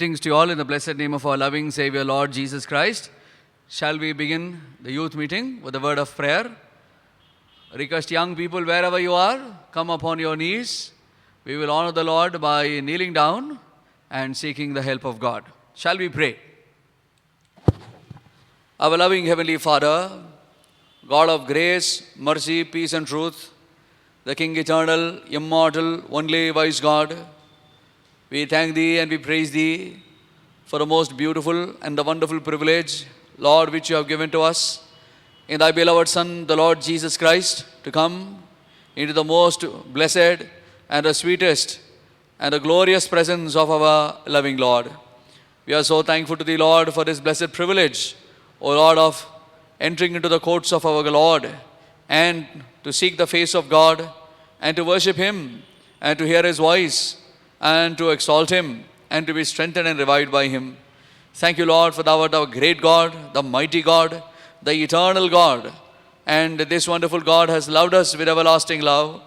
Greetings to you all in the blessed name of our loving Savior, Lord Jesus Christ. Shall we begin the youth meeting with a word of prayer? Request young people, wherever you are, come upon your knees. We will honor the Lord by kneeling down and seeking the help of God. Shall we pray? Our loving Heavenly Father, God of grace, mercy, peace and truth, the King eternal, immortal, only wise God, we thank Thee and we praise Thee for the most beautiful and the wonderful privilege, Lord, which You have given to us in Thy beloved Son, the Lord Jesus Christ, to come into the most blessed and the sweetest and the glorious presence of our loving Lord. We are so thankful to Thee, Lord, for this blessed privilege, O Lord, of entering into the courts of our Lord and to seek the face of God and to worship Him and to hear His voice and to exalt Him and to be strengthened and revived by Him. Thank You, Lord, for Thou art our great God, the mighty God, the eternal God. And this wonderful God has loved us with everlasting love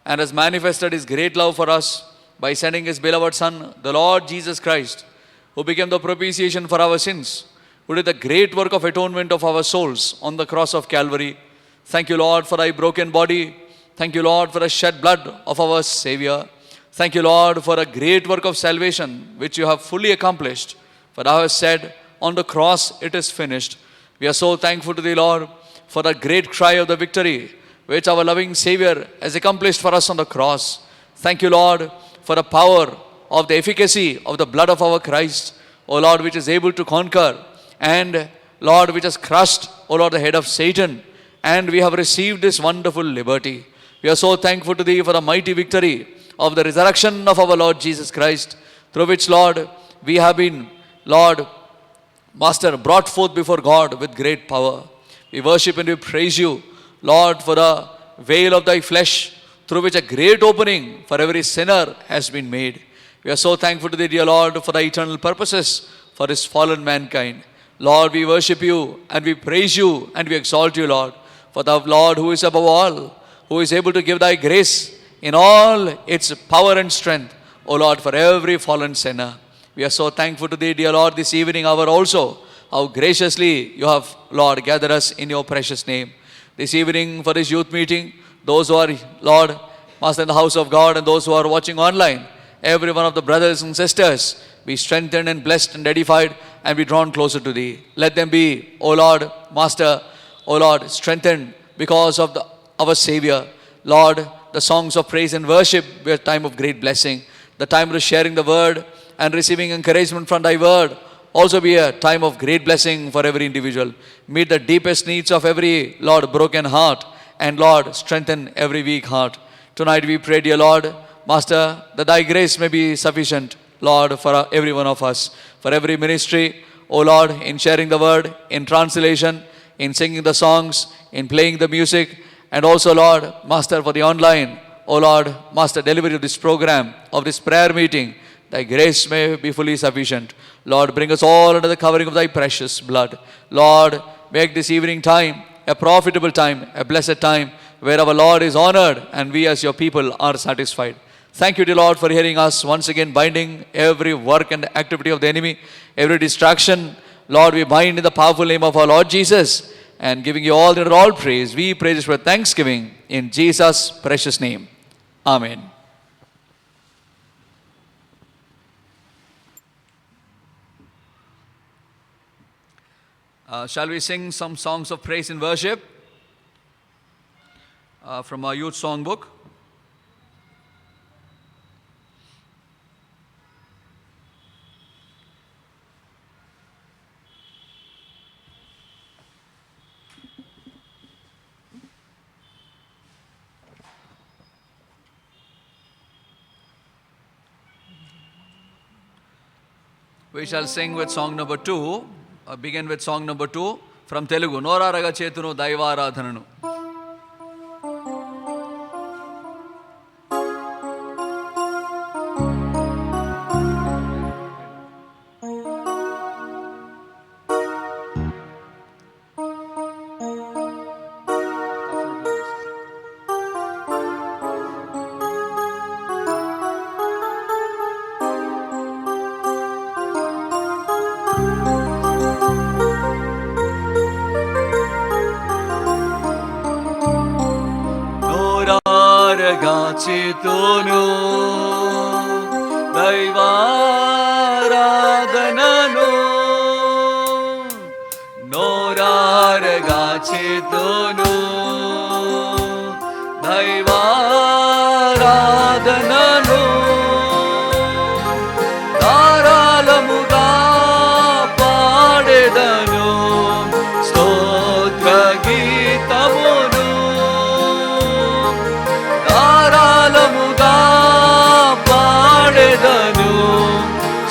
and has manifested His great love for us by sending His beloved Son, the Lord Jesus Christ, who became the propitiation for our sins, who did the great work of atonement of our souls on the cross of Calvary. Thank You, Lord, for Thy broken body. Thank You, Lord, for the shed blood of our Savior. Thank You, Lord, for a great work of salvation which You have fully accomplished. For Thou hast said, on the cross it is finished. We are so thankful to Thee, Lord, for the great cry of the victory which our loving Savior has accomplished for us on the cross. Thank You, Lord, for the power of the efficacy of the blood of our Christ, O Lord, which is able to conquer, and Lord, which has crushed, O Lord, the head of Satan, and we have received this wonderful liberty. We are so thankful to Thee for the mighty victory of the resurrection of our Lord Jesus Christ, through which, Lord, we have been, Lord, Master, brought forth before God with great power. We worship and we praise You, Lord, for the veil of Thy flesh, through which a great opening for every sinner has been made. We are so thankful to Thee, dear Lord, for Thy eternal purposes for this fallen mankind. Lord, we worship You and we praise You and we exalt You, Lord, for Thou, Lord, who is above all, who is able to give Thy grace in all its power and strength, O Lord, for every fallen sinner. We are so thankful to Thee, dear Lord, this evening hour also, how graciously You have, Lord, gathered us in Your precious name. This evening for this youth meeting, those who are, Lord, Master, in the house of God and those who are watching online, every one of the brothers and sisters, be strengthened and blessed and edified and be drawn closer to Thee. Let them be, O Lord, Master, O Lord, strengthened because of our Savior. Lord, the songs of praise and worship be a time of great blessing. The time of sharing the word and receiving encouragement from Thy word also be a time of great blessing for every individual. Meet the deepest needs of every, Lord, broken heart, and Lord, strengthen every weak heart. Tonight we pray, dear Lord, Master, that Thy grace may be sufficient, Lord, for every one of us, for every ministry, O Lord, in sharing the word, in translation, in singing the songs, in playing the music, and also, Lord, Master, for the online, O Lord, Master, delivery of this program, of this prayer meeting, Thy grace may be fully sufficient. Lord, bring us all under the covering of Thy precious blood. Lord, make this evening time a profitable time, a blessed time, where our Lord is honored and we as Your people are satisfied. Thank You, dear Lord, for hearing us once again, binding every work and activity of the enemy, every distraction. Lord, we bind in the powerful name of our Lord Jesus, and giving You all the all praise. We praise You with thanksgiving in Jesus' precious name. Amen. Shall we sing some songs of praise and worship from our youth songbook? We shall sing with song number 2, begin with song number 2 from Telugu. Noraraga Chetunu Daivaradhananu. చేతును దైవారాధనను నోరారగా చేతును దైవారాధనను ధారాళముగా పాడెదను స్తోత్ర గీతమును ధారాళముగా పాడెదను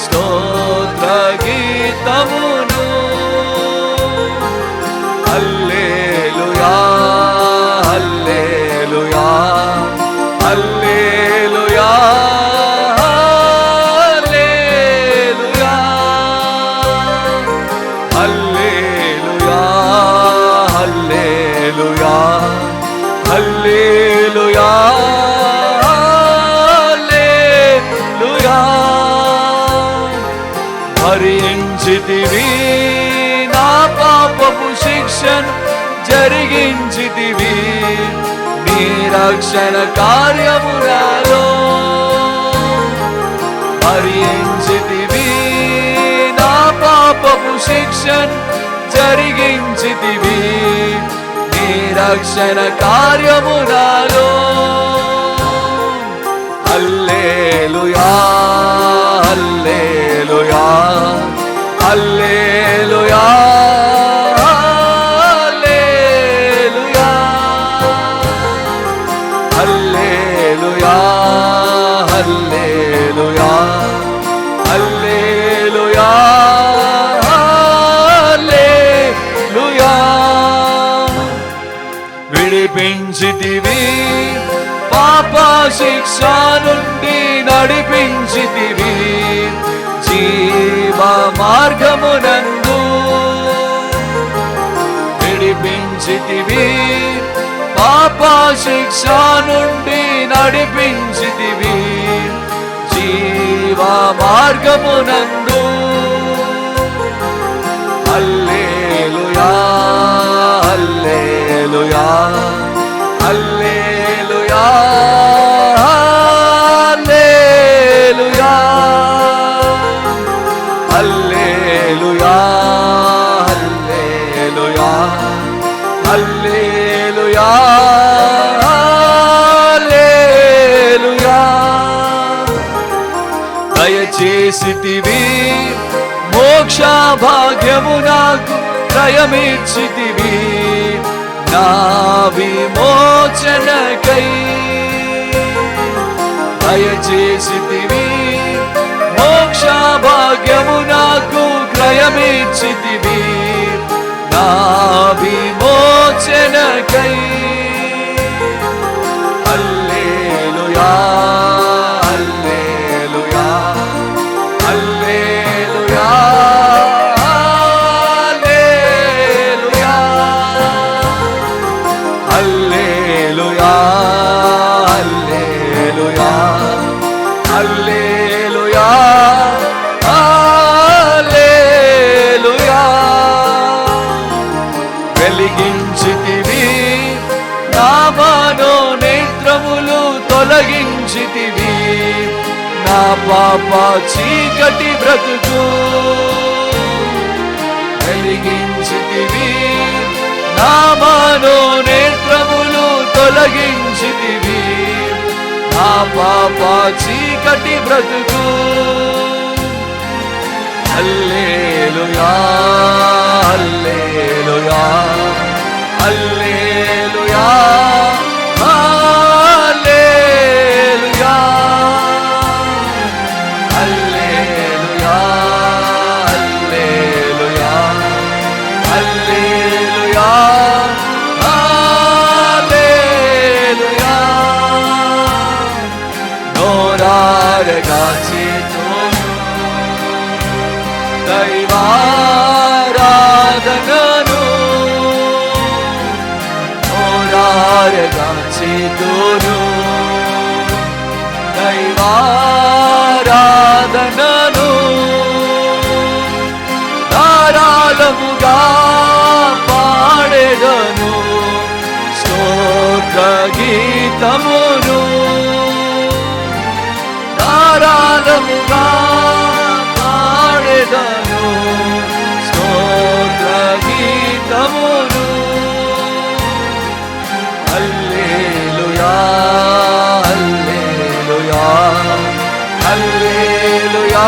స్తోత్ర గీతమును హల్లెలూయా హల్లెలూయా హల్లెలూయా హల్లెలూయా హల్లెలూయా హల్లెలూయా హల్లెలూయా భరించితివి నా పాపపు శిక్షను జరిగించితివి నీ రక్షణ కార్యములలో భరించితివి నా పాపపు శిక్షను జరిగించితివి నీ రక్షణ కార్యములలో హల్లెలూయా హల్లెలూయా హల్లెలూయా హల్లెలూయా హల్లెలూయా హల్లెలూయా హల్లెలూయా విడిపించితివి పాప శిక్ష నుండి నడిపించితివి జీవ మార్గమునందు విడిపించితివి పాప శిక్ష నుండి నడిపించితివి జీవ మార్గమునందు హల్లెలూయా హల్లెలూయా హల్లెలూయా హల్లెలూయా హల్లెలూయా హల్లెలూయా హల్లెలూయా దయచేసితివి మోక్ష భాగ్యము నాకు దయమిచ్చితివి నా విమోచనకై దయచేసితివి మోక్ష భాగ్యము నాకు క్రయమిచ్చితివి నా విమోచనకై హల్లెలూయా హల్లెలూయా హల్లెలూయా హల్లెలూయా హల్లెలూయా హల్లెలూయా హల్లెలూయా వెలిగించితివి నా మనోనేత్రములు తొలగించితివి నా పాప చీకటి బ్రతుకు వెలిగించితివి నా మనోనేత్రములు తొలగించితివి నా పాప చీకటి బ్రతుకు హల్లెలూయా హల్లెలూయా హల్లెలూయా హల్లెలూయా హల్లెలూయా హల్లెలూయా హల్లెలూయా హల్లెలూయా నోరారగా చేతును దైవారాధనను నోరారగా చేతును దైవారాధనను ధారాళముగా పాడెదను స్తోత్ర గీతమును పాడేదను స్తోత్ర గీతమును. హల్లెలూయా హల్లెలూయా హల్లెలూయా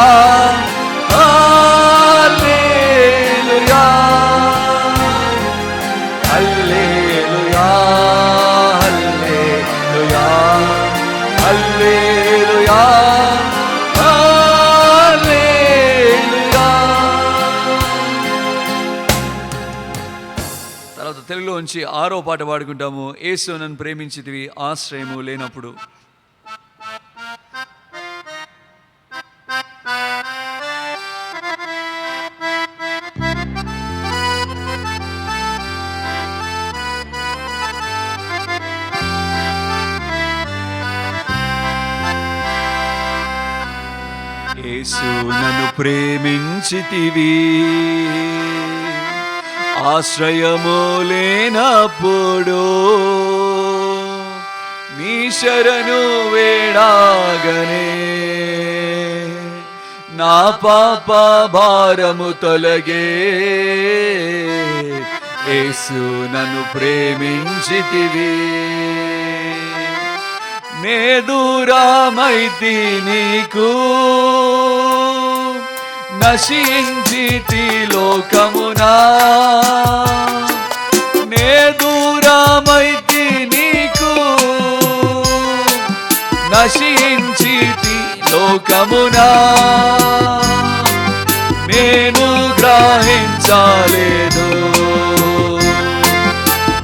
హల్లెలూయా హల్లెలూయా హల్లెలూయా హల్లెలూయా హల్లెలూయా. తర్వాత తెలుగులో ఉంచి 6వ పాట పాడుకుంటాము. యేసు నన్ను ప్రేమించితివి ఆశ్రయము లేనప్పుడు. యేసు నన్ను ప్రేమించితివి ఆశ్రయము లేనప్పుడు, నీ శరణు వేడాగనే నా పాప భారము తొలగే. యేసు నన్ను ప్రేమించితివి నే దూరమైతి నీకు నశించితి లోకమునా. నే దూరమైతి నీకు నశించితి లోకమునా. నేను గ్రహించలేదు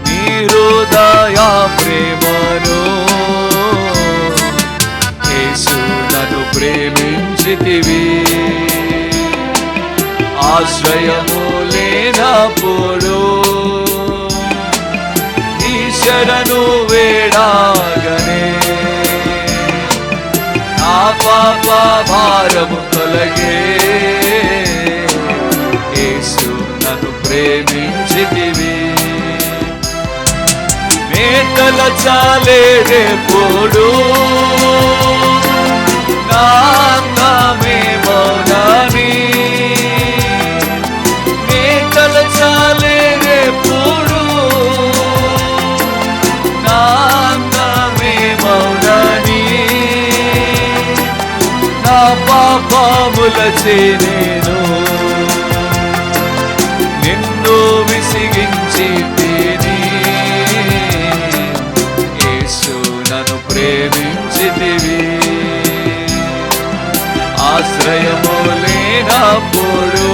నీ హృదయ ప్రేమను. యేసు నన్ను ప్రేమించితివి ఆశ్రయము లేనప్పుడు, నీ శరణు వేడాగనే నా పాప భారము తొలగే. యేసు నన్ను ప్రేమించితివి నే తలచాలేదెప్పుడు నా నామే మౌనని. నే తలచాలేదెప్పుడు నా నామే మౌనని. నా పాపములచే నేను నిన్ను విసిగించి తిని. యేసు నన్ను ప్రేమించితివి ఆశ్రయము లేనప్పుడు,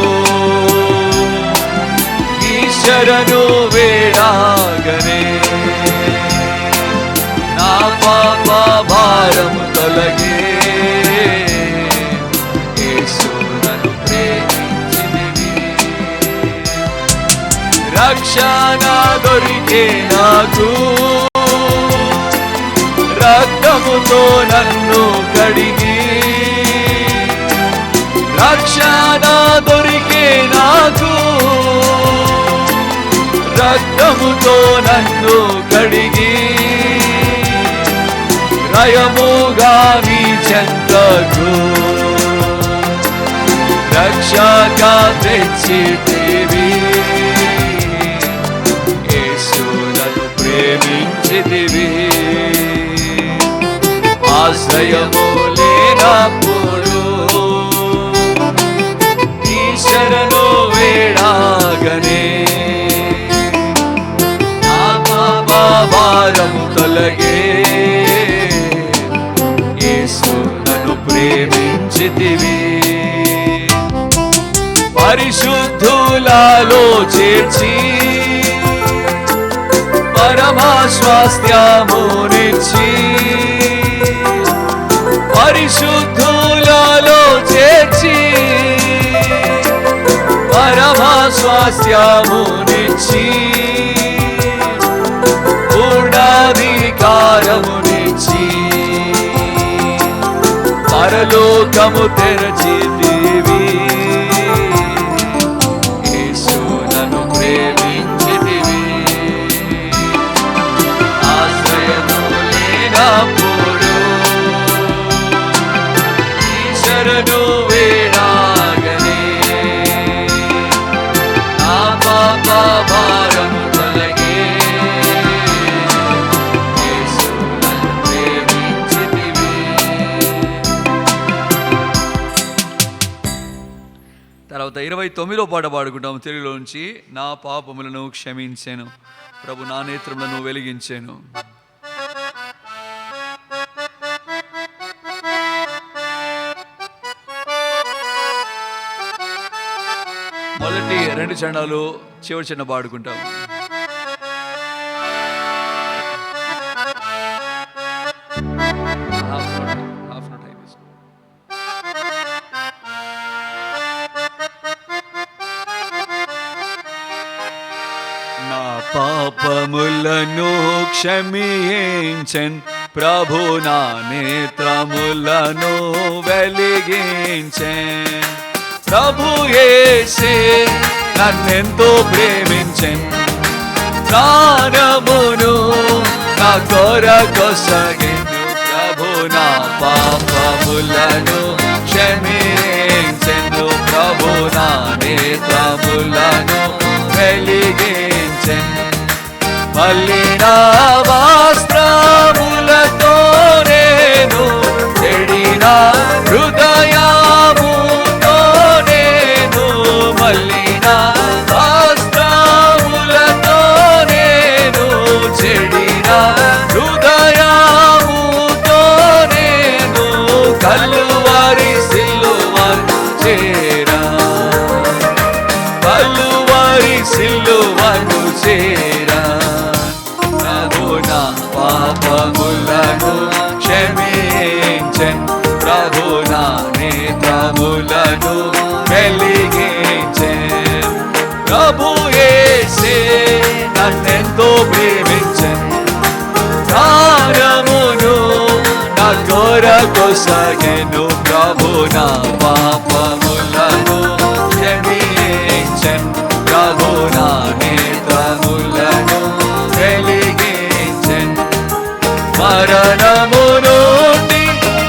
నీ శరణు వేడాగనే నా పాప భారము తొలగే. యేసు నన్ను ప్రేమించితివి రక్షణ దొరికే నాకు రక్తముతో నన్ను కడిగి. రక్షణ దొరికే నాకు రక్తముతో నన్ను కడిగి. రయముగా నీ చెంతకు రక్షక తెచ్చితివి. యేసు నన్ను ప్రేమించితివి ఆశ్రయము లేనప్పుడు, నీ శరణు వేడాగనే నా పాప భారము తొలగే. యేసు నన్ను ప్రేమించితివి పరిశుద్ధులలో చేర్చి పరమా స్వాస్థ్యమునిచ్చి. పరిశుద్ధులలో చేర్చి పరమా స్వాస్థ్యమునిచ్చి. పూర్ణాధికారమునిచ్చి పరలోకము తెరచితివి. యేసు నన్ను ప్రేమించితివి ఆశ్రయము లేనప్పుడు, నీ శరణు వేడాగనే తర్వాత 29వ పాట పాడుకుంటాము తెలుగులో నుంచి. నా పాపములను క్షమించాను, ప్రభు నా నేత్రములను వెలిగించాను. మొదటి 2 చరణాలు చివరి చరణ పాడుకుంటాము. నా పాపములను క్షమించెన్, ప్రభు నా నేత్రములను వెలిగించెన్. ప్రభు యేసే నన్నెంతో ప్రేమించెన్, ప్రాణమును నా కొరకొసగెను. ప్రభు నా పాపములను క్షమించెను, ప్రభు నా నేత్రములను వెలిగించెన్. మలిన వస్త్రములతో నేను చెడిన హృదయముతో నేను, మలిన వస్త్రములతో నేను చెడిన హృదయముతో నేను కల్వరి సిలువను చేరా, కల్వరి సిలువను చేరా. ప్రభు నా పాపములను క్షమించెన్, ప్రభు నా నేత్రములను వెలిగించెన్. ప్రభు యేసే నన్నెంతో ప్రేమించెన్, ప్రాణమును నా కొరకొసగెను. ప్రభు నా పాపములను క్షమించెన్, ప్రభు నా నేత్రములను వెలిగించెన్. మరణము నుండి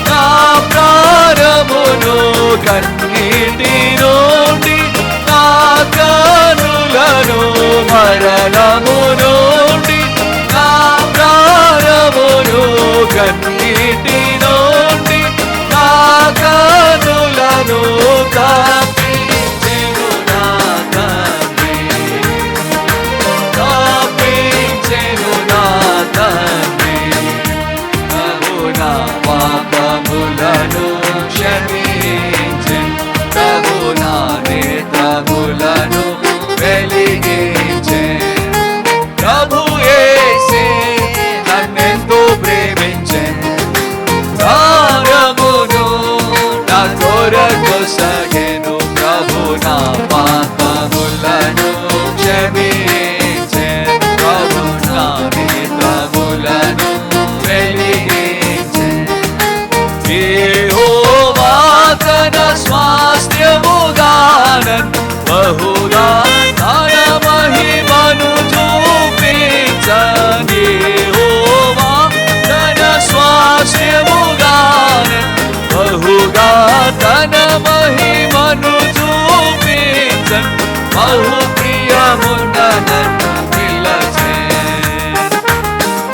నా ప్రాణమును, కన్నీటి నుండి నా కన్నులను, మరణము నుండి నా ప్రాణమును, కన్నీటి నుండి నా కన్నులను కాపించెను నా తండ్రి, కాపించెను నా తండ్రి. ప్రభు నా పాపములను క్షమించెన్, ప్రభు నా నేత్రములను వెలిగించెన్. ప్రభు యేసే నన్నెంతో ప్రేమించెన్, ప్రాణమును నా కొరకొసగెను. ప్రభు నా పాపములను క్షమించెన్, ప్రభు నా నేత్రములను వెలిగించెన్. యెహోవా తన స్వాస్థ్యముగానన్ బహుగా తన మహిమను చూపించన్. యెహోవా తన స్వాస్థ్యముగానన్ బహుగా తన మహిమను చూపించన్. బహు ప్రియమున్న నన్ను పిలచెన్,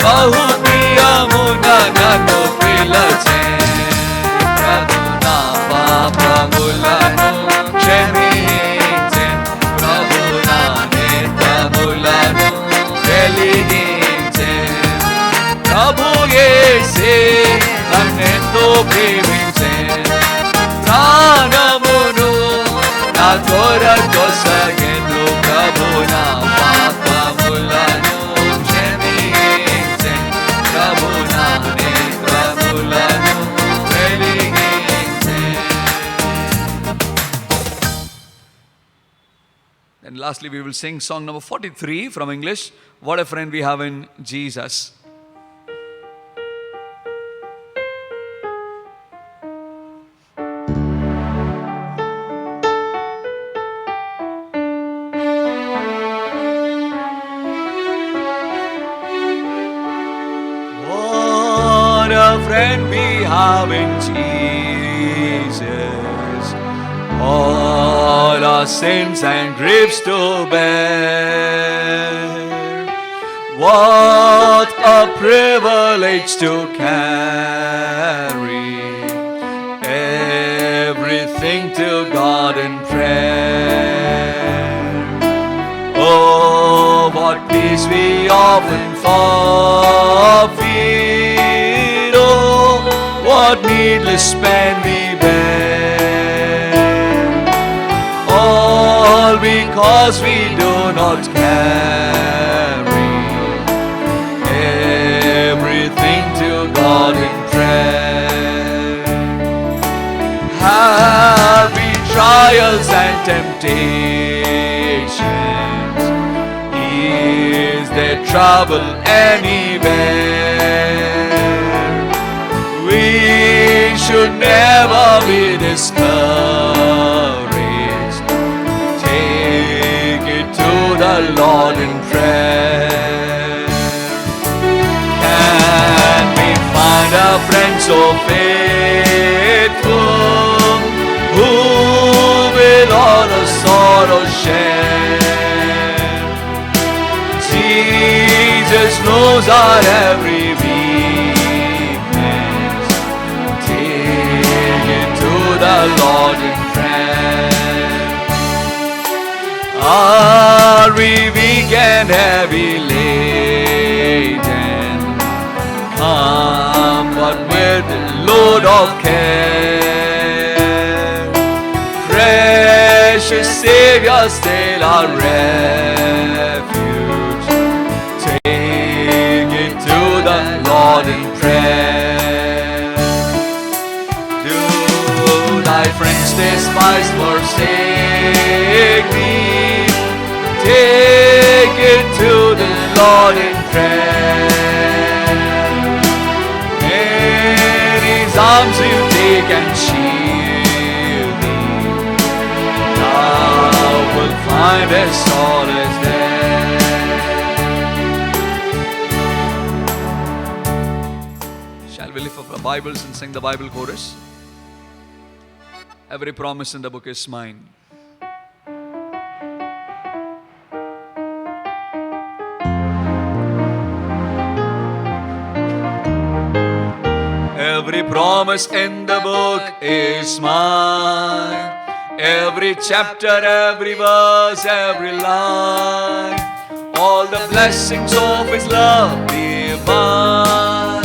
బహు ప్రియమున్న నన్ను పిలచెన్. ప్రభు నా పాపములను క్షమించెన్, ప్రభు నా నేత్రములను వెలిగించెన్. ప్రభు యేసే నన్నెంతో ప్రేమించెన్, ప్రాణమును నా కొరకొసగెను. ప్రభు నా పాపములను క్షమించెన్, ప్రభు నా నేత్రములను వెలిగించెన్. And lastly we will sing song number 43 from English, What a Friend We Have in Jesus. What a friend we have in Jesus, all our sins and griefs to bear. What a privilege to carry everything to God in prayer. days we often forfeit. Oh, what needless pain we bear, all because we do not carry everything to God in prayer. Have we trials and temptations? Is there trouble anywhere? We should never be discouraged. Take it to the Lord in prayer. Can we find a friend so faithful, who with all the sorrow share? Jesus knows our every weakness. Take it to the Lord in prayer. Are we weak and heavy laden? Come but with the load of care. Precious Savior, still our refuge. Take it to the Lord in prayer. Do thy friends despise, forsake thee? Take it to the Lord in prayer. In His arms you take and shield thee. Thou wilt find His solace there. Shall we lift up our Bibles and sing the Bible chorus? Every promise in the book is mine. Every promise in the book is mine. Every chapter, every verse, every line. All the blessings of His love divine.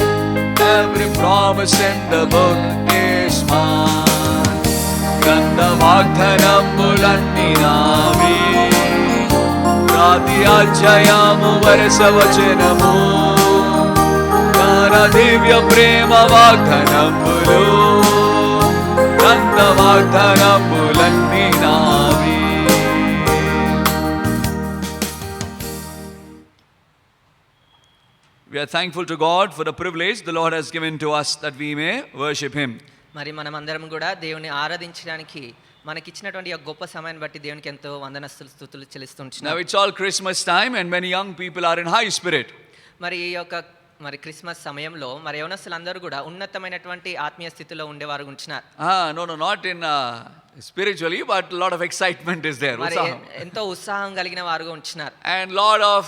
Every promise in the book is mine. Grantha vaగ్దానములన్నీ నావి. ప్రతి అధ్యాయము వరుస వచనము. దివ్య ప్రేమ వాగ్దానములు. గ్రంథ వాగ్దానములన్నీ నావి. We are thankful to God for the privilege the Lord has given to us that we may worship Him. మరి మనం అందరం కూడా దేవుని ఆరాధించడానికి మనకిచ్చినటువంటి ఈ గొప్ప సమయాన్ని బట్టి దేవునికి ఎంతో స్తుతులు చెల్లిస్తున్నాం. Now it's all Christmas time and many young people are in high spirit. మరి ఈ యొక్క క్రిస్మస్ సమయంలో మరి యవనస్తులందరూ కూడా ఉన్నతమైనటువంటి ఆత్మీయ స్థితిలో ఉండేవారు ఉంటున్నారు. No, not in spiritually, but a lot of excitement is there. ఎంతో ఉత్సాహం కలిగిన వారుగా ఉంటున్నారు. And lot of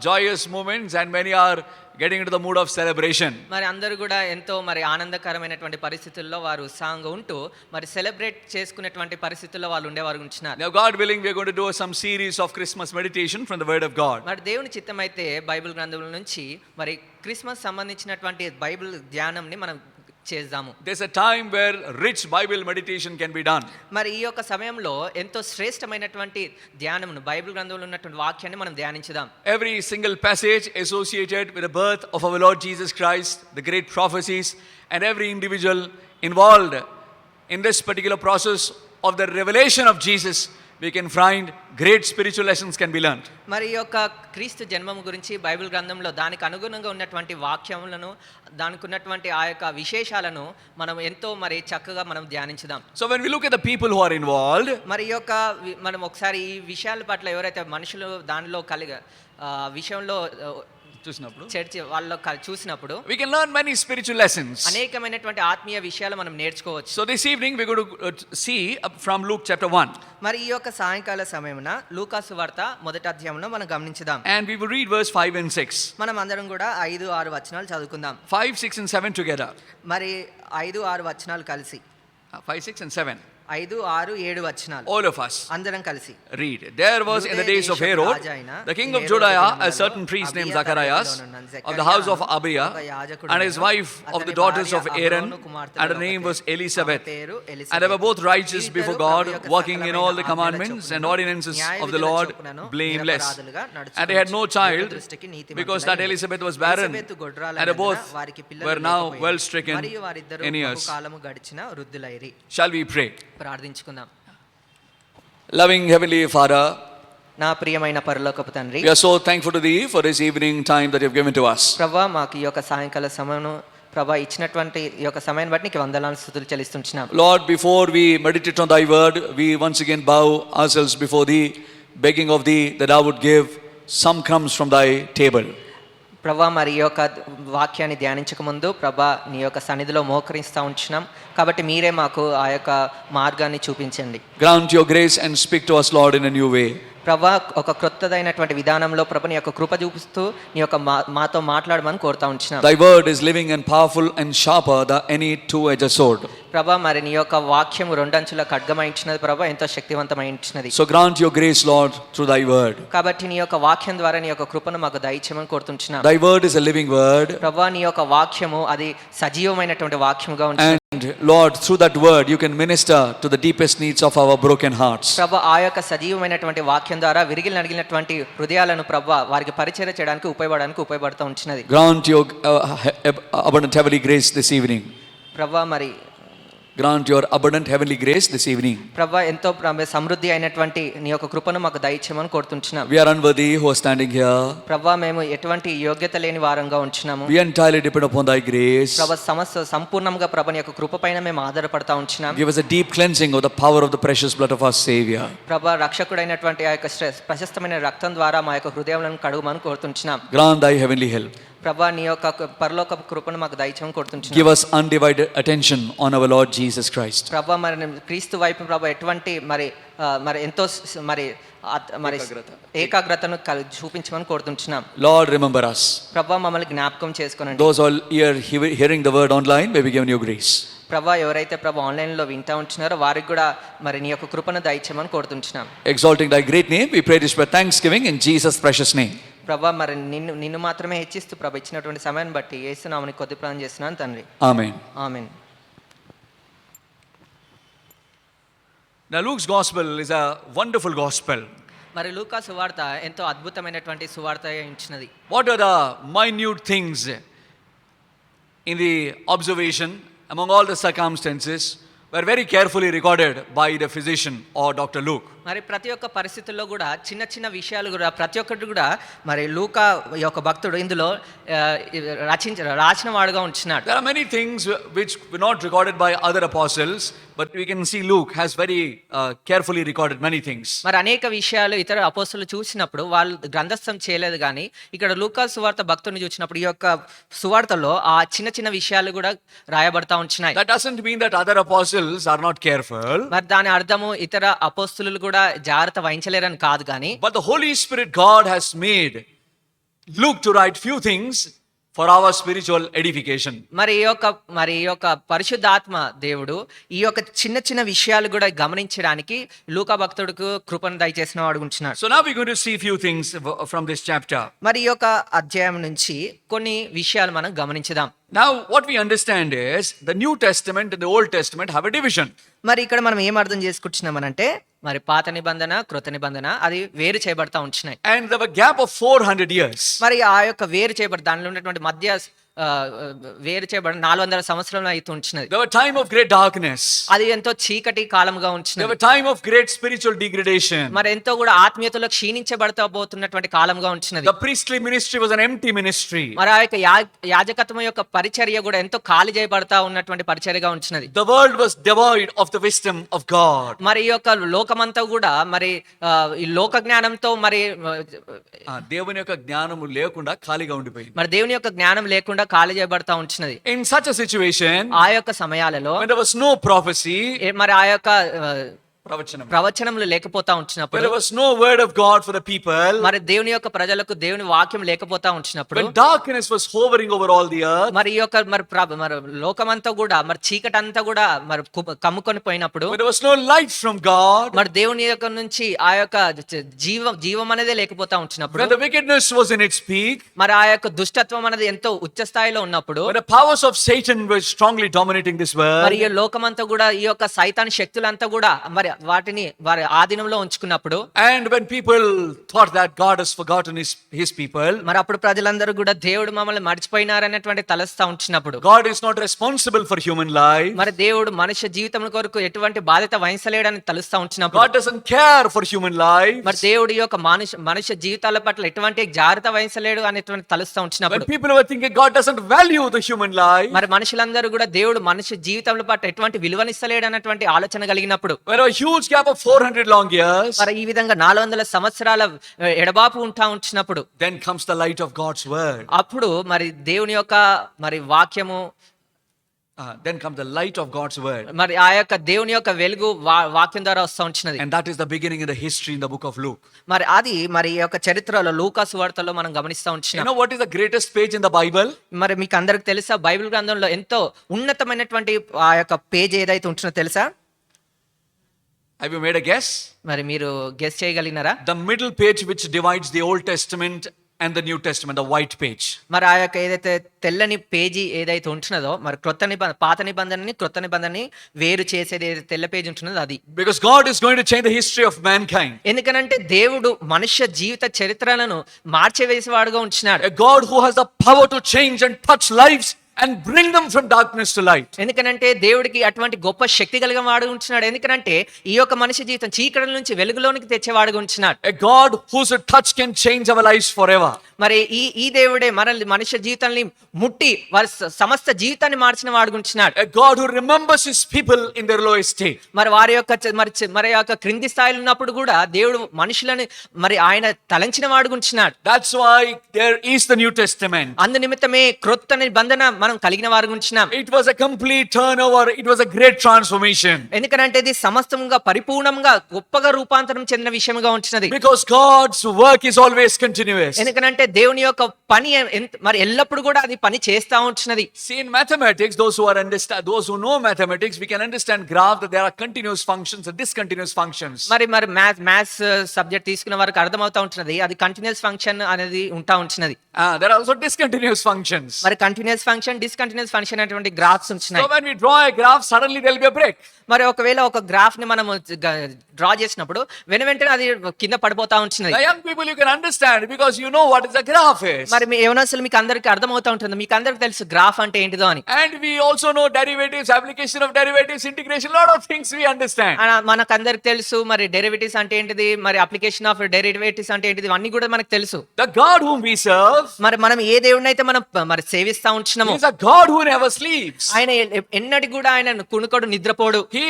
joyous moments, and many are getting into the mood of celebration. మరి అందరూ కూడా ఎంతో ఆనందకరమైనటువంటి పరిస్థితుల్లో వారు ఉత్సాహంగా ఉంటూ మరి సెలబ్రేట్ చేసుకునేటువంటి పరిస్థితుల్లో వాళ్ళు ఉండేవారు ఉంటున్నారు. Now God willing, we are going to do some series of Christmas meditation from the Word of God. మరి దేవుని చిత్తమైతే బైబిల్ గ్రంథముల నుంచి మరి క్రిస్మస్ సంబంధించినటువంటి బైబిల్ ధ్యానంని మనం చేద్దాము. There's a time where rich Bible meditation can be done. మరి ఈ యొక్క సమయంలో ఎంతో శ్రేష్టమైనటువంటి ధ్యానమును బైబిల్ గ్రంథంలో ఉన్నటువంటి వాక్యాన్ని మనం ధ్యానించుదాం. Every single passage associated with the birth of our Lord Jesus Christ, the great prophecies, and every individual involved in this particular process of the revelation of Jesus, we can find great spiritual lessons can be learned. మరి ఈ యొక్క క్రీస్తు జన్మము గురించి Bible గ్రంథంలో దానికి అనుగుణంగా ఉన్నటువంటి వాక్యములను దానికి ఉన్నటువంటి ఆ యొక్క విశేషాలను మనం ఎంతో చక్కగా మనం ధ్యానించుదాం. So when we look at the people who are involved, మరి ఈ యొక్క మనం ఒకసారి ఈ విషయాల పట్ల ఎవరైతే మనుషులు దానిలో విషయంలో చూసినప్పుడు చర్చ వాళ్ళలో చూసినప్పుడు we can learn many spiritual lessons. అనేకమైనటువంటి ఆత్మీయ విషయాలు మనం నేర్చుకోవచ్చు. So this evening we are going to see from Luke chapter 1. మరి ఈ యొక్క సాయంకాల సమయమున లూకాసు వార్త మొదటి అధ్యాయంలో మనం గమనించుదాం. And we will read verse 5 and 6. మనం అందరం కూడా 5-6 వచనాలు చదువుకుందాం. 5, 6 and 7 together. మరి 5-6 వచనాలు కలిసి 5, 6 and 7. 5, 6, 7 వచనాలు. All of us అందరం కలిసి read. There was in the days of Herod, the king of Judea, a certain priest named Zacharias of the house of Abiah, and his wife of the daughters of Aaron, and her name was Elizabeth. And they were both righteous before God, walking in all the commandments and ordinances of the Lord, blameless. And they had no child, because that Elizabeth was barren, and they both were now well stricken in years. Shall we pray? ప్రార్థించుకుందాం. Loving Heavenly Father, నా ప్రియమైన పరలోకపు తండ్రి, we are so thankful to Thee for this evening time that you have given to us. ప్రభా మాకు ఈ యొక్క సాయంకాల సమయము ప్రభా ఇచ్చినటువంటి ఈ యొక్క సమయాన్ని బట్టి నీకు వందనాలు స్తుతులు చెల్లిస్తున్నాం. Lord, before we meditate on Thy word, we once again bow ourselves before Thee, begging of Thee that Thou would give some crumbs from Thy table. ప్రభా మరి ఈ యొక్క వాక్యాన్ని ధ్యానించక ముందు ప్రభా నీ యొక్క సన్నిధిలో మోకరిస్తూ ఉంటున్నాం, కాబట్టి మీరే మాకు ఆ యొక్క మార్గాన్ని చూపించండి. Grant your grace and speak to us, Lord, in a new way. ప్రభా ఒక క్రొత్తదైనటువంటి విధానంలో ప్రభా నీ యొక్క కృప చూపిస్తూ నీ యొక్క మాతో మాట్లాడమని కోరుతా ఉంటున్నాం. Thy word is living and powerful and sharper than any two-edged sword. ప్రభా మరి నీ యొక్క వాక్యము రెండంచుల ఖడ్గమైంచినది ప్రభా, ఎంతో శక్తివంతమైంచినది. So grant your grace, Lord, through Thy word. కాబట్టి నీ యొక్క వాక్యం ద్వారా నీ యొక్క కృపను మాకు దయచేయమని కోరుతుంటున్నాం. Thy word is a living word. ప్రభా నీ యొక్క వాక్యము అది సజీవమైనటువంటి వాక్యముగా ఉంటుంది. And Lord, through that word you can minister to the deepest needs of our broken hearts. ప్రభా ఆ యొక్క సజీవమైనటువంటి వాక్యం ద్వారా విరిగిలి నడిగినటువంటి హృదయాలను ప్రభా వారికి పరిచర్య చేయడానికి ఉపయోగపడుతూ ఉంటున్నది. Grant your abundant heavenly grace this evening. ప్రభా మరి Grant your abundant heavenly grace this evening. ప్రభా ఎంతో సమృద్ధి అయినటువంటి నీ యొక్క కృపను మాకు దయచేయమని కోరుతుంటున్నాం. We are unworthy who are standing here. ప్రభా మేము ఎటువంటి యోగ్యత లేని వారంగా ఉంటున్నాము. We entirely depend upon Thy grace. ప్రభా సంపూర్ణంగా ప్రభా నీ యొక్క కృప పైన మేము ఆధారపడతా ఉంటున్నాం. Give us a deep cleansing of the power of the precious blood of our Savior. ప్రభా రక్షకుడైనటువంటి ఆ యొక్క ప్రశస్తమైన రక్తం ద్వారా మా యొక్క హృదయాలను కడుగుమని కోరుతుంటున్నాం. Grant Thy heavenly help. ప్రభా నీ యొక్క పరలోక కృపను మాకు దయచేయమని కోరుతుంటున్నాం. Give us undivided attention on our Lord Jesus Christ. ప్రభా మరి క్రీస్తు వైపు ప్రభా ఎటువంటి మరి ఎంతో మరి ఏకాగ్రతను చూపించమని కోరుతుంటున్నాం. Lord, remember us. ప్రభా మమ్మల్ని జ్ఞాపకం చేసుకోనండి. Those all here hearing the word online may be given your grace. ప్రభా ఎవరైతే ప్రభా ఆన్లైన్లో వింటూ ఉంటున్నారో వారికి కూడా మరి నీ యొక్క కృపను దయచేయమని కోరుతుంటున్నాం. Exalting Thy great name, we pray this by thanksgiving in Jesus' precious name. ప్రభా మరి నిన్ను మాత్రమే హెచ్చిస్తూ ప్రభా ఇచ్చినటువంటి సమయాన్ని బట్టి యేసు నామమున కొద్ది ప్రార్థన చేస్తున్నాను తండ్రి. Amen. Amen. Now Luke's gospel is a wonderful gospel. మరి లూకా సువార్త ఎంతో అద్భుతమైనటువంటి సువార్త ఇచ్చినది. What are the minute things in the observation among all the circumstances were very carefully recorded by the physician or Dr. Luke? మరి ప్రతి ఒక్క పరిస్థితుల్లో కూడా చిన్న చిన్న విషయాలు కూడా ప్రతి ఒక్కటి కూడా మరి లూకా యొక్క భక్తుడు ఇందులో రాసిన వాడుగా ఉంటున్నాడు. There are many things which were not recorded by other apostles, but we can see Luke has very carefully recorded many things. మరి అనేక విషయాలు ఇతర అపోస్తలులు చూసినప్పుడు వాళ్ళు గ్రంథస్థం చేయలేదు, కానీ ఇక్కడ లూకా సువార్త భక్తుని చూసినప్పుడు ఈ యొక్క సువార్తలో ఆ చిన్న చిన్న విషయాలు కూడా రాయబడతా ఉంటున్నాయి. That doesn't mean that other apostles are not careful. మరి దాని అర్థము ఇతర అపోస్తలులు కూడా జాగ్రత్త వహించలేరని కాదు, కానీ But the Holy Spirit God has made Luke to write few things for our spiritual edification. మరి ఈ యొక్క పరిశుద్ధాత్మ దేవుడు ఈ యొక్క చిన్న చిన్న విషయాలు కూడా గమనించడానికి లూకా భక్తుడికి కృపను దయచేసిన వాడు ఉంటున్నాడు. So now we're going to see few things from this chapter. మరి ఈ యొక్క అధ్యాయం నుంచి కొన్ని విషయాలు మనం గమనించుదాం. Now what we understand is the New Testament and the Old Testament have a division. మరి ఇక్కడ మనం ఏం అర్థం చేసుకుంటున్నామనంటే మరి పాత నిబంధన క్రొత్త నిబంధన అది వేరు చేయబడతా ఉంటున్నాయి. And there was a gap of 400 years. మరి ఆ యొక్క వేరు చేయబడి దానిలో ఉన్నటువంటి మధ్య వేరు చేయబడి 400 సంవత్సరాలు అయితే ఉంచినది. There were time of great darkness. అది ఎంతో చీకటి కాలముగా ఉంచినది. There were time of great spiritual degradation. మరి ఎంతో కూడా ఆత్మీయతలో క్షీణించబడతా పోతున్నటువంటి కాలంగా ఉంచినది. The priestly ministry was an empty ministry. మరి ఆ యొక్క యాజకత్వం యొక్క పరిచర్య కూడా ఎంతో ఖాళీ చేయబడతా ఉన్నటువంటి పరిచర్యగా ఉంచినది. The world was devoid of the wisdom of God. మరి ఈ యొక్క లోకమంతా కూడా మరి ఈ లోక జ్ఞానంతో మరి దేవుని యొక్క జ్ఞానము లేకుండా ఖాళీగా ఉండిపోయింది. మరి దేవుని యొక్క జ్ఞానం లేకుండా ఖాళీ చేయబడతా ఉంచినది. In such a situation, ఆ యొక్క సమయాలలో when there was no prophecy, మరి ఆ యొక్క ప్రవచనములు లేకపోతా When ఉంచినప్పుడు, there was no word of God for the people, మరి దేవుని యొక్క ప్రజలకు దేవుని వాక్యం లేకపోతా ఉంచినప్పుడు, when darkness was hovering over all the earth, మరి ఈ యొక్క మరి లోకమంతా కూడా మరి చీకటి అంతా కూడా మరి కమ్ముకొని పోయినప్పుడు, when there was no light from God, మరి దేవుని యొక్క నుంచి ఆ యొక్క జీవం అనేది లేకపోతా ఉంచినప్పుడు, when the wickedness was in its peak, మరి ఆ యొక్క దుష్టత్వం అనేది ఎంతో ఉచ్చ స్థాయిలో ఉన్నప్పుడు, when the powers of Satan were strongly dominating this మరి world, ఈ లోకమంతా కూడా ఈ యొక్క సైతాన్ శక్తులంతా కూడా మరి వాటిని వారి ఆధీనంలో ఉంచుకున్నప్పుడు, and when people thought that God has forgotten his people, మరి అప్పుడు ప్రజలందరూ కూడా దేవుడు మమ్మల్ని మర్చిపోయినారనేటువంటి తలస్తా ఉంచినప్పుడు, God is not responsible for human life, మరి దేవుడు మనుష్య జీవితం కొరకు ఎటువంటి బాధ్యత వహించలేడని తలుస్తా ఉంచినప్పుడు, God doesn't care for human life, మరి దేవుడి యొక్క మనుష్య జీవితాల పట్ల ఎటువంటి జాగ్రత్త వహించలేడు అనేటువంటి తలుస్తా ఉంచినప్పుడు, when people were thinking God doesn't value the human life, మరి మనుషులందరూ కూడా దేవుడు మనుష్య జీవితంలో పట్ల ఎటువంటి విలువనిస్తలేడు అన్నటువంటి ఆలోచన కలిగినప్పుడు, when a huge gap of 400 long years, మరి ఈ విధంగా 400 సంవత్సరాల ఎడబాపు ఉంచినప్పుడు, then comes the light of God's word. అప్పుడు మరి దేవుని యొక్క మరి వాక్యము, Then comes the light of God's word. మరి ఆ యొక్క దేవుని యొక్క వెలుగు వాక్యం ద్వారా వస్తూ ఉంచినది. And that is the beginning in the history in the book of Luke. మరి అది మరి ఈ యొక్క చరిత్రలో లూకా సువార్తలో మనం గమనిస్తూ You ఉంచినాం. know what is the greatest page in the Bible? మరి మీకు అందరికి తెలుసా బైబిల్ గ్రంథంలో ఎంతో ఉన్నతమైనటువంటి ఆ యొక్క పేజ్ ఏదైతే ఉంటుందో తెలుసా? Have you made a guess? మరి మీరు guess చేయగలిగినారా? The middle page which divides the Old Testament and the New Testament, the white page. మరి ఆ యొక్క ఏదైతే తెల్లని పేజీ ఏదైతే ఉంటున్నదో, మరి పాత నిబంధనని క్రొత్త నిబంధనని వేరు చేసేది ఏదైతే తెల్ల పేజీ ఉంటున్నదో అది. Because God is going to change the history of mankind. ఎందుకనంటే దేవుడు మనుష్య జీవిత చరిత్రలను మార్చివేసేవాడుగా ఉంచినాడు. A God who has the power to change and touch lives and bring them from darkness to light. ఎందుకనంటే దేవుడికి అటువంటి గొప్ప శక్తి కలిగిన వాడు ఉంటున్నాడు. ఎందుకనంటే ఈ యొక్క మనిషి జీవితం చీకటి నుంచి వెలుగులోనికి తెచ్చేవాడుగా ఉంటున్నాడు. A God whose touch can change our lives forever. మరి ఈ దేవుడే మనల్ని మనుష్య జీవితాన్ని ముట్టి వారి సమస్త జీవితాన్ని మార్చిన వాడుగా ఉంటున్నాడు. A God who remembers his people in their lowest state. మరి వారి యొక్క మరి యొక్క క్రింది స్థాయిలో ఉన్నప్పుడు కూడా దేవుడు మనుషులని మరి ఆయన తలంచిన వాడుగా ఉంటున్నాడు. That's why there is the New Testament. అందు నిమిత్తమే క్రొత్త నిబంధన మనం కలిగిన వారుగా ఉంటున్నాం. It was a complete turnover. It was a great transformation. ఎందుకంటే ఇది సమస్తంగా పరిపూర్ణంగా గొప్పగా రూపాంతరం చెందిన విషయంగా ఉంటున్నది. Because God's work is always continuous. ఎందుకంటే దేవుని యొక్క పని మరి ఎల్లప్పుడు కూడా అది పని చేస్తా ఉంటున్నది. See, in mathematics, those who know mathematics, we can understand graph that there are continuous functions and discontinuous functions. మరి మ్యాథ్స్ సబ్జెక్ట్ తీసుకున్న వారికి అర్థమవుతా ఉంటున్నది, అది కంటిన్యూస్ ఫంక్షన్ అనేది ఉంటా ఉంటున్నది. There are also discontinuous functions. మరి కంటిన్యూస్ ఫంక్షన్, డిస్కంటిన్యూస్ ఫంక్షన్ అటువంటి గ్రాఫ్స్ ఉంటున్నాయి. So when we draw a graph, suddenly there will be a break. మరి ఒకవేళ ఒక గ్రాఫ్ ని మనం డ్రా చేసినప్పుడు వెంటనే అది కింద పడిపోతా ఉంటున్నది. The young people, you can understand because you know what is a graph is. మరి మీ యవనస్తులు మీకు అందరికి అర్థమవుతా ఉంటుంది, మీకు అందరికి తెలుసు గ్రాఫ్ అంటే ఏంటిదో అని. And we also know derivatives, application of derivatives, integration, lot of things we understand. మనకు అందరికి తెలుసు మరి డెరివేటివ్స్ అంటే ఏంటిది, మరి అప్లికేషన్ ఆఫ్ డెరివేటివ్స్ అంటే ఏంటిది, అన్ని కూడా మనకు తెలుసు. The God whom we serve, మరి మనం ఏ దేవుడిని అయితే మనం మరి సేవిస్తా ఉంటున్నామో, he is a God who never sleeps. ఆయన ఎన్నటి కూడా ఆయన కునుకోడు, నిద్రపోడు. He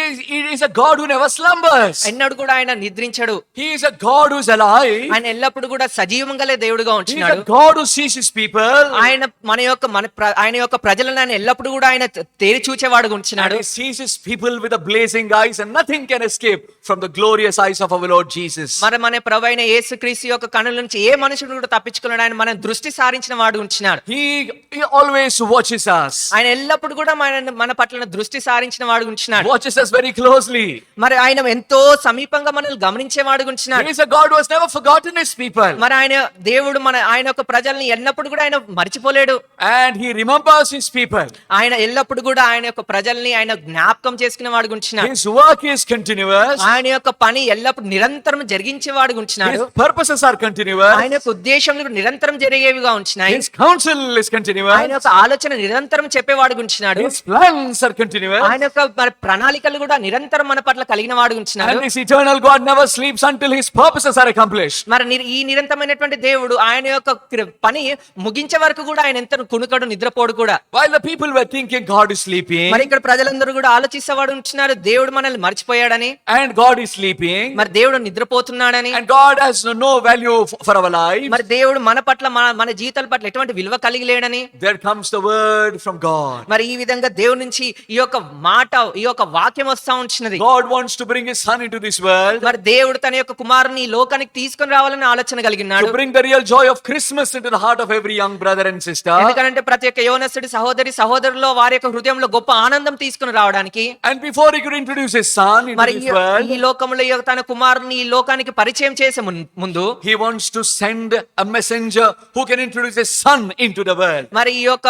is a God who never slumbers. ఎన్నడు కూడా ఆయన నిద్రించడు. He is a God who is alive. ఆయన ఎల్లప్పుడు కూడా సజీవంగా దేవుడుగా He is ఉంటున్నాడు. a God who sees his people. ఆయన ఆయన యొక్క ప్రజలను ఆయన ఎల్లప్పుడు కూడా ఆయన తేరి చూచేవాడుగా And ఉంటున్నాడు. he sees his people with the blazing eyes, and nothing can escape from the glorious eyes of our Lord Jesus. మరి మన ప్రభువైన యేసుక్రీస్తు యొక్క కనుల నుంచి ఏ మనుషుడు కూడా తప్పించుకున్నాడు. ఆయన మన దృష్టి సారించిన వాడు ఉంటున్నాడు. He always watches us. ఆయన ఎల్లప్పుడు కూడా మన పట్ల దృష్టి సారించిన వాడు ఉంటున్నాడు. Watches us very closely. మరి ఆయన ఎంతో సమీపంగా మనల్ని గమనించే వాడు ఉంటున్నాడు. He is a God who has never forgotten his people. మరి దేవుడు ఆయన యొక్క ప్రజల్ని ఎన్నప్పుడు కూడా ఆయన మర్చిపోలేడు. And he remembers his people. ఆయన ఎల్లప్పుడు కూడా ఆయన యొక్క ప్రజల్ని ఆయన జ్ఞాపకం చేసుకునే వాడు ఉంటున్నాడు. His work is continuous. ఆయన యొక్క పని ఎల్లప్పుడు నిరంతరం జరిగించే వాడు ఉంటున్నాడు. His purposes are continuous. ఆయన యొక్క ఉద్దేశములు నిరంతరం జరిగేవిగా ఉంటున్నాయి. His counsel is continuous. ఆయన యొక్క ఆలోచన నిరంతరం చెప్పేవాడు ఉంటున్నాడు. His plans are continuous. ఆయన యొక్క మరి ప్రణాళికలు కూడా నిరంతరం మన పట్ల కలిగిన వాడు ఉంటున్నాడు. And this eternal God never sleeps until his purposes are accomplished. మరి ఈ నిరంతరమైనటువంటి దేవుడు ఆయన యొక్క పని ముగించే వరకు కూడా ఆయన ఎంత కునుకడు, నిద్రపోడు కూడా. While the people were thinking God is sleeping, మరి ఇక్కడ ప్రజలందరూ కూడా ఆలోచిస్తేవాడు ఉంటున్నారు, దేవుడు మనల్ని మర్చిపోయాడని, and God is sleeping, మరి దేవుడు నిద్రపోతున్నాడని, and God has no value for our lives, మరి దేవుడు మన పట్ల మన జీవితాల పట్ల ఎటువంటి విలువ కలిగి లేడని, there comes the word word from God. మరి ఈ విధంగా దేవుడి నుంచి ఈ యొక్క మాట, ఈ యొక్క వాక్యం వస్తా ఉంటున్నది. God wants to bring his son into this world, మరి దేవుడు తన యొక్క కుమారుని ఈ లోకానికి తీసుకొని రావాలని ఆలోచన కలిగి to ఉన్నాడు. bring the real joy of Christmas into the heart of every young brother and sister. ఎందుకంటే ప్రతి ఒక్క యవనస్తుడి సహోదరి సహోదరులో వారి యొక్క హృదయంలో గొప్ప ఆనందం తీసుకుని రావడానికి. And before he could introduce his son into మరి this world, ఈ లోకంలో ఈ యొక్క తన కుమారుని ఈ లోకానికి పరిచయం చేసే ముందు he wants to send a messenger who can introduce his son into the world. మరి ఈ యొక్క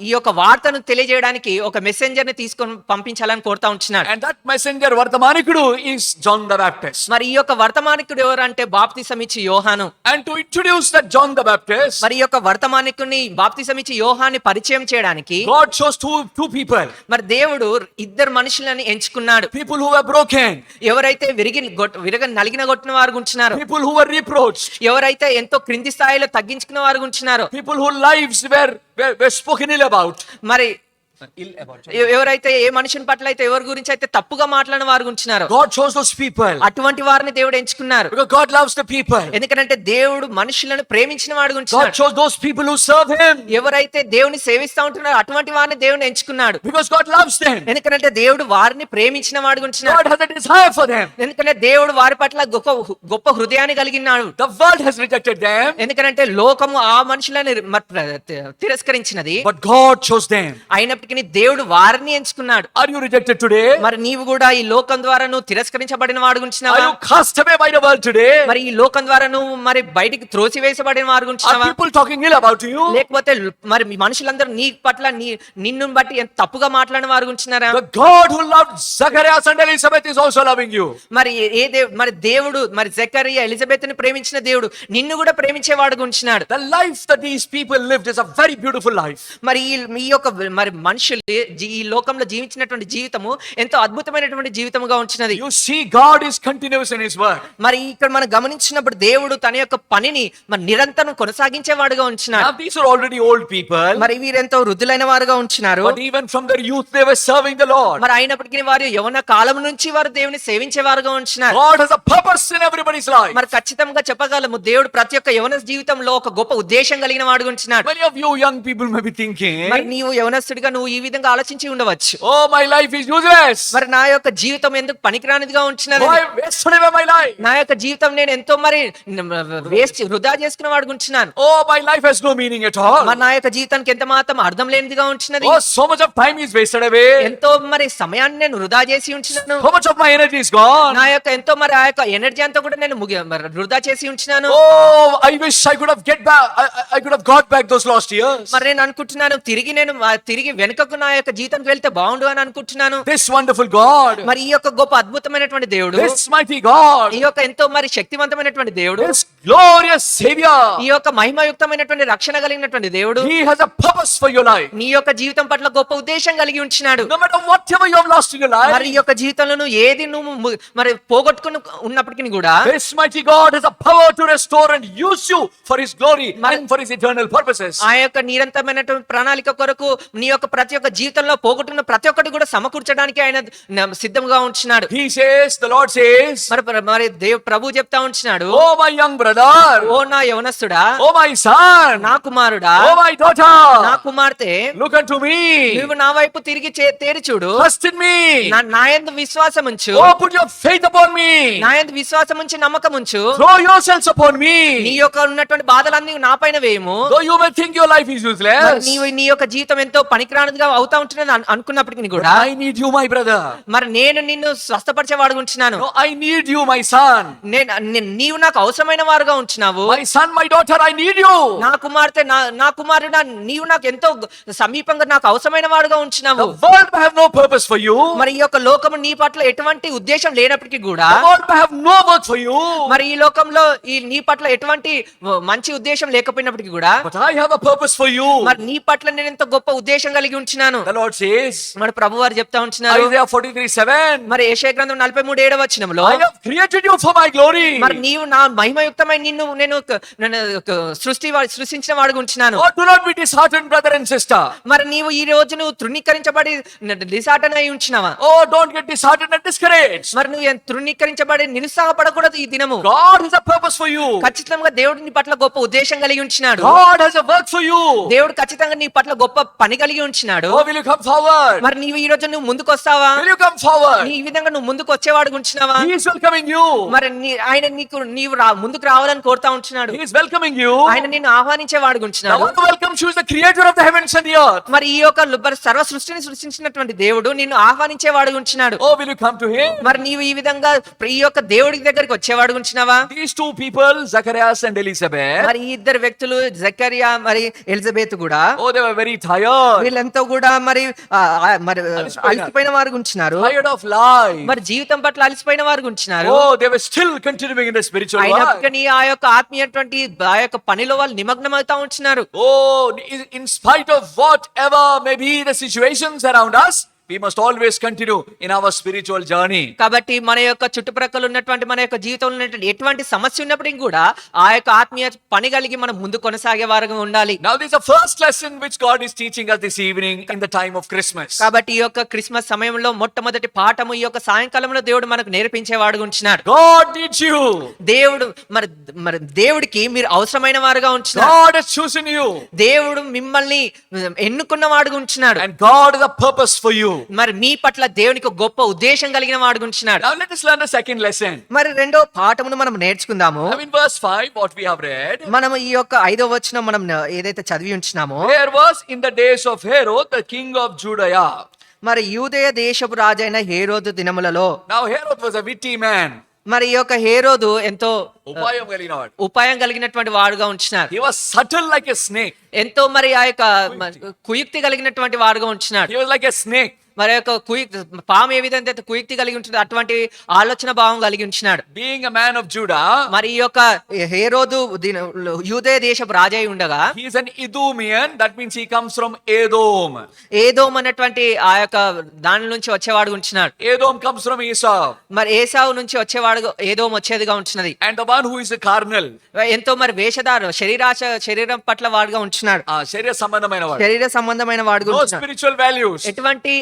ఈ యొక్క వార్తను తెలియజేయడానికి ఒక మెసెంజర్ ని తీసుకొని పంపించాలని కోరుతా ఉంటున్నాడు. And that messenger Vartamanikudu is John the Baptist. మరి ఈ యొక్క వర్తమానికుడు ఎవరంటే బాప్తిసం ఇచ్చి యోహాను. And to introduce that John the Baptist, మరి ఈ యొక్క వర్తమానికుని బాప్తిసం ఇచ్చి యోహాన్ని పరిచయం చేయడానికి God chose two people. మరి దేవుడు ఇద్దరు మనుషులని ఎంచుకున్నాడు. People who were broken, ఎవరైతే విరగ నలిగిన కొట్టిన వారు ఉంటున్నారో, people who were reproached, ఎవరైతే ఎంతో క్రింది స్థాయిలో తగ్గించుకున్న వారు ఉంటున్నారో, people whose lives were spoken ill about. మరి ఎవరైతే ఏ మనుషుని పట్ల అయితే ఎవరి గురించి అయితే తప్పుగా మాట్లాడిన వారు ఉంటున్నారో, God chose those people అటువంటి వారిని దేవుడు ఎంచుకున్నారు. because God loves the people. ఎందుకంటే దేవుడు మనుషులను ప్రేమించిన వాడు God ఉంటున్నాడు. chose those people who serve him ఎవరైతే దేవుని సేవిస్తా ఉంటున్నారో అటువంటి వారిని దేవుని ఎంచుకున్నాడు. because God loves them. ఎందుకంటే దేవుడు వారిని ప్రేమించిన వాడు ఉంటున్నాడు. God has a desire for them. ఎందుకంటే దేవుడు వారి పట్ల గొప్ప హృదయాన్ని కలిగినాడు. The world has rejected them, ఎందుకంటే లోకము ఆ మనుషులని తిరస్కరించినది, but God chose them. అయినప్పటికీ దేవుడు వారిని ఎంచుకున్నాడు. Are you rejected today? మరి నీవు కూడా ఈ లోకం ద్వారా నువ్వు తిరస్కరించబడిన వాడు Are గుంచినావా? you cast away by the world today? మరి ఈ లోకం ద్వారా నువ్వు మరి బయటికి త్రోసివేసబడిన వాడు Are గుంచినావా? people talking ill about you? లేకపోతే మరి మీ మనుషులందరూ నీ పట్ల నిన్ను బట్టి ఎంత తప్పుగా మాట్లాడిన వారు గుంచినారా? The God who loved Zacharias and Elizabeth is also loving you. మరి మరి దేవుడు మరి జకరియా ఎలిజబెత్ ని ప్రేమించిన దేవుడు నిన్ను కూడా ప్రేమించేవాడు గుంచినాడు. The life that these people lived is a very beautiful life. మరి ఈ యొక్క మరి మనుషులు ఈ లోకంలో జీవించినటువంటి జీవితము ఎంతో అద్భుతమైనటువంటి జీవితముగా ఉంచినది. You see, God is continuous in his work. మరి ఇక్కడ మనం గమనించినప్పుడు దేవుడు తన యొక్క పనిని మరి నిరంతరం కొనసాగించేవాడుగా ఉంచినాడు. Now these are already old people, మరి వీరెంతో వృద్ధులైన వారుగా ఉంచినారు. but even from their youth they were serving the Lord. మరి అయినప్పటికీ వారు యవన కాలం నుంచి వారు దేవుని సేవించేవారుగా ఉంచినారు. God has a purpose in everybody's life. మరి ఖచ్చితంగా చెప్పగలము దేవుడు ప్రతి ఒక్క యవన జీవితంలో ఒక గొప్ప ఉద్దేశం కలిగిన వాడుగా ఉంచినాడు. Many of you young people may be thinking, మరి నీవు యవనస్తుడిగా నువ్వు ఈ విధంగా ఆలోచించి ఉండవచ్చు. oh, my life is useless. మరి నా యొక్క జీవితం ఎందుకు పనికిరానిదిగా ఉంచినది? Why wasted away my life? నా యొక్క జీవితం నేను ఎంతో మరి వృధా చేసుకున్న వాడు ఉంచినాను. Oh, my life has no meaning at all. మరి నా యొక్క జీవితానికి ఎంత మాత్రం అర్థం లేనిదిగా ఉంచినది. Oh, so much of time is wasted away. ఎంతో మరి సమయాన్ని నేను వృధా చేసి ఉంచినాను. So much of my energy is gone. నా యొక్క ఎంతో మరి ఆ యొక్క ఎనర్జీ అంతా కూడా నేను మరి వృధా చేసి ఉంచినాను. Oh, I wish I could have I could have got back those lost years. మరి నేను అనుకుంటున్నాను తిరిగి వెనుకకు నా యొక్క జీవితానికి వెళ్తే బాగుండు అని అనుకుంటున్నాను. This wonderful God, మరి ఈ యొక్క గొప్ప అద్భుతమైనటువంటి దేవుడు, this mighty God, ఈ యొక్క ఎంతో మరి శక్తివంతమైనటువంటి దేవుడు, this glorious Savior, ఈ యొక్క మహిమయుక్తమైనటువంటి రక్షణ కలిగినటువంటి దేవుడు He has a purpose for your life. నీ యొక్క జీవితం పట్ల గొప్ప ఉద్దేశం కలిగి ఉంచినాడు. No matter whatever you have lost in your life, మరి ఈ యొక్క జీవితంలో నువ్వు ఏది నువ్వు మరి పోగొట్టుకుని ఉన్నప్పటికీ కూడా this mighty God has a power to restore and use you for His glory and for His eternal purposes. ఆ యొక్క నిరంతరమైనటువంటి ప్రణాళిక కొరకు నీ యొక్క ప్రతి ఒక్క జీవితంలో పోగొట్టుకున్న ప్రతి ఒక్కటి కూడా సమకూర్చడానికి ఆయన సిద్ధంగా ఉంచినాడు. He says, the Lord says, మరి ప్రభు చెప్తా ఉంచినాడు, oh my young brother, ఓ నా యవనస్తుడా, oh my son, నా కుమారుడా, oh my daughter, నా కుమార్తె, look unto me, నువ్వు నా వైపు తిరిగి తేరి చూడు, trust in me, నా యందు విశ్వాసం ఉంచు, oh put your faith upon me, నా యందు విశ్వాసం ఉంచి నమ్మకం ఉంచు, throw yourselves upon me. నీ యొక్క ఉన్నటువంటి బాధలన్నీ నా పైన వేయము. Though you may think your life is useless, నీ యొక్క జీవితం ఎంతో పనికిరానిదిగా అవుతా ఉంటున్నది అనుకున్నప్పటికీ కూడా, I need you my brother, మరి నేను నిన్ను స్వస్థపరిచేవాడుగా ఉంటున్నాను. no I need you my son, నీవు నాకు అవసరమైన వారుగా ఉంటున్నావు. my son my daughter I need you. నా కుమార్తె నా కుమారుడా, నీవు నాకు ఎంతో సమీపంగా నాకు అవసరమైన వాడుగా ఉంటున్నావు. The world may have no purpose for you, మరి ఈ యొక్క లోకము నీ పట్ల ఎటువంటి ఉద్దేశం లేనప్పటికీ కూడా, the world may have no work for you, మరి ఈ లోకంలో నీ పట్ల ఎటువంటి మంచి ఉద్దేశం లేకపోయినప్పటికీ కూడా, but I have a purpose for you. మరి నీ పట్ల నేను ఎంతో గొప్ప ఉద్దేశం కలిగి ఉంచున్నాను. The Lord says, మన ప్రభువారు చెప్తా ఉంటున్నారు Isaiah 43:7, మరి యెషయా గ్రంథం 43:7 వచనంలో, I have created you for my glory. మరి నీవు నా మహిమయుక్తమైన నేను సృష్టించిన వాడుగా ఉంచున్నాను. Oh, do not be disheartened, brother and sister. మరి నీవు ఈ రోజు నువ్వు తృణీకరించబడి డిసాటనై ఉంచినావా? Oh, don't get disheartened and discouraged. మరి నువ్వు తృణీకరించబడి నిరుత్సాహపడకూడదు. ఈ దినము God has a purpose for you. ఖచ్చితంగా దేవుడు నీ పట్ల గొప్ప ఉద్దేశం కలిగి ఉంచినాడు. God has a work for you. దేవుడు ఖచ్చితంగా నీ పట్ల గొప్ప పని కలిగి ఉంచినాడు. Oh, will you come forward? మరి నీవు ఈ రోజు నువ్వు ముందుకు వస్తావా? Will you come forward? ఈ విధంగా నువ్వు ముందుకు వచ్చేవాడు ఉంచినావా? He is welcoming you. మరి ఆయన నీవు ముందుకు రావాలని కోరుతా ఉంటున్నాడు. He is welcoming you. ఆయన నిన్ను ఆహ్వానించేవాడు The ఉంచినాడు. one who welcomes you is the creator of the heavens and the earth. మరి ఈ యొక్క సర్వ సృష్టిని సృష్టించినటువంటి దేవుడు నిన్ను ఆహ్వానించేవాడు ఉంచినాడు. Oh, will you come to him? మరి నీవు ఈ విధంగా ఈ యొక్క దేవుడి దగ్గరికి వచ్చేవాడు ఉంచినావా? These two people, Zacharias and Elizabeth, మరి ఈ ఇద్దరు వ్యక్తులు జకరియా మరి ఎలిజబెత్ కూడా oh, they were very tired. వీళ్ళంతా కూడా మరి అలసిపోయిన వారు ఉంచినారు. Tired of life. మరి జీవితం పట్ల అలసిపోయిన వారు ఉంచినారు. Oh, they were still continuing in the spiritual work. అయినప్పటికీ ఆ యొక్క ఆత్మీయటువంటి ఆ యొక్క పనిలో వాళ్ళు నిమగ్నం అవుతా ఉంచినారు. Oh, in spite of whatever may be the situations around us, we must always continue in our spiritual journey. కాబట్టి మన యొక్క చుట్టుప్రక్కల ఉన్నటువంటి మన యొక్క జీవితంలో ఉన్నటువంటి ఎటువంటి సమస్య ఉన్నప్పటికీ కూడా ఆ యొక్క ఆత్మీయ పని కలిగి మనం ముందు కొనసాగే వారుగా ఉండాలి. Now this is the first lesson which God is teaching us this evening in the time of Christmas. కాబట్టి ఈ యొక్క క్రిస్మస్ సమయంలో మొట్టమొదటి పాఠము ఈ యొక్క సాయంకాలంలో దేవుడు మనకు నేర్పించేవాడుగా ఉంచినాడు. God needs you. దేవుడు మరి దేవుడికి మీరు అవసరమైన వారుగా ఉంచినాడు. God has chosen you. దేవుడు మిమ్మల్ని ఎన్నుకున్న వాడుగా ఉంచినాడు. And God has a purpose for you. మరి మీ పట్ల దేవునికి ఒక గొప్ప ఉద్దేశం కలిగిన వాడుగా ఉంచినాడు. Now let us learn the second lesson. మరి రెండో పాఠమును మనం నేర్చుకుందాము. Now in verse 5 what we have read, మనం ఈ యొక్క 5వ వచనం మనం ఏదైతే చదివి ఉంచినామో, there was in the days of Herod the king of Judea. మరి యూదయ దేశపు రాజైన హేరోదు దినములలో. Now Herod was a witty man. మరి ఈ యొక్క హేరోదు ఎంతో ఉపాయం కలిగినవాడు. ఉపాయం కలిగినటువంటి వాడుగా ఉంచినారు. He was subtle like a snake. ఎంతో మరి ఆ యొక్క కుయుక్తి కలిగినటువంటి వాడుగా ఉంచినాడు. He was like a snake. మరి యొక్క పాము ఏ విధంగా అయితే కుయుక్తి కలిగి ఉంటుంది అటువంటి ఆలోచన భావం కలిగి ఉంచినాడు. Being a man of Judah, మరి ఈ యొక్క హేరోదు యూదయ దేశపు రాజై ఉండగా, he is an Edomian. That means he comes from Edom. ఏదోం అన్నటువంటి ఆ యొక్క దాని నుంచి వచ్చేవాడు ఉంచినాడు. Edom comes from Esau. మరి ఏసావు నుంచి వచ్చేవాడు ఏదోం వచ్చేదిగా ఉంచినది. And the one who is a carnal, ఎంతో మరి వేషధారు శరీరం పట్ల వాడుగా ఉంచినాడు. శరీర సంబంధమైన వాడు. శరీర సంబంధమైన వాడుగా No ఉంచినాడు. spiritual values. ఎటువంటి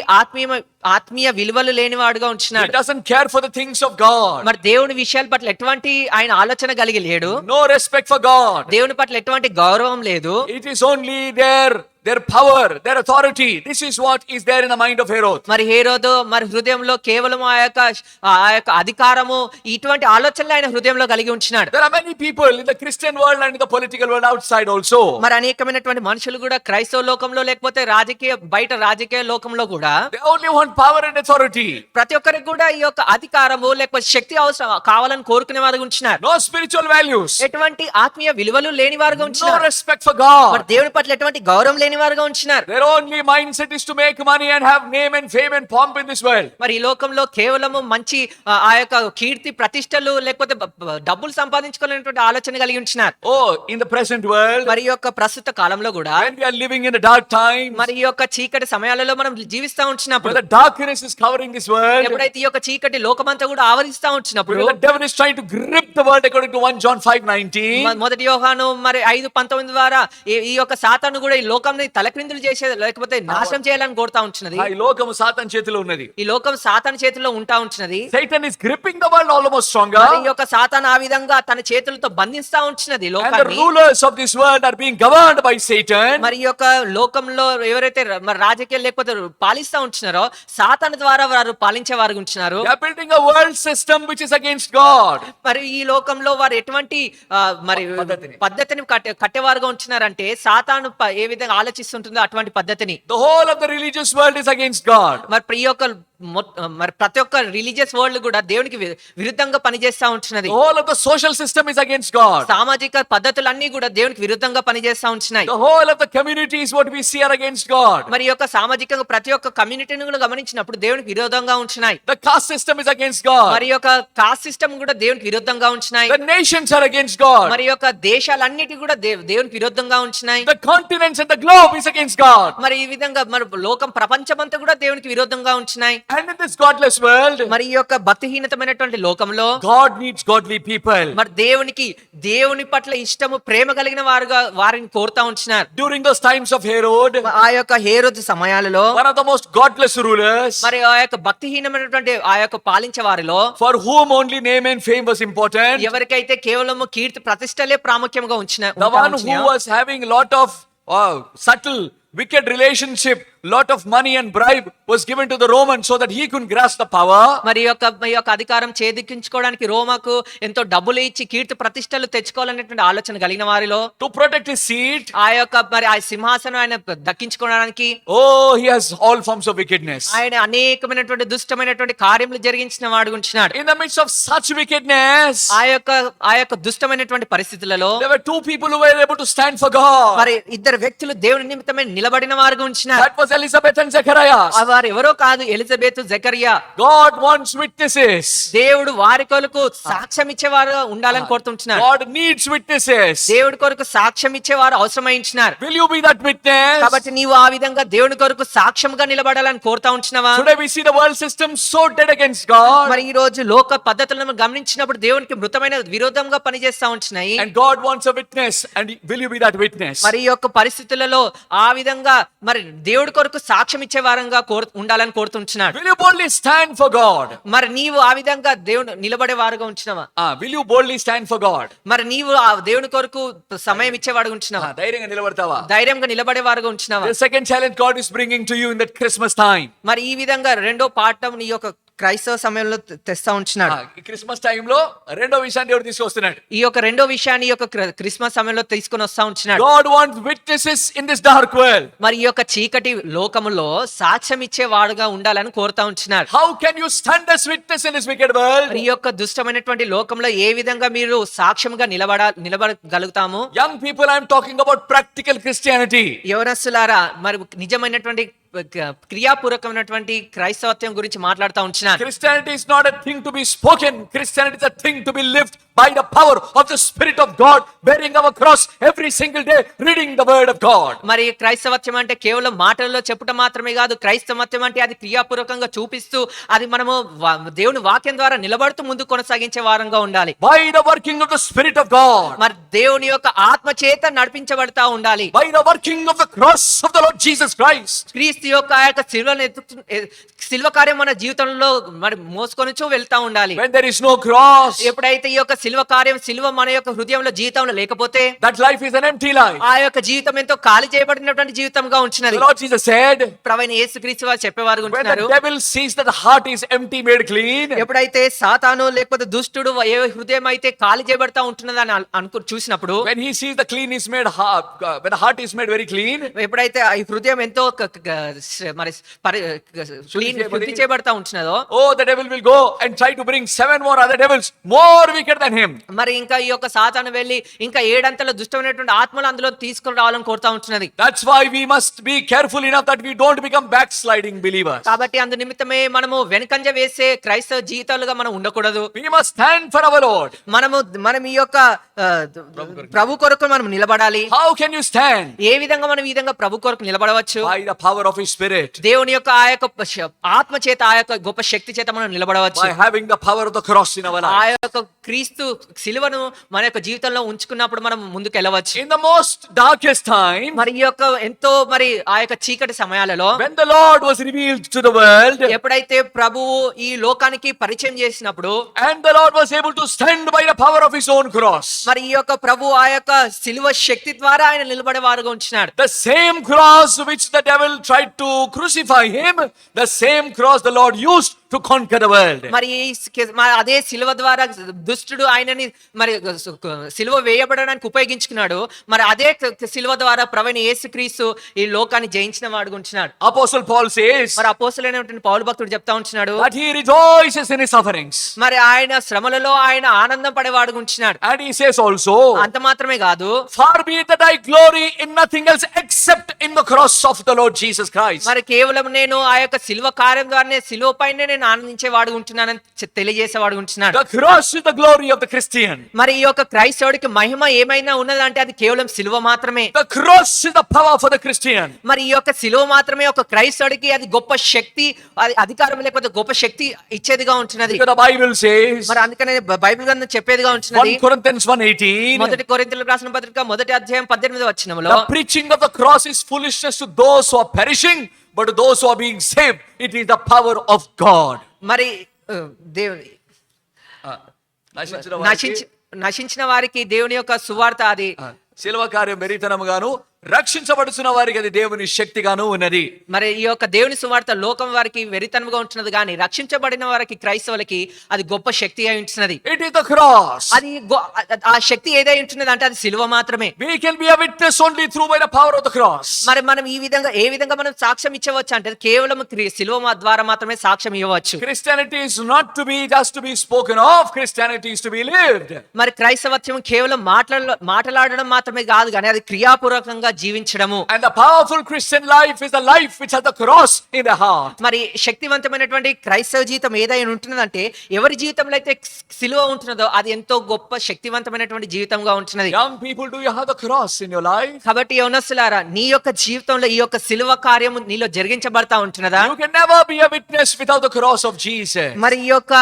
ఆత్మీయ విలువలు లేని వాడుగా He ఉంచినాడు. doesn't care for the things of God. మరి దేవుని విషయాల పట్ల ఎటువంటి ఆయన ఆలోచన కలిగి లేడు. No respect for God. దేవుని పట్ల ఎటువంటి గౌరవం లేదు. It is only their power, their authority. This is what is there in the mind of Herod. మరి హేరోదు మరి హృదయంలో కేవలం ఆ యొక్క అధికారము ఇటువంటి ఆలోచనలు ఆయన హృదయంలో కలిగి ఉంచినాడు. There are many people in the Christian world and in the political world outside also. మరి అనేకమైనటువంటి మనుషులు కూడా క్రైస్తవ లోకంలో లేకపోతే బయట రాజకీయ లోకంలో కూడా They only want power and authority. ప్రతి ఒక్కరికి కూడా ఈ యొక్క అధికారము లేకపోతే శక్తి అవసరం కావాలని కోరుకునే వారుగా ఉంచినారు. No spiritual values. ఎటువంటి ఆత్మీయ విలువలు లేని వారుగా No ఉంచినారు. respect for God. మరి దేవుని పట్ల ఎటువంటి గౌరవం లేని వారుగా ఉంచినారు. Their only mindset is to make money and have name and fame and pomp in this world. మరి ఈ లోకంలో కేవలము మంచి ఆ యొక్క కీర్తి ప్రతిష్టలు లేకపోతే డబ్బులు సంపాదించుకోవాలనేటువంటి ఆలోచన కలిగి ఉంచినారు. Oh, in the present world, మరి ఈ యొక్క ప్రస్తుత కాలంలో కూడా when we are living in the dark times, మరి ఈ యొక్క చీకటి సమయాలలో మనం జీవిస్తా when ఉంచినప్పుడు, the darkness is covering this world, ఎప్పుడైతే ఈ యొక్క చీకటి లోకమంతా కూడా ఆవరిస్తా ఉంచినప్పుడు, when the devil is trying to grip the world according to 1 John 5:19, మొదటి యోహాను మరి 5:19 ద్వారా ఈ యొక్క సాతాను కూడా ఈ లోకంని తలక్రిందులు చేసే లేకపోతే నాశనం చేయాలని కోరుతా ఉంచినది. ఈ లోకము సాతాను చేతిలో ఉన్నది. ఈ లోకం సాతాను చేతిలో ఉంటా ఉంచినది. Satan is gripping the world almost stronger. మరి ఈ యొక్క సాతాను ఆ విధంగా తన చేతులతో బంధిస్తా ఉంచినది And the లోకాన్ని. rulers of this world are being governed by Satan. మరి ఈ యొక్క లోకంలో ఎవరైతే మరి రాజకీయాలు లేకపోతే పాలిస్తా ఉంటున్నారో సాతాను ద్వారా వారు పాలించే వారు ఉంటున్నారు. They are building a world system which is against God. మరి ఈ లోకంలో వారు ఎటువంటి మరి పద్ధతిని కట్టేవారుగా ఉంటున్నారంటే సాతాను ఏ విధంగా ఆలోచిస్తుంటుందో అటువంటి పద్ధతిని. The whole of the religious world is against God. మరి ఈ యొక్క మరి ప్రతి ఒక్క రిలీజియస్ వరల్డ్ కూడా దేవునికి విరుద్ధంగా పనిచేస్తా ఉంటున్నది. The whole of the social system is against God. సామాజిక పద్ధతులన్నీ కూడా దేవునికి విరుద్ధంగా పనిచేస్తా ఉంటున్నాయి. The whole of the communities what we see are against God. మరి యొక్క సామాజికంగా ప్రతి ఒక్క కమ్యూనిటీని కూడా గమనించినప్పుడు దేవునికి విరోధంగా ఉంటున్నాయి. The caste system is against God. మరి యొక్క కాస్ట్ సిస్టమ్ కూడా దేవునికి విరుద్ధంగా ఉంటున్నాయి. The nations are against God. మరి యొక్క దేశాలన్నిటి కూడా దేవునికి విరుద్ధంగా ఉంటున్నాయి. The continents and the globe is against God. మరి ఈ విధంగా మరి లోకం ప్రపంచమంతా కూడా దేవునికి విరోధంగా ఉంటున్నాయి. And in this godless world, మరి ఈ యొక్క భక్తిహీనతమైనటువంటి లోకంలో God needs godly people. మరి దేవుని పట్ల ఇష్టము ప్రేమ కలిగిన వారిని కోరుతా ఉంటున్నారు. During those times of Herod, ఆ యొక్క హేరోదు సమయాలలో one of the most godless rulers, మరి ఆ యొక్క భక్తిహీనమైనటువంటి ఆ యొక్క పాలించే వారిలో for whom only name and fame was important, ఎవరికైతే కేవలము కీర్తి ప్రతిష్టలే ప్రాముఖ్యంగా the one who was having lot of subtle wicked relationship, lot of money and bribe was given to the Romans so that he could grasp the power. మరి యొక్క అధికారం చేదిక్కించుకోవడానికి రోమాకు ఎంతో డబ్బులు ఇచ్చి కీర్తి ప్రతిష్టలు తెచ్చుకోవాలనేటువంటి ఆలోచన కలిగిన వారిలో, to protect his seat, ఆ సింహాసనం ఆయన దక్కించుకోవడానికి, oh, he has all forms of wickedness. ఆయన అనేకమైనటువంటి దుష్టమైనటువంటి కార్యములు జరిగించిన వాడు ఉంటున్నాడు. In the midst of such wickedness, ఆ యొక్క దుష్టమైనటువంటి పరిస్థితులలో there were two people who were able to stand for God. మరి ఇద్దరు వ్యక్తులు దేవుని నిమిత్తమై నిలబడిన వారుగా ఉంటున్నారు. That was Elizabeth and Zechariah. వారు ఎవరో కాదు, Elizabeth, Zechariah. God wants witnesses. దేవుడు వారి కొరకు సాక్ష్యం ఇచ్చేవారు ఉండాలని కోరుతుంటున్నారు. God needs witnesses. దేవుడి కొరకు సాక్ష్యం ఇచ్చేవారు అవసరమైంటున్నారు. Will you be that witness? కాబట్టి నీవు ఆ విధంగా దేవుని కొరకు సాక్ష్యంగా నిలబడాలని కోరుతా ఉంటున్నావా? Today we see the world system so dead against God. మరి ఈ రోజు లోక పద్ధతులను గమనించినప్పుడు దేవునికి మృతమైన విరోధంగా పనిచేస్తా ఉంటున్నాయి. And God wants a witness, and will you be that witness? మరి ఈ యొక్క పరిస్థితులలో ఆ విధంగా మరి దేవుడి కొరకు సాక్ష్యం ఇచ్చే వారంగా ఉండాలని కోరుతుంటున్నాడు. Will you boldly stand for God? మరి నీవు ఆ విధంగా దేవుడు నిలబడే వారుగా ఉంటున్నావా? Will you boldly stand for God? మరి నీవు ఆ దేవుని కొరకు సమయం ఇచ్చేవాడుగా ఉంటున్నావా? ధైర్యంగా నిలబడతావా? ధైర్యంగా నిలబడే వారుగా ఉంటున్నావా? The second challenge God is bringing to you in that Christmas time. మరి ఈ విధంగా రెండో పాఠం నీ యొక్క క్రైస్తవ సమయంలో తెస్తా ఉంటున్నాడు. క్రిస్మస్ టైంలో రెండో విషయాన్ని ఎవరు తీసుకొస్తున్నాడు? ఈ యొక్క రెండో విషయాన్ని ఈ యొక్క క్రిస్మస్ సమయంలో తీసుకొని వస్తా ఉంటున్నాడు. God wants witnesses in this dark world. మరి ఈ యొక్క చీకటి లోకములో సాక్ష్యం ఇచ్చే వాడుగా ఉండాలని కోరుతా ఉంటున్నాడు. How can you stand as witness in this wicked world? ఈ యొక్క దుష్టమైనటువంటి లోకంలో ఏ విధంగా మీరు సాక్ష్యంగా నిలబడగలుగుతాము? Young people, I am talking about practical Christianity. యవనస్తులారా, మరి నిజమైనటువంటి క్రియాపూర్వకమైనటువంటి క్రైస్తవత్వం గురించి మాట్లాడుతూ ఉంటున్నాను. Christianity is not a thing to be spoken. Christianity is a thing to be lived by the power of the Spirit of God, bearing our cross every single day, reading the word of God. మరి క్రైస్తవత్వం అంటే కేవలం మాటల్లో చెప్పుట మాత్రమే కాదు. క్రైస్తవత్వం అంటే అది క్రియాపూర్వకంగా చూపిస్తూ అది మనము దేవుని వాక్యం ద్వారా నిలబడుతూ ముందు కొనసాగించే వారంగా ఉండాలి. By the working of the Spirit of God. మరి దేవుని యొక్క ఆత్మ చేత నడిపించబడతా ఉండాలి. By the working of the cross of the Lord Jesus Christ. క్రీస్తు యొక్క శిల్వ కార్యం మన జీవితంలో మరి మోసుకొనిచూ వెళ్తా ఉండాలి. When there is no cross, ఎప్పుడైతే ఈ యొక్క శిల్వ కార్యం మన యొక్క హృదయంలో జీవితంలో లేకపోతే that life is an empty life. ఆ యొక్క జీవితం ఎంతో ఖాళీ చేయబడినటువంటి జీవితంగా ఉంచినది. The Lord Jesus said, ప్రభువైన యేసుక్రీస్తు వారు చెప్పేవారు when ఉంటున్నారు, the devil sees that the heart is empty, made clean, ఎప్పుడైతే సాతాను లేకపోతే దుష్టుడు ఏ హృదయం అయితే ఖాళీ చేయబడతా ఉంటున్నదని చూసినప్పుడు, when he sees the clean is made, when the heart is made very clean, ఎప్పుడైతే ఈ హృదయం ఎంతో మరి శుద్ధి చేయబడతా ఉంటున్నదో, oh, the devil will go and try to bring 7 more other devils more wicked than him. మరి ఇంకా ఈ యొక్క సాతాను వెళ్ళి ఇంకా 7 అంతల దుష్టమైనటువంటి ఆత్మలు అందులో తీసుకొని రావాలని కోరుతా ఉంటున్నది. That's why we must be careful enough that we don't become backsliding believers. కాబట్టి అందు నిమిత్తమే మనము వెనకంజ వేసే క్రైస్తవ జీవితాలుగా మనం ఉండకూడదు. We must stand for our Lord. మనం ఈ యొక్క ప్రభు కొరకు మనం నిలబడాలి. How can you stand? ఏ విధంగా మనం ఈ విధంగా ప్రభు కొరకు నిలబడవచ్చు? By the power of His Spirit. దేవుని యొక్క ఆ యొక్క ఆత్మ చేత, ఆ యొక్క గొప్ప శక్తి చేత మనం నిలబడవచ్చు. By having the power of the cross in our life. ఆ యొక్క క్రీస్తు సిలువను మన యొక్క జీవితంలో ఉంచుకున్నప్పుడు మనం ముందుకు వెళ్ళవచ్చు. In the most darkest time, మరి ఈ యొక్క ఎంతో మరి ఆ యొక్క చీకటి సమయాలలో, when the Lord was revealed to the world, ఎప్పుడైతే ప్రభువు ఈ లోకానికి పరిచయం చేసినప్పుడు, and the Lord was able to stand by the power of His own cross. మరి ఈ యొక్క ప్రభు ఆ యొక్క సిలువ శక్తి ద్వారా ఆయన నిలబడే వారుగా ఉంచినాడు. The same cross which the devil tried to crucify him, the same cross the Lord used to conquer the world. మరి అదే సిలువ ద్వారా దుష్టుడు ఆయనని మరి సిలువ వేయబడడానికి ఉపయోగించుకున్నాడు. మరి అదే సిలువ ద్వారా ప్రభువైన యేసుక్రీస్తు ఈ లోకాన్ని జయించిన వాడు ఉంటున్నాడు. Apostle Paul says మరి అపోస్తలుడైనటువంటి పౌలు భక్తుడు చెప్తా ఉంటున్నాడు that he rejoices in his sufferings. మరి ఆయన శ్రమలలో ఆయన ఆనందం పడేవాడు ఉంటున్నాడు. And he says also, అంత మాత్రమే కాదు, far be it that I glory in nothing else except in the cross of the Lord Jesus Christ. మరి కేవలం నేను ఆ యొక్క సిలువ కార్యం ద్వారానే సిలువ పైనే నేను ఆనందించేవాడు ఉంటున్నానని తెలియజేసేవాడు ఉంటున్నాడు. The cross is the glory of the Christian. మరి ఈ యొక్క క్రైస్తవుడికి మహిమ ఏమైనా ఉన్నదంటే అది కేవలం సిలువ మాత్రమే. The cross is the power for the Christian. మరి ఈ యొక్క సిలువ మాత్రమే ఒక క్రైస్తవుడికి అది గొప్ప శక్తి, అది అధికారం లేకపోతే గొప్ప శక్తి ఇచ్చేదిగా ఉంటున్నది. The Bible says, మరి అందుకనే బైబిల్ గ్రంథం చెప్పేదిగా ఉంటున్నది. 1 Corinthians 1:18, మొదటి కొరింథీయులకు రాసిన పత్రిక మొదటి అధ్యాయం 18వ వచనములో, the preaching of the cross is foolishness to those who are perishing, but to those who are being saved it is the power of God. మరి దేవుని నశించిన వారికి దేవుని యొక్క సువార్త అది శిలువ కార్యం వెరితనముగాను, రక్షించబడుతున్న వారికి అది దేవుని శక్తిగాను ఉన్నది. మరి ఈ యొక్క దేవుని సువార్త లోకం వారికి వెరితనముగా ఉంటున్నది, కానీ రక్షించబడిన వారికి క్రైస్తవులకి అది గొప్ప శక్తి అయి ఉంటున్నది. It is the cross. అది ఆ శక్తి ఏదై ఉంటున్నది అంటే అది సిలువ మాత్రమే. We can be a witness only through by the power of the cross. మరి మనం ఈ విధంగా ఏ విధంగా మనం సాక్ష్యం ఇచ్చవచ్చు అంటే కేవలం సిలువ ద్వారా మాత్రమే సాక్ష్యం ఇవ్వవచ్చు. Christianity is not to be just to be spoken of, Christianity is to be lived. మరి క్రైస్తవత్వం కేవలం మాట్లాడడం మాత్రమే కాదు, కానీ అది క్రియాపూర్వకంగా జీవించడము. And the powerful Christian life is the life which has the cross in the heart. మరి శక్తివంతమైనటువంటి క్రైస్తవ జీవితం ఏదైనా ఉంటున్నదంటే ఎవరి జీవితంలో అయితే సిలువ ఉంటున్నదో అది ఎంతో గొప్ప శక్తివంతమైనటువంటి జీవితంగా ఉంటున్నది. Young people, do you have the cross in your life? కాబట్టి యవనస్తులారా, నీ యొక్క జీవితంలో ఈ యొక్క సిలువ కార్యం నీలో జరిగించబడతా ఉంటున్నదా? You can never be a witness without the cross of Jesus. మరి ఈ యొక్క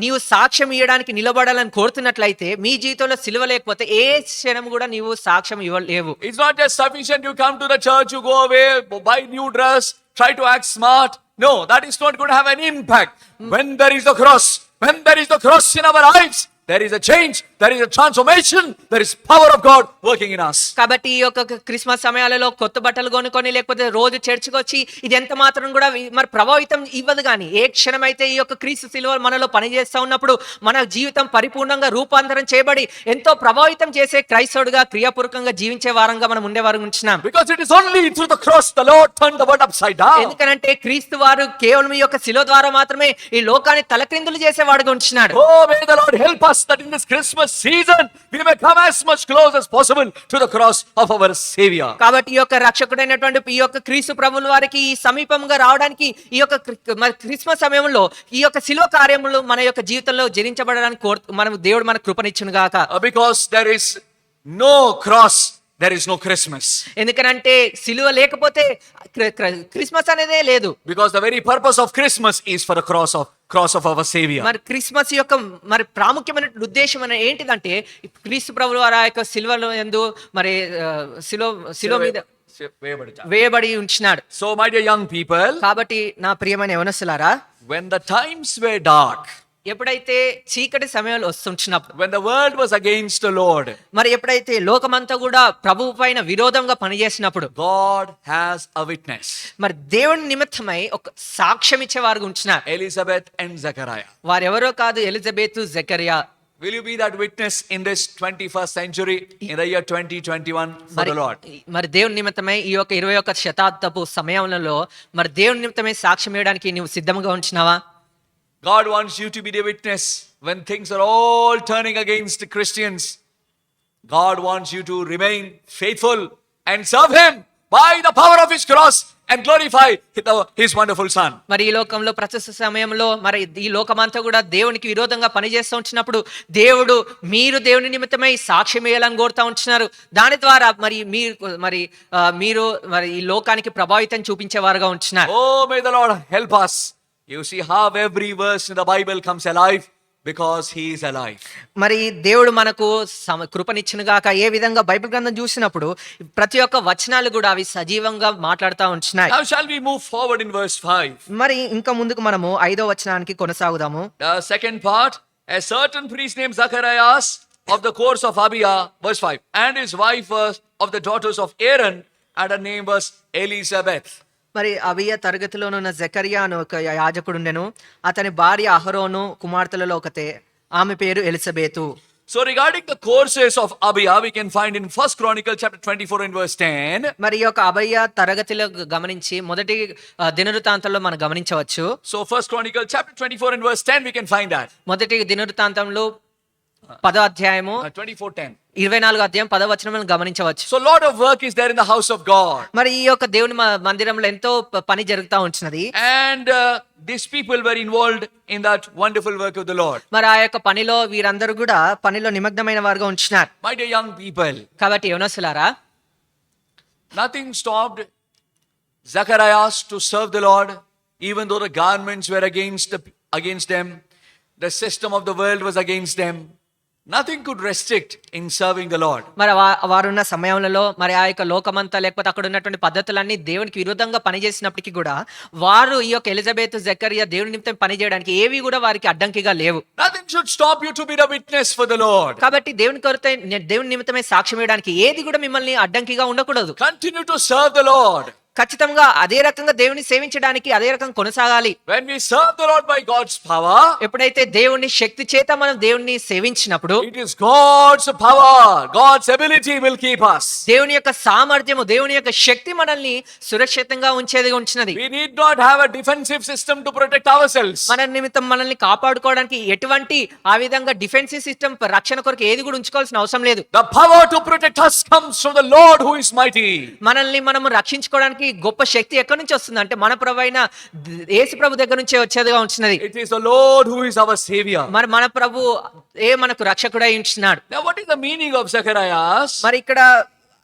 నీవు సాక్ష్యం ఇవ్వడానికి నిలబడాలని కోరుతున్నట్లయితే మీ జీవితంలో సిలువ లేకపోతే ఏ క్షణం కూడా నీవు సాక్ష్యం ఇవ్వలేవు. It's not just sufficient you come to the church, you go away, buy new dress, try to act smart. No, that is not going to have any impact. When there is the cross in our lives, there is a change, there is a transformation, there is power of God working in us. కాబట్టి ఈ యొక్క Christmas సమయాలలో కొత్త బట్టలు కొనుక్కొని లేకపోతే రోజు చర్చికి వచ్చి ఇది ఎంత మాత్రం కూడా మరి ప్రభావితం ఇవ్వదు, కానీ ఏ క్షణం అయితే ఈ యొక్క క్రీస్తు సిలువ మనలో పనిచేస్తూ ఉన్నప్పుడు మన జీవితం పరిపూర్ణంగా రూపాంతరం చేయబడి ఎంతో ప్రభావితం చేసే క్రైస్తవుడిగా క్రియాపూర్వకంగా జీవించే వారంగా మనం ఉండేవారు ఉంటున్నాం. Because it is only through the cross the Lord turned the world upside down. ఎందుకంటే క్రీస్తు వారు కేవలం ఈ యొక్క సిలువ ద్వారా మాత్రమే ఈ లోకాన్ని తలక్రిందులు చేసేవాడుగా ఉంటున్నాడు. Oh, may the Lord help us that in this Christmas season we may come as much close as possible to the cross of our Savior. కాబట్టి ఈ యొక్క రక్షకుడైనటువంటి ఈ యొక్క క్రీస్తు ప్రభువుల వారికి సమీపంగా రావడానికి ఈ యొక్క క్రిస్మస్ సమయంలో ఈ యొక్క సిలువ కార్యములు మన యొక్క జీవితంలో జరించబడడానికి మనం దేవుడు మనకు కృపనిచ్చును గాక. Because there is no cross, there is no Christmas. ఎందుకంటే సిలువ లేకపోతే క్రిస్మస్ అనేదే లేదు. Because the very purpose of Christmas is for the cross of our Savior. మరి క్రిస్మస్ యొక్క మరి ప్రాముఖ్యమైన ఉద్దేశం ఏంటిదంటే క్రీస్తు ప్రభువు వారి యొక్క సిలువలో యందు మరి సిలువ మీద వేయబడి ఉంచినాడు. So my dear young people, కాబట్టి నా ప్రియమైన యవనస్తులారా, when the times were dark, ఎప్పుడైతే చీకటి సమయంలో వస్తుంచినప్పుడు, when the world was against the Lord, మరి ఎప్పుడైతే లోకమంతా కూడా ప్రభువు పైన విరోధంగా పనిచేసినప్పుడు, God has a witness. మరి దేవుని నిమిత్తమై ఒక సాక్ష్యం ఇచ్చేవారు ఉంటున్నారు. Elizabeth and Zechariah. వారెవరో కాదు, Elizabeth, Zechariah. Will you be that witness in this 21st century, in the year 2021 for the Lord? మరి దేవుని నిమిత్తమై ఈ యొక్క 21వ శతాబ్దపు సమయంలో మరి దేవుని నిమిత్తమై సాక్ష్యం ఇవ్వడానికి నువ్వు సిద్ధంగా ఉంటున్నావా? God wants you to be the witness when things are all turning against Christians. God wants you to remain faithful and serve Him by the power of His cross and glorify His wonderful Son. మరి ఈ లోకంలో ప్రస్తుత సమయంలో మరి ఈ లోకమంతా కూడా దేవునికి విరోధంగా పనిచేస్తూ ఉంటున్నప్పుడు మీరు దేవుని నిమిత్తమై సాక్ష్యం ఇవ్వాలని కోరుతా ఉంటున్నారు. దాని ద్వారా మరి మీరు ఈ లోకానికి ప్రభావితం చూపించే వారుగా ఉంటున్నారు. Oh, may the Lord help us. You see how every verse in the Bible comes alive because He is alive. మరి దేవుడు మనకు కృపనిచ్చును గాక. ఏ విధంగా బైబిల్ గ్రంథం చూసినప్పుడు ప్రతి ఒక్క వచనాలు కూడా అవి సజీవంగా మాట్లాడుతూ ఉంటున్నాయి. Now shall we move forward in verse 5? మరి ఇంకా ముందుకు మనము 5వ వచనానికి కొనసాగుదాము. The second part, a certain priest named Zacharias of the course of Abia, verse 5, and his wife was of the daughters of Aaron, and her name was Elizabeth. మరి అబీయ తరగతిలోనున్న జకర్యా అని ఒక యాజకుడుండెను. అతని భార్య అహరోను కుమార్తెలలో ఒకతే. ఆమె పేరు ఎలిసబెతు. So regarding the courses of Abia, we can find in 1 Chronicle chapter 24 and verse 10. మరి ఈ యొక్క అబయ్య తరగతిలో గమనించి మొదటి దినవృత్తాంతంలో మనం గమనించవచ్చు. So 1 Chronicle chapter 24 and verse 10, we can find that. మొదటి దినవృత్తాంతంలో 10వ అధ్యాయము 24:10. 24వ అధ్యాయం 10వ వచనం గమనించవచ్చు. So lot of work is there in the house of God. మరి ఈ యొక్క దేవుని మందిరంలో ఎంతో పని జరుగుతా ఉంటున్నది. And these people were involved in that wonderful work of the Lord. మరి ఆ యొక్క పనిలో వీరందరూ కూడా పనిలో నిమగ్నమైన వారుగా ఉంటున్నారు. My dear young people, కాబట్టి యవనస్తులారా, nothing stopped Zacharias to serve the Lord, even though the governments were against them, the system of the world was against them. Nothing could restrict in serving the Lord. మరి వారున్న సమయంలో మరి ఆ యొక్క లోకమంతా లేకపోతే అక్కడ ఉన్నటువంటి పద్ధతులన్నీ దేవునికి విరుద్ధంగా పనిచేసినప్పటికీ కూడా వారు ఈ యొక్క ఎలిజబెత్ జకరియా దేవుని నిమిత్తం పని చేయడానికి ఏవి కూడా వారికి అడ్డంకిగా లేవు. Nothing should stop you to be the witness for the Lord. కాబట్టి దేవుని నిమిత్తమే సాక్ష్యం ఇవ్వడానికి ఏది కూడా మిమ్మల్ని అడ్డంకిగా ఉండకూడదు. Continue to serve the Lord. ఖచ్చితంగా అదే రకంగా దేవుని సేవించడానికి అదే రకంగా కొనసాగాలి. When we serve the Lord by God's power, ఎప్పుడైతే దేవుని శక్తి చేత మనం దేవుని సేవించినప్పుడు it is God's power, God's ability will keep us. దేవుని యొక్క సామర్థ్యము, దేవుని యొక్క శక్తి మనల్ని సురక్షితంగా ఉంచినది. We need not have a defensive system to protect ourselves. మన నిమిత్తం మనల్ని కాపాడుకోవడానికి ఎటువంటి ఆ విధంగా డిఫెన్సివ్ సిస్టమ్ రక్షణ కొరకు ఏది కూడా ఉంచుకోవాల్సిన అవసరం లేదు. The power to protect us comes from the Lord who is mighty. మనల్ని మనము రక్షించుకోవడానికి గొప్ప శక్తి ఎక్కడి నుంచి వస్తుంది అంటే మన ప్రభు అయిన యేసు ప్రభు దగ్గర నుంచే వచ్చేదిగా ఉంటున్నది. It is the Lord who is our savior. మరి మన ప్రభు మనకు రక్షకుడై ఉంటున్నాడు. Now what is the meaning of Zacharias? మరి ఇక్కడ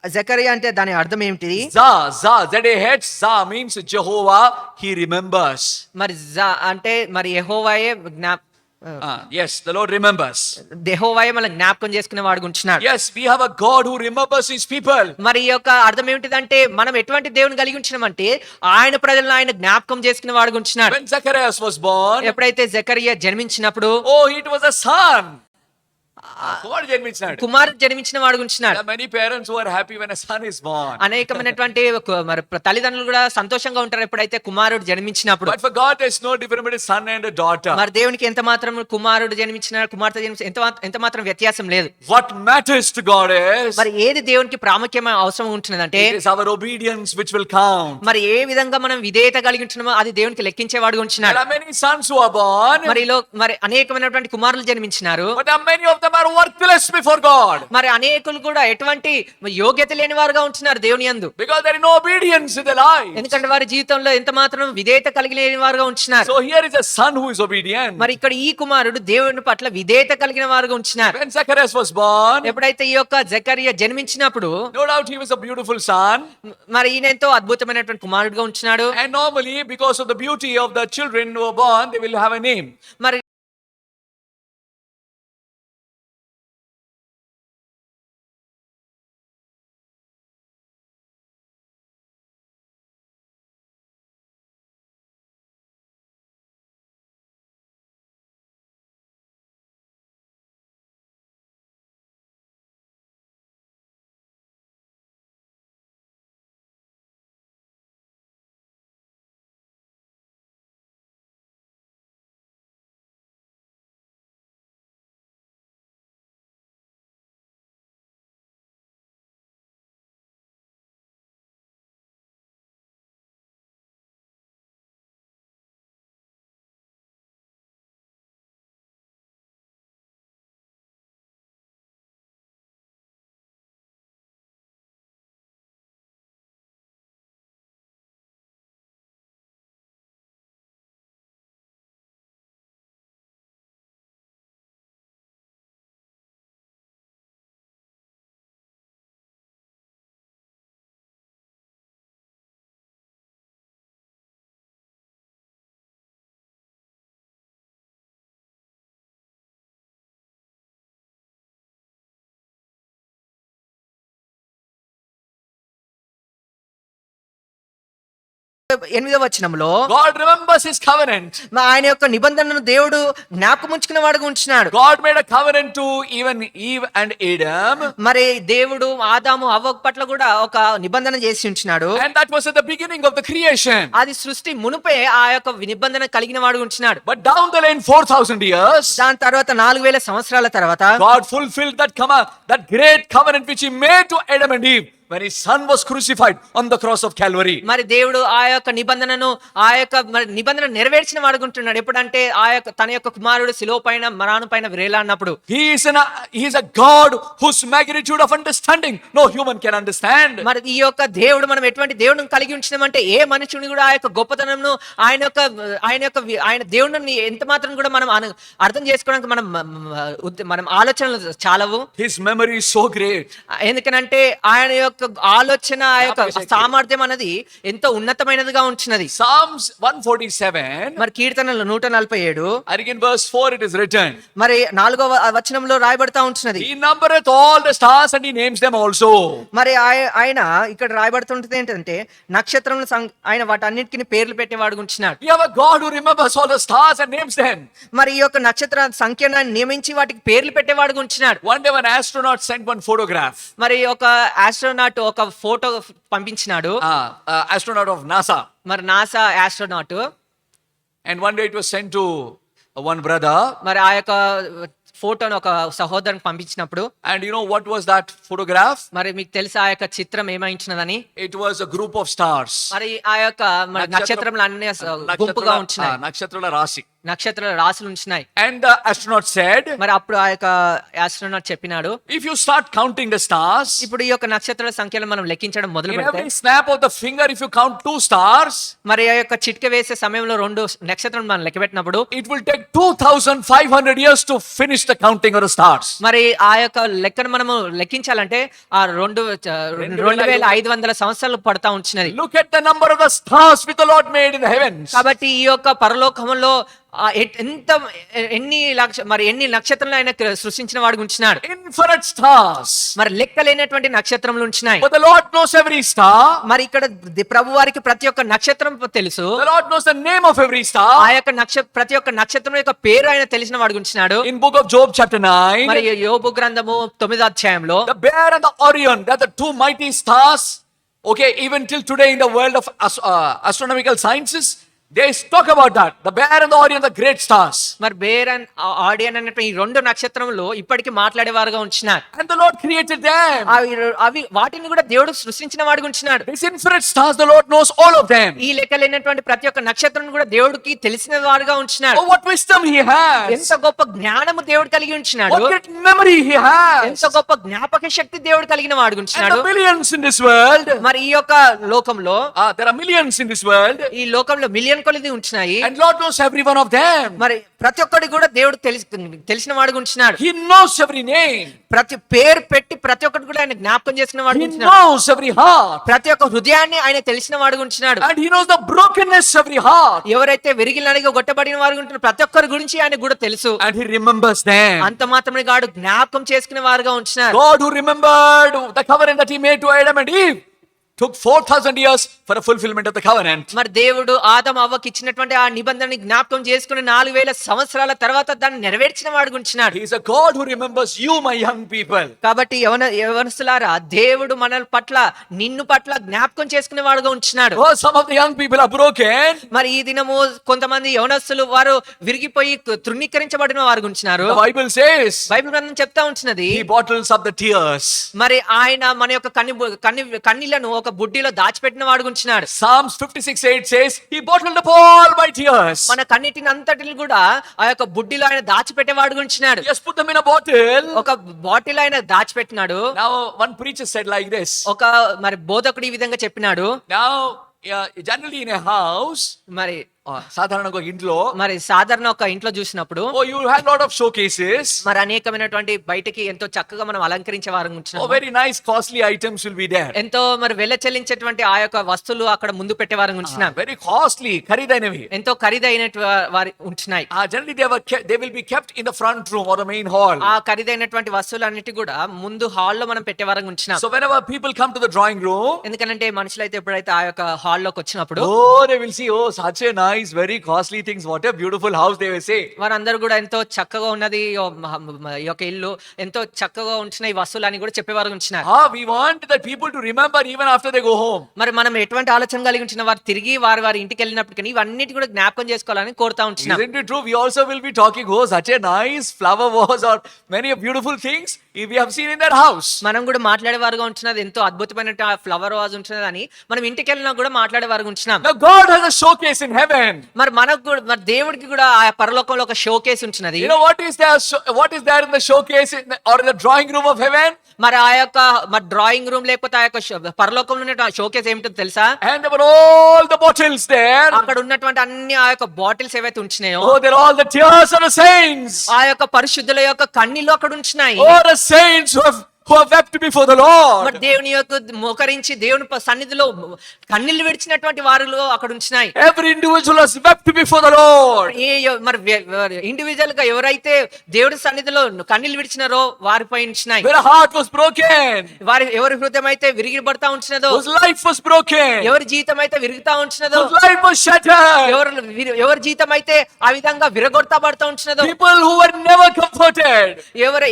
జకరియా అంటే దాని అర్థం ఏమిటి? Za means Jehovah, he remembers. మరి అంటే మరి యెహోవాయే Yes, the Lord remembers. యెహోవాయే మన జ్ఞాపకం చేసుకునే వాడు ఉంటున్నాడు. Yes, we have a God who remembers his people. మరి ఈ యొక్క అర్థం ఏమిటిదంటే మనం ఎటువంటి దేవుని కలిగి ఉంటున్నామంటే ఆయన ప్రజలను ఆయన జ్ఞాపకం చేసుకునే వాడు ఉంటున్నాడు. When Zacharias was born, ఎప్పుడైతే జకరియా జన్మించినప్పుడు it was a son. కుమారుడు జన్మించాడు. కుమారుడు జన్మించిన వాడు ఉంటున్నాడు. There are many parents who are happy when a son is born. అనేకమైనటువంటి మరి తల్లిదండ్రులు కూడా సంతోషంగా ఉంటారు ఎప్పుడైతే కుమారుడు జన్మించినప్పుడు. But for God there is no difference between a son and a daughter. మరి దేవునికి ఎంత మాత్రం కుమారుడు జన్మించిన కుమార్తె జన్మించిన ఎంత మాత్రం వ్యత్యాసం లేదు. What matters to God is, మరి ఏది దేవునికి ప్రాముఖ్యమైన అవసరం ఉంటున్నదంటే it is our obedience which will count. మరి ఏ విధంగా మనం విధేయత కలిగి ఉంటున్నామో అది దేవునికి లెక్కించేవాడు ఉంటున్నాడు. There are many sons who are born. మరి అనేకమైనటువంటి కుమారులు జన్మించినారు. But many of them are worthless before God. మరి అనేకులు కూడా ఎటువంటి యోగ్యత లేని వారుగా ఉంటున్నారు దేవుని యందు. Because there is no obedience in their life. ఎందుకంటే వారి జీవితంలో ఎంత మాత్రం విధేయత కలిగి లేని వారుగా ఉంటున్నారు. So here is a son who is obedient. మరి ఇక్కడ ఈ కుమారుడు దేవుని పట్ల విధేయత కలిగిన వారుగా ఉంటున్నారు. When Zacharias was born, ఎప్పుడైతే ఈ యొక్క జకరియా జన్మించినప్పుడు no doubt he was a beautiful son. మరి ఈయన ఎంతో అద్భుతమైనటువంటి కుమారుడుగా ఉంటున్నాడు. And normally because of the beauty of the children who are born, they will have a name. మరి 8వ వచనంలో God remembers his covenant. ఆయన యొక్క నిబంధనను దేవుడు జ్ఞాపకముంచుకున్న వాడుగా ఉంటున్నాడు. God made a covenant to even Eve and Adam. మరి దేవుడు ఆదాము హవ్వ పట్ల కూడా ఒక నిబంధన చేసి ఉంచినాడు. And that was at the beginning of the creation. అది సృష్టి మునుపే ఆ యొక్క నిబంధన కలిగిన వాడుగా ఉంటున్నాడు. But down the lane 4,000 years, దాని తర్వాత 4000 సంవత్సరాల తర్వాత God fulfilled that great covenant which he made to Adam and Eve when his son was crucified on the cross of Calvary. మరి దేవుడు ఆ యొక్క నిబంధనను మరి నిబంధన నెరవేర్చిన వాడుకుంటున్నాడు. ఎప్పుడంటే తన యొక్క కుమారుడు శిలువ పైన మరణం పైన వేలాడినప్పుడు. He is a God whose magnitude of understanding no human can understand. మరి ఈ యొక్క దేవుడు మనం ఎటువంటి దేవుడిని కలిగి ఉంచినామంటే ఏ మనుషుని కూడా ఆ యొక్క గొప్పతనంను ఆయన దేవుడిని ఎంత మాత్రం కూడా మనం అర్థం చేసుకోవడానికి మనం ఆలోచనలు చాలవు. His memory is so great. ఎందుకనంటే ఆయన యొక్క ఆలోచన ఆ యొక్క సామర్థ్యం అనేది ఎంతో ఉన్నతమైనదిగా ఉంచినది. Psalms 147, మరి కీర్తనలు 147 and in verse 4 it is written, మరి 4వ వచనంలో రాయబడతా ఉంటున్నది. he numbereth all the stars and he names them also. మరి ఆయన ఇక్కడ రాయబడుతుంటది ఏంటంటే నక్షత్రముల ఆయన వాటన్నిటిని పేర్లు పెట్టేవాడు ఉంటున్నాడు. We have a God who remembers all the stars and names them. మరి ఈ యొక్క నక్షత్ర సంఖ్యను నియమించి వాటికి పేర్లు పెట్టేవాడు ఉంటున్నాడు. One day an astronaut sent one photograph. మరి ఒక ఆస్ట్రోనాట్ ఒక ఫోటో పంపించినాడు. Astronaut of NASA. మరి NASA astronaut. And one day it was sent to one brother. మరి ఆ యొక్క ఫోటోను ఒక సహోదరునికి పంపించినప్పుడు, and you know what was that photograph? మరి మీకు తెలుసా ఆ యొక్క చిత్రం ఏమైంచినదని? It was a group of stars. మరి ఆ యొక్క నక్షత్రములు అన్ని గుంపుగా ఉంచినాయి. నక్షత్రాల రాశి, నక్షత్రాల రాశులు ఉంచినాయి. and the astronaut said, మరి అప్పుడు ఆ యొక్క ఆస్ట్రోనాట్ చెప్పినాడు, if you start counting the stars, ఇప్పుడు ఈ యొక్క నక్షత్రాల సంఖ్యను మనం లెక్కించడం మొదలు in పెడితే, every snap of the finger if you count 2 stars, మరి ఆ యొక్క చిటిక వేసే సమయంలో 2 నక్షత్రాలను మనం లెక్కబెట్టినప్పుడు it will take 2500 years to finish the counting of the stars. మరి ఆ యొక్క లెక్కను మనము లెక్కించాలంటే ఆ 2500 సంవత్సరాలు పడతా ఉంచినది. Look at the number of the stars which the Lord made in the heavens. కాబట్టి ఈ యొక్క పరలోకములో ఎన్ని నక్షత్రాలు ఆయన సృష్టించిన వాడు ఉంచినాడు. Infinite stars. మరి లెక్కలేనటువంటి నక్షత్రములు ఉంచినాయి. But the Lord knows every star. మరి ఇక్కడ ప్రభు వారికి ప్రతి ఒక్క నక్షత్రం తెలుసు. The Lord knows the name of every star. ఆ యొక్క ప్రతి ఒక్క నక్షత్రం యొక్క పేరు ఆయన తెలిసిన వాడు ఉంచినాడు. In book of Job chapter 9, మరి యోబు గ్రంథము 9వ అధ్యాయంలో the Bear and the Orion, they are the 2 mighty stars. Okay, even till today in the world of astronomical sciences, they talk about that. The Bear and the Orion, the great stars. మరి bear and ఆడియన్ అనేటువంటి ఈ 2 నక్షత్రములు ఇప్పటికీ మాట్లాడేవారుగా ఉంచినారు. And the Lord created them. అవి వాటిని కూడా దేవుడు సృష్టించిన వాడుగా ఉంచినాడు. These infinite stars, the Lord knows all of them. ఈ లెక్కలేనటువంటి ప్రతి ఒక్క నక్షత్రం కూడా దేవుడికి తెలిసిన వాడుగా ఉంచినాడు. Oh, what wisdom he has. ఎంత గొప్ప జ్ఞానము దేవుడు కలిగి ఉంచినాడు. What great memory he has. ఎంత గొప్ప జ్ఞాపక శక్తి దేవుడు కలిగిన వాడుగా And ఉంచినాడు. the millions in this world. మరి ఈ యొక్క లోకంలో There are millions in this world. ఈ లోకంలో మిలియన్ కొలది ఉంచినాయి. And Lord knows every one of them. మరి ప్రతి ఒక్కటి కూడా దేవుడు తెలిసిన వాడుగా ఉంచినాడు. He knows every name. ప్రతి పేరు పెట్టి ప్రతి ఒక్కటి కూడా ఆయన జ్ఞాపకం చేసుకున్న వాడుగా He ఉంచినాడు. knows every heart. ప్రతి ఒక్క హృదయాన్ని ఆయన తెలిసిన వాడుగా ఉంచినాడు. And he knows the brokenness of every heart. ఎవరైతే విరిగినడిగా కొట్టబడిన వారు ఉంటున్నారు ప్రతి ఒక్కరి గురించి ఆయన కూడా తెలుసు. And he remembers them. అంత మాత్రమే గాడు జ్ఞాపకం చేసుకునే వారుగా ఉంచినారు. God who remembered the covenant that he made to Adam and Eve took 4000 years for a fulfillment of the covenant. మరి దేవుడు ఆదాము హవ్వకి ఇచ్చినటువంటి ఆ నిబంధనని జ్ఞాపకం చేసుకుని 4000 సంవత్సరాల తర్వాత దాన్ని నెరవేర్చిన వాడుగా ఉంచినాడు. He is a God who remembers you, my young people. కాబట్టి యవనస్తులారా దేవుడు మన పట్ల నిన్ను పట్ల జ్ఞాపకం చేసుకునే వాడుగా ఉంచినాడు. Oh, some of the young people are broken. మరి ఈ దినము కొంతమంది యవనస్తులు వారు విరిగిపోయి తృణీకరించబడిన వారు ఉంచినారు. The Bible says బైబిల్ గ్రంథం చెప్తా ఉంచినది, he bottles up the tears. మరి ఆయన మన యొక్క కన్నీళ్లను ఒక బుడ్డిలో దాచిపెట్టిన వాడు ఉంచినాడు. Psalms 56:8 says he bottled up all my tears. మన కన్నీటిని అంతటిని కూడా ఆ యొక్క బుడ్డిలో ఆయన దాచిపెట్టేవాడు ఉంచినాడు. Yes, put them in a bottle. ఒక బాటిల్ ఆయన దాచిపెట్టినాడు. Now one preacher said like this. ఒక మరి బోధకుడు ఈ విధంగా చెప్పినాడు. Now generally in a house, మరి సాధారణంగా ఒక ఇంట్లో మరి సాధారణ ఒక ఇంట్లో చూసినప్పుడు you have lot of showcases. మరి అనేకమైనటువంటి బయటికి ఎంతో చక్కగా మనం అలంకరించే వారం ఉంటున్నాం. Very nice costly items will be there. ఎంతో మరి వెల చెల్లించేటువంటి ఆ యొక్క వస్తువులు అక్కడ ముందు పెట్టే వారం ఉంటున్నాం. Very costly, ఖరీదైనవి. ఎంతో ఖరీదైన వారి ఉంటున్నాయి. Generally they will be kept in the front room or the main hall. ఆ ఖరీదైనటువంటి వస్తువులు అన్నిటి కూడా ముందు హాల్లో మనం పెట్టే వారం ఉంటున్నాం. So whenever people come to the drawing room, ఎందుకంటే మనుషులు అయితే ఎప్పుడైతే ఆ యొక్క హాల్లోకి వచ్చినప్పుడు they will see, such a nice, very costly things. What a beautiful house, they will say. వారందరూ కూడా ఎంతో చక్కగా ఉన్నది ఈ యొక్క ఇల్లు, ఎంతో చక్కగా ఉంచిన ఈ వస్తువులు అని కూడా చెప్పేవారు ఉంటున్నారు. We want the people to remember even after they go home. మరి మనం ఎటువంటి ఆలోచన కలిగి ఉంటున్న వారు తిరిగి వారి ఇంటికి వెళ్ళినప్పటికీ ఇవన్నిటి కూడా జ్ఞాపకం చేసుకోవాలని కోరుతా ఉంటున్నాం. Isn't it true? We also will be talking, such a nice flower vase or many beautiful things we have seen in that house. మనం కూడా మాట్లాడేవారుగా ఉంటున్నది, ఎంతో అద్భుతమైన ఫ్లవర్ వాజ్ ఉంటున్నది అని మనం ఇంటికి వెళ్ళినా కూడా మాట్లాడేవారుగా ఉంటున్నాం. Now God has a showcase in heaven. మరి మనకు కూడా మరి దేవుడికి కూడా ఆ పరలోకంలో ఒక షోకేస్ ఉంటున్నది. You know what is there in the showcase or in the drawing room of heaven? మరి ఆ యొక్క మరి డ్రాయింగ్ రూమ్ లేకపోతే ఆ యొక్క పరలోకంలో ఉన్న షోకేస్ ఏమిటో తెలుసా? And there were all the bottles there. అక్కడ ఉన్నటువంటి అన్ని ఆ యొక్క బాటిల్స్ ఏవైతే ఉంటున్నాయో, they're all the tears of the saints. ఆ యొక్క పరిశుద్ధుల యొక్క కన్నీళ్లు అక్కడ ఉంటున్నాయి. The saints who have wept before the Lord. మరి దేవుని యొక్క మోకరించి దేవుని సన్నిధిలో కన్నీళ్లు విడిచినటువంటి వారిలో అక్కడ ఉంటున్నాయి. Every individual has wept before the Lord. మరి ఇండివిజువల్ గా ఎవరైతే దేవుడి సన్నిధిలో కన్నీళ్లు విడిచినారో వారిపై ఉంటున్నాయి. Their heart was broken. ఎవరి హృదయం అయితే విరిగిపడతా ఉంటున్నదో, whose life was broken. ఎవరి జీవితం అయితే విరుగుతా ఉంటున్నదో, whose life was shattered. ఎవరి జీవితం అయితే ఆ విధంగా విరగొడతాబడతా ఉంటున్నదో, people who were never comforted.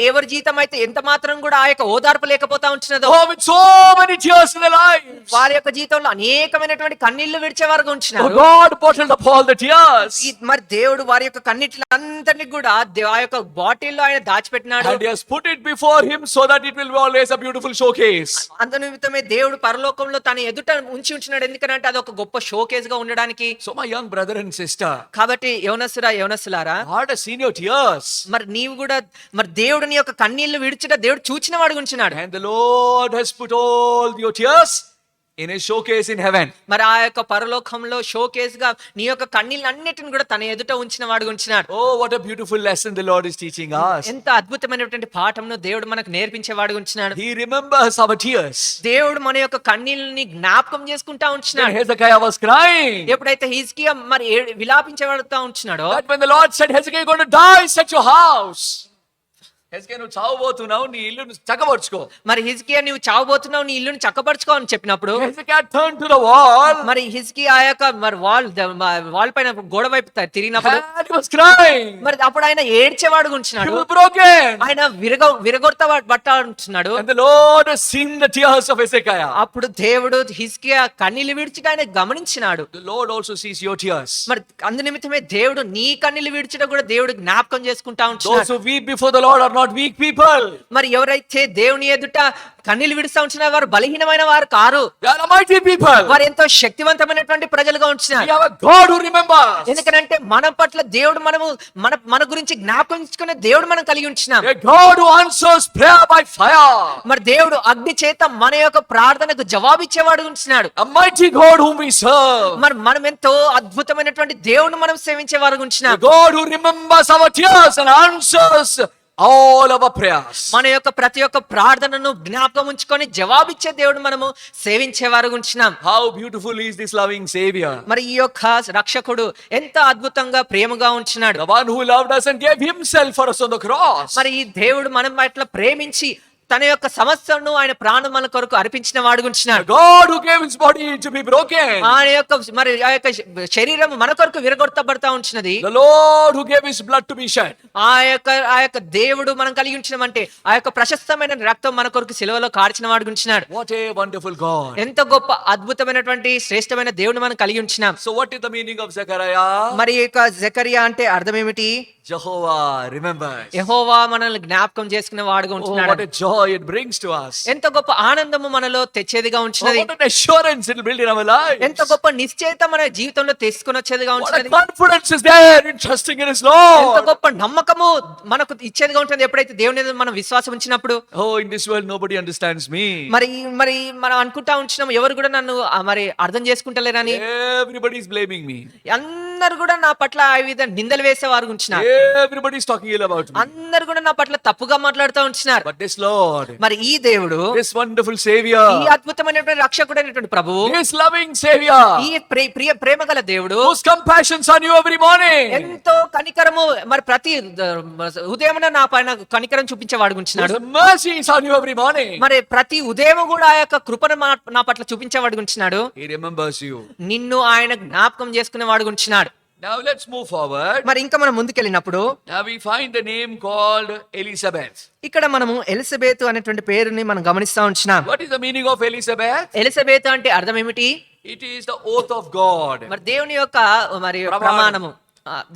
ఎవరి జీవితం అయితే ఎంత మాత్రం కూడా ఆ యొక్క ఓదార్పు లేకపోతా ఉంటున్నదో, with so many tears in their lives. వారి యొక్క జీవితంలో అనేకమైనటువంటి కన్నీళ్లు విడిచేవారుగా ఉంటున్నారు. God bottled up all the tears. మరి దేవుడు వారి యొక్క కన్నీటిలందరినీ కూడా ఆ యొక్క బాటిల్లో ఆయన దాచిపెట్టినాడు. And he has put it before him so that it will be always a beautiful showcase. అంత నిమిత్తమే దేవుడు పరలోకంలో తన ఎదుట ఉంచి ఉంచినాడు. ఎందుకంటే అది ఒక గొప్ప షోకేస్ గా ఉండడానికి. So my young brother and sister, కాబట్టి యవనస్తులారా, God has seen your tears. మరి నీవు కూడా మరి దేవుడిని యొక్క కన్నీళ్లు విడిచుట దేవుడు చూచిన వాడు ఉంచున్నాడు. And the Lord has put all your tears in a showcase in heaven. మరి ఆ యొక్క పరలోకంలో షోకేస్ గా నీ యొక్క కన్నీళ్ళన్నిటిని కూడా తన ఎదుట ఉంచిన వాడు ఉంచినాడు. What a beautiful lesson the Lord is teaching us. ఎంత అద్భుతమైనటువంటి పాఠంను దేవుడు మనకు నేర్పించేవాడు ఉంచినాడు. He remembers our tears. దేవుడు మన యొక్క కన్నీళ్ళని జ్ఞాపకం చేసుకుంటా ఉంచినాడు. Hezekiah was crying. ఎప్పుడైతే హిజ్కియా మరి విలాపించేవాడుతా ఉంచినాడో, that when the Lord said, Hezekiah, you're going to die, set your house. హెజ్కియా నువ్వు చావబోతున్నావు, నీ ఇల్లును చక్కబరుచుకో. మరి హిజ్కియా నువ్వు చావబోతున్నావు, నీ ఇల్లును చక్కబరుచుకో అని చెప్పినప్పుడు హెజ్కియా turned to the wall. మరి హిజ్కియా ఆ యొక్క మరి వాల్ పైన గోడ వైపు తిరిగినప్పుడు he was crying. మరి అప్పుడు ఆయన ఏడ్చేవాడు ఉంటున్నాడు. He was broken. ఆయన విరగొడతా ఉంటున్నాడు. And the Lord has seen the tears of Hezekiah. అప్పుడు దేవుడు హిజ్కియా కన్నీళ్లు విడిచిట ఆయన గమనించినాడు. The Lord also sees your tears. మరి అందు నిమిత్తమే దేవుడు నీ కన్నీళ్లు విడిచిట కూడా దేవుడు జ్ఞాపకం చేసుకుంటా Those ఉంటున్నాడు. who weep before the Lord are not weak people. మరి ఎవరైతే దేవుని ఎదుట కన్నీళ్లు విడుస్తా ఉంటున్న వారు బలహీనమైన వారు car. They are mighty people. వారు ఎంతో శక్తివంతమైనటువంటి ప్రజలుగా ఉంటున్నారు. We have a God who remembers. ఎందుకంటే మన పట్ల దేవుడు మన గురించి జ్ఞాపకం దేవుడు మనం కలిగి ఉంటున్నాం. A God who answers prayer by fire. మరి దేవుడు అగ్ని చేత మన యొక్క ప్రార్థనకు జవాబిచ్చేవాడు ఉంటున్నాడు. A mighty God whom we serve. మరి మనం ఎంతో అద్భుతమైనటువంటి దేవుడు మనం సేవించేవారు ఉంటున్నాం. A God who remembers our tears and answers all our prayers. మన యొక్క ప్రతి ఒక్క ప్రార్థనను జ్ఞాపకం ఉంచుకొని జవాబిచ్చే దేవుడు మనము సేవించేవారు ఉంటున్నాం. How beautiful is this loving Savior. మరి ఈ యొక్క రక్షకుడు ఎంత అద్భుతంగా ప్రేమగా ఉంటున్నాడు. The one who loved us and gave himself for us on the cross. మరి ఈ దేవుడు మనం పట్ల ప్రేమించి తన యొక్క సమస్యను ఆయన ప్రాణం మన కొరకు అర్పించిన వాడు ఉంటున్నాడు. God who gave his body to be broken. ఆయన యొక్క మరి ఆ యొక్క శరీరం మన కొరకు విరగొట్టబడతా ఉంటున్నది. The Lord who gave his blood to be shed. ఆ యొక్క దేవుడు మనం కలిగి ఉంచినమంటే ఆ యొక్క ప్రశస్తమైన రక్తం మన కొరకు సిలువలో కార్చిన వాడు ఉంటున్నాడు. What a wonderful God. ఎంత గొప్ప అద్భుతమైనటువంటి శ్రేష్టమైన దేవుడు మనం కలిగి ఉంటున్నాం. So what is the meaning of Zechariah? మరి ఈ యొక్క జకరియా అంటే అర్థం ఏమిటి? Jehovah remembers. యెహోవా మనల్ని జ్ఞాపకం చేసుకునే వాడుగా ఉంటున్నాడు. What a joy it brings to us. ఎంత గొప్ప ఆనందము మనలో తెచ్చేదిగా ఉంటున్నది. What an assurance it will build in our lives. ఎంత గొప్ప నిశ్చయత మన జీవితంలో తీసుకొని వచ్చేదిగా What a ఉంటున్నది. confidence is there in trusting in his Lord. ఎంత గొప్ప నమ్మకము మనకు ఇచ్చేదిగా ఉంటుంది ఎప్పుడైతే దేవుని మీద మనం విశ్వాసం ఉంచినప్పుడు. In this world nobody understands me. మరి మనం అనుకుంటా ఉంటున్నాం ఎవరు కూడా నన్ను మరి అర్థం చేసుకుంటలేరని. Everybody is blaming me. అందరూ అందరు కూడా నా పట్ల ఆ విధంగా నిందలు వేసేవారు ఉంటున్నారు. Everybody is talking ill about me. అందరు కూడా నా పట్ల తప్పుగా మాట్లాడుతూ ఉంటున్నారు. But this Lord, మరి ఈ దేవుడు, this wonderful Savior, ఈ అద్భుతమైనటువంటి రక్షకుడైనటువంటి ప్రభువు, this loving Savior, ఈ ప్రేమ గల దేవుడు, whose compassions on you every morning, ఎంతో కనికరము మరి ప్రతి ఉదయమున నా పైన కనికరం చూపించేవాడు ఉంటున్నాడు. whose mercies on you every morning. మరి ప్రతి ఉదయం కూడా ఆ యొక్క కృపను నా పట్ల చూపించేవాడు ఉంటున్నాడు. He remembers you. నిన్ను ఆయన జ్ఞాపకం చేసుకునేవాడు ఉంటున్నాడు. Now let's move forward. మరి ఇంకా మనం ముందుకెళ్ళినప్పుడు Now we find the name called Elizabeth. ఇక్కడ మనము ఎలిజబెత్ అనేటువంటి పేరుని మనం గమనిస్తా ఉంటున్నాం. What is the meaning of Elizabeth? Elizabeth అంటే అర్థం ఏమిటి? It is the oath of God. మరి దేవుని యొక్క మరి ప్రమాణము,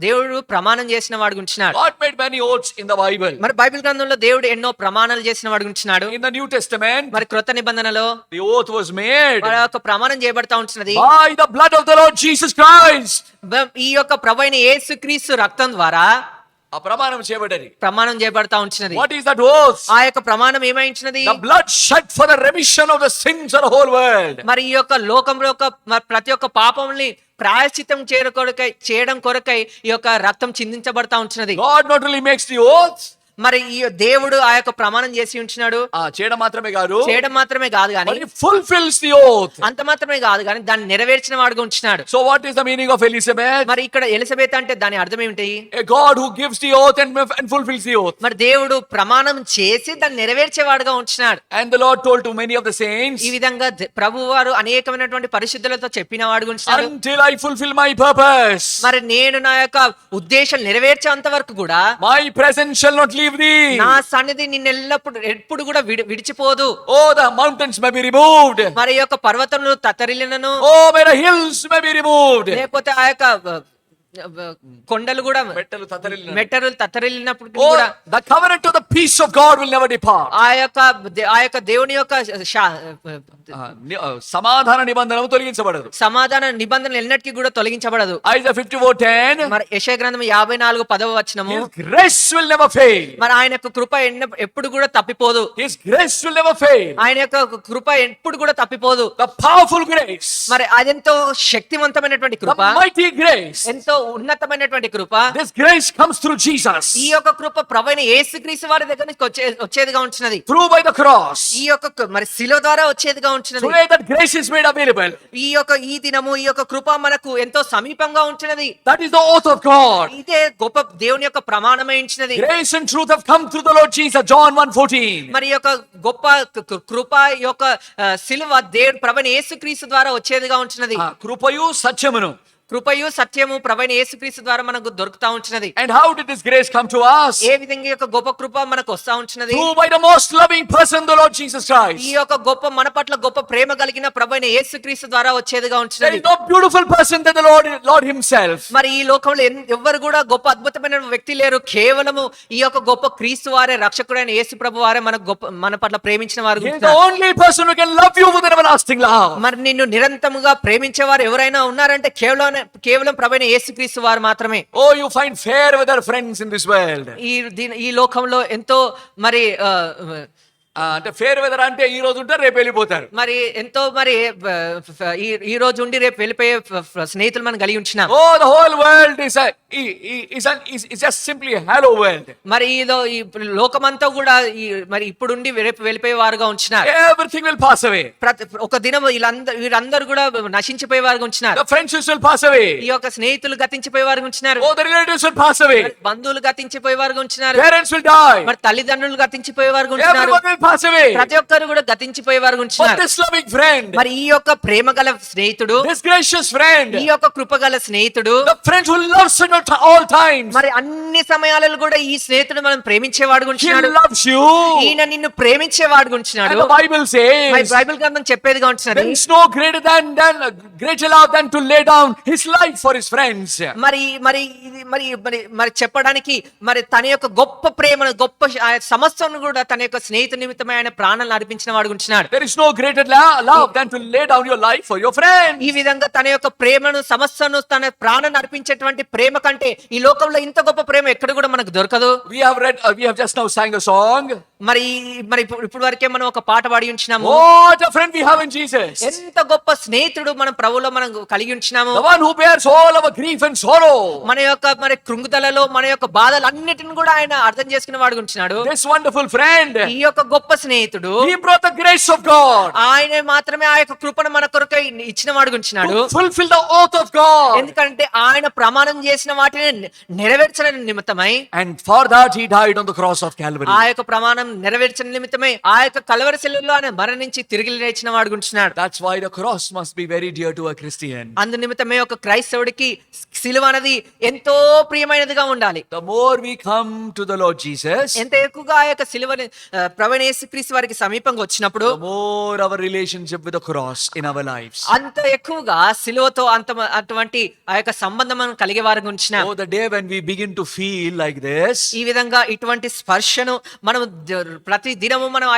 దేవుడు ప్రమాణం చేసిన వాడు ఉంటున్నాడు. God made many oaths in the Bible. మరి బైబిల్ గ్రంథంలో దేవుడు ఎన్నో ప్రమాణాలు చేసిన వాడు ఉంటున్నాడు. In the New Testament, మరి క్రొత్త నిబంధనలో the oath was made మరి ఒక ప్రమాణం చేయబడతా ఉంటున్నది. by the blood of the Lord Jesus Christ. ఈ యొక్క ప్రభువైన యేసుక్రీస్తు రక్తం ద్వారా ఆ ప్రమాణం చేయబడ్డది. ప్రమాణం చేయబడతా ఉంటున్నది. What is that oath? ఆ యొక్క ప్రమాణం ఏమైంచినది? The blood shed for the remission of the sins of the whole world. మరి ఈ యొక్క లోకంలో యొక్క ప్రతి ఒక్క పాపంని ప్రాయశ్చిత్తం చేయడం కొరకై ఈ యొక్క రక్తం చిందించబడతా ఉంటున్నది. God not only makes the oath, మరి ఈ దేవుడు ఆ యొక్క ప్రమాణం చేసి ఉంటున్నాడు. చేయడం మాత్రమే కాదు, చేయడం మాత్రమే కాదు but గాని, he fulfills the oath. అంత మాత్రమే కాదు గాని దాన్ని నెరవేర్చిన వాడుగా ఉంటున్నాడు. So what is the meaning of Elizabeth? మరి ఇక్కడ ఎలిజబెత్ అంటే దాని అర్థం ఏమిటి? A God who gives the oath and fulfills the oath. మరి దేవుడు ప్రమాణం చేసి దాన్ని నెరవేర్చేవాడుగా ఉంటున్నాడు. And the Lord told to many of the saints, ఈ విధంగా ప్రభు వారు అనేకమైనటువంటి పరిశుద్ధులతో చెప్పిన వాడుగా ఉంటున్నాడు. until I fulfill my purpose, మరి నేను నా యొక్క ఉద్దేశం నెరవేర్చేంత వరకు కూడా my presence shall not leave thee. నా సన్నిధి నిన్ను ఎప్పుడు కూడా విడిచిపోదు. Oh, the mountains may be removed. మరి ఈ యొక్క పర్వతములు తత్తరిల్లినను, Oh, may the hills may be removed. లేకపోతే ఆ యొక్క కొండలు కూడా మెట్టలు తత్తరిల్లినప్పుడు Oh, కూడా the covenant of the peace of God will never depart. ఆ యొక్క దేవుని యొక్క సమాధాన నిబంధన తొలగించబడదు. సమాధాన నిబంధనలు ఎన్నటికీ కూడా తొలగించబడదు. Isaiah 54:10, మరి యెషయా గ్రంథం 54:10 వచనము, His grace will never fail. మరి ఆయన యొక్క కృప ఎప్పుడు కూడా తప్పిపోదు. His grace will never fail. ఆయన యొక్క కృప ఎప్పుడు కూడా తప్పిపోదు. The powerful grace, మరి అదెంతో శక్తివంతమైనటువంటి the కృప, mighty grace. ఎంతో ఉన్నతమైనటువంటి కృప. This grace comes through Jesus, ఈ యొక్క కృప ప్రభువైన యేసుక్రీస్తు వారి దగ్గర నుంచి వచ్చేదిగా ఉంటున్నది. through by the cross. ఈ యొక్క మరి శిలువ ద్వారా వచ్చేదిగా ఉంటున్నది. Today that grace is made available. ఈ దినము ఈ యొక్క కృప మనకు ఎంతో సమీపంగా ఉంటున్నది. That is the oath of God. ఇదే గొప్ప దేవుని యొక్క ప్రమాణమై ఉంటున్నది. Grace and truth have come through the Lord Jesus. John 1:14. మరి ఈ యొక్క గొప్ప కృప ఈ యొక్క శిలువ దేవుడు ప్రభువైన యేసుక్రీస్తు ద్వారా వచ్చేదిగా ఉంటున్నది. కృపయు సత్యమును. కృపయు సత్యము ప్రభువైన యేసుక్రీస్తు ద్వారా మనకు దొరుకుతా ఉంటున్నది. And how did this grace come to us? ఏ విధంగా ఈ యొక్క గొప్ప కృప మనకు వస్తా ఉంటున్నది? Through by the most loving person, the Lord Jesus Christ. ఈ యొక్క గొప్ప మన పట్ల గొప్ప ప్రేమ కలిగిన ప్రభువైన యేసుక్రీస్తు ద్వారా వచ్చేదిగా There ఉంటున్నది. is no beautiful person than the Lord himself. మరి ఈ లోకంలో ఎవ్వరు కూడా గొప్ప అద్భుతమైన వ్యక్తి లేరు. కేవలము ఈ యొక్క గొప్ప క్రీస్తు వారే, రక్షకుడైన యేసు ప్రభు వారే మన పట్ల ప్రేమించిన వారు. He is the only person who can love you with an everlasting love. మరి నిన్ను నిరంతరముగా ప్రేమించేవారు ఎవరైనా ఉన్నారంటే కేవలం ప్రభువైన యేసుక్రీస్తు వారు మాత్రమే. Oh, you find fair weather friends in this world. ఈ లోకంలో ఎంతో మరి అంటే ఫేర్ వెదర్ అంటే ఈ రోజు ఉంటారు, రేపు వెళ్ళిపోతారు. మరి ఎంతో మరి ఈ రోజు ఉండి రేపు వెళ్ళిపోయే స్నేహితులు మనం కలిగి ఉంటున్నాం. Oh, the whole world is just simply a hello world. మరి ఈ లోకమంతా కూడా మరి ఇప్పుడుండి రేపు వెళ్ళిపోయే వారుగా ఉంటున్నారు. Everything will pass away. ఒక దినం వీరందరూ కూడా నశించిపోయే వారుగా ఉంటున్నారు. The friendships will pass away. ఈ యొక్క స్నేహితులు గతించిపోయే వారుగా ఉంటున్నారు. Oh, the relatives will pass away. బంధువులు గతించిపోయే వారుగా ఉంటున్నారు. Parents will die. మరి తల్లిదండ్రులు గతించిపోయే వారుగా ఉంటున్నారు. Everyone will pass away. ప్రతి ఒక్కరు కూడా గతించిపోయే వారుగా But ఉంటున్నారు. this loving friend, మరి ఈ యొక్క ప్రేమ గల స్నేహితుడు, this gracious friend, ఈ యొక్క కృపగల స్నేహితుడు, the friend who loves you at all times, మరి అన్ని సమయాలలో కూడా ఈ స్నేహితుడు మనం ప్రేమించేవాడు he ఉంటున్నాడు. loves you. ఈయన నిన్ను ప్రేమించేవాడు And ఉంటున్నాడు. the Bible మరి says, బైబిల్ గ్రంథం చెప్పేదిగా ఉంటున్నది. there is no greater love than to lay down his life for his friends. మరి మరి మరి మరి చెప్పడానికి మరి తన యొక్క గొప్ప ప్రేమను, గొప్ప సమస్యను కూడా తన యొక్క స్నేహితుని నిమిత్తమే ఆయన ప్రాణాలను అర్పించిన వాడు ఉంటున్నాడు. There is no greater love than to lay down your life for your friend. ఈ విధంగా తన యొక్క ప్రేమను సమస్తను తన ప్రాణాన్ని అర్పించేటువంటి ప్రేమ కంటే ఈ లోకంలో ఇంత గొప్ప ప్రేమ ఎక్కడ కూడా మనకు దొరకదు. We have just now sang a song. మరి ఇప్పుడు వరకే మనం ఒక పాట పాడి ఉంచినాము. What a friend we have in Jesus. ఎంత గొప్ప స్నేహితుడు మన ప్రభువులో మనం కలిగి ఉంచినాము. The one who bears all our grief and sorrow. మన యొక్క మరి కృంగుదలలో మన యొక్క బాధలు అన్నిటిని కూడా ఆయన అర్థం చేసుకునే వాడు ఉంచినాడు. This wonderful friend. ఈ యొక్క గొప్ప స్నేహితుడు He brought the grace of God. ఆయనే మాత్రమే ఆ యొక్క కృపను మన కొరకు ఇచ్చిన వాడు ఉంచినాడు. To fulfill the oath of God. ఎందుకంటే ఆయన ప్రమాణం చేసిన వాటిని నెరవేర్చడం నిమిత్తమై, And for that he died on the cross of Calvary. ఆ యొక్క ప్రమాణం నెరవేర్చడం నిమిత్తమై ఆ యొక్క కలవరి శిలువలో ఆయన మరణించి తిరిగి లేచిన వాడు ఉంటున్నాడు. That's why the cross must be very dear to a Christian. అందు నిమిత్తమే ఒక క్రైస్తవుడికి శిలువ అనేది ఎంతో ప్రియమైనదిగా ఉండాలి. The more we come to the Lord Jesus, ఎంత ఎక్కువగా ఆ యొక్క శిలువని ప్రభువైన యేసుక్రీస్తు వారికి సమీపంగా వచ్చినప్పుడు the more our relationship with the cross in our lives. అంత ఎక్కువగా శిలువతో అటువంటి ఆ యొక్క సంబంధం మనం కలిగే వారికి ఉంచిన. Oh, the day when we begin to feel like this, ఈ విధంగా ఇటువంటి స్పర్శను మనం ప్రతి దినము మనం ఆ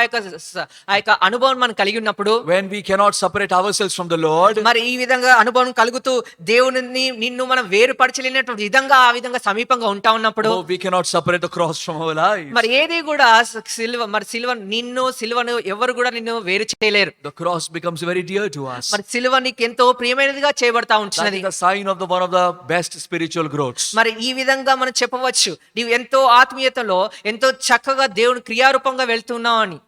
యొక్క అనుభవం మనం కలిగి ఉన్నప్పుడు, when we cannot separate ourselves from the Lord, మరి ఈ విధంగా అనుభవం కలుగుతూ దేవుని నిన్ను మనం వేరుపరచలేనటువంటి విధంగా ఆ విధంగా సమీపంగా ఉంటా ఉన్నప్పుడు, oh, we cannot separate the cross from our lives. మరి ఏది కూడా సిలువను ఎవరు కూడా నిన్ను వేరు చేయలేరు. The cross becomes very dear to us. మరి సిలువ నీకు ఎంతో ప్రియమైనదిగా చేయబడతా That ఉంటున్నది. is the sign of one of the best spiritual growths. మరి ఈ విధంగా మనం చెప్పవచ్చు, నీవు ఎంతో ఆత్మీయతలో ఎంతో చక్కగా దేవుని క్రియారూపంగా వెళ్తున్నావు అని.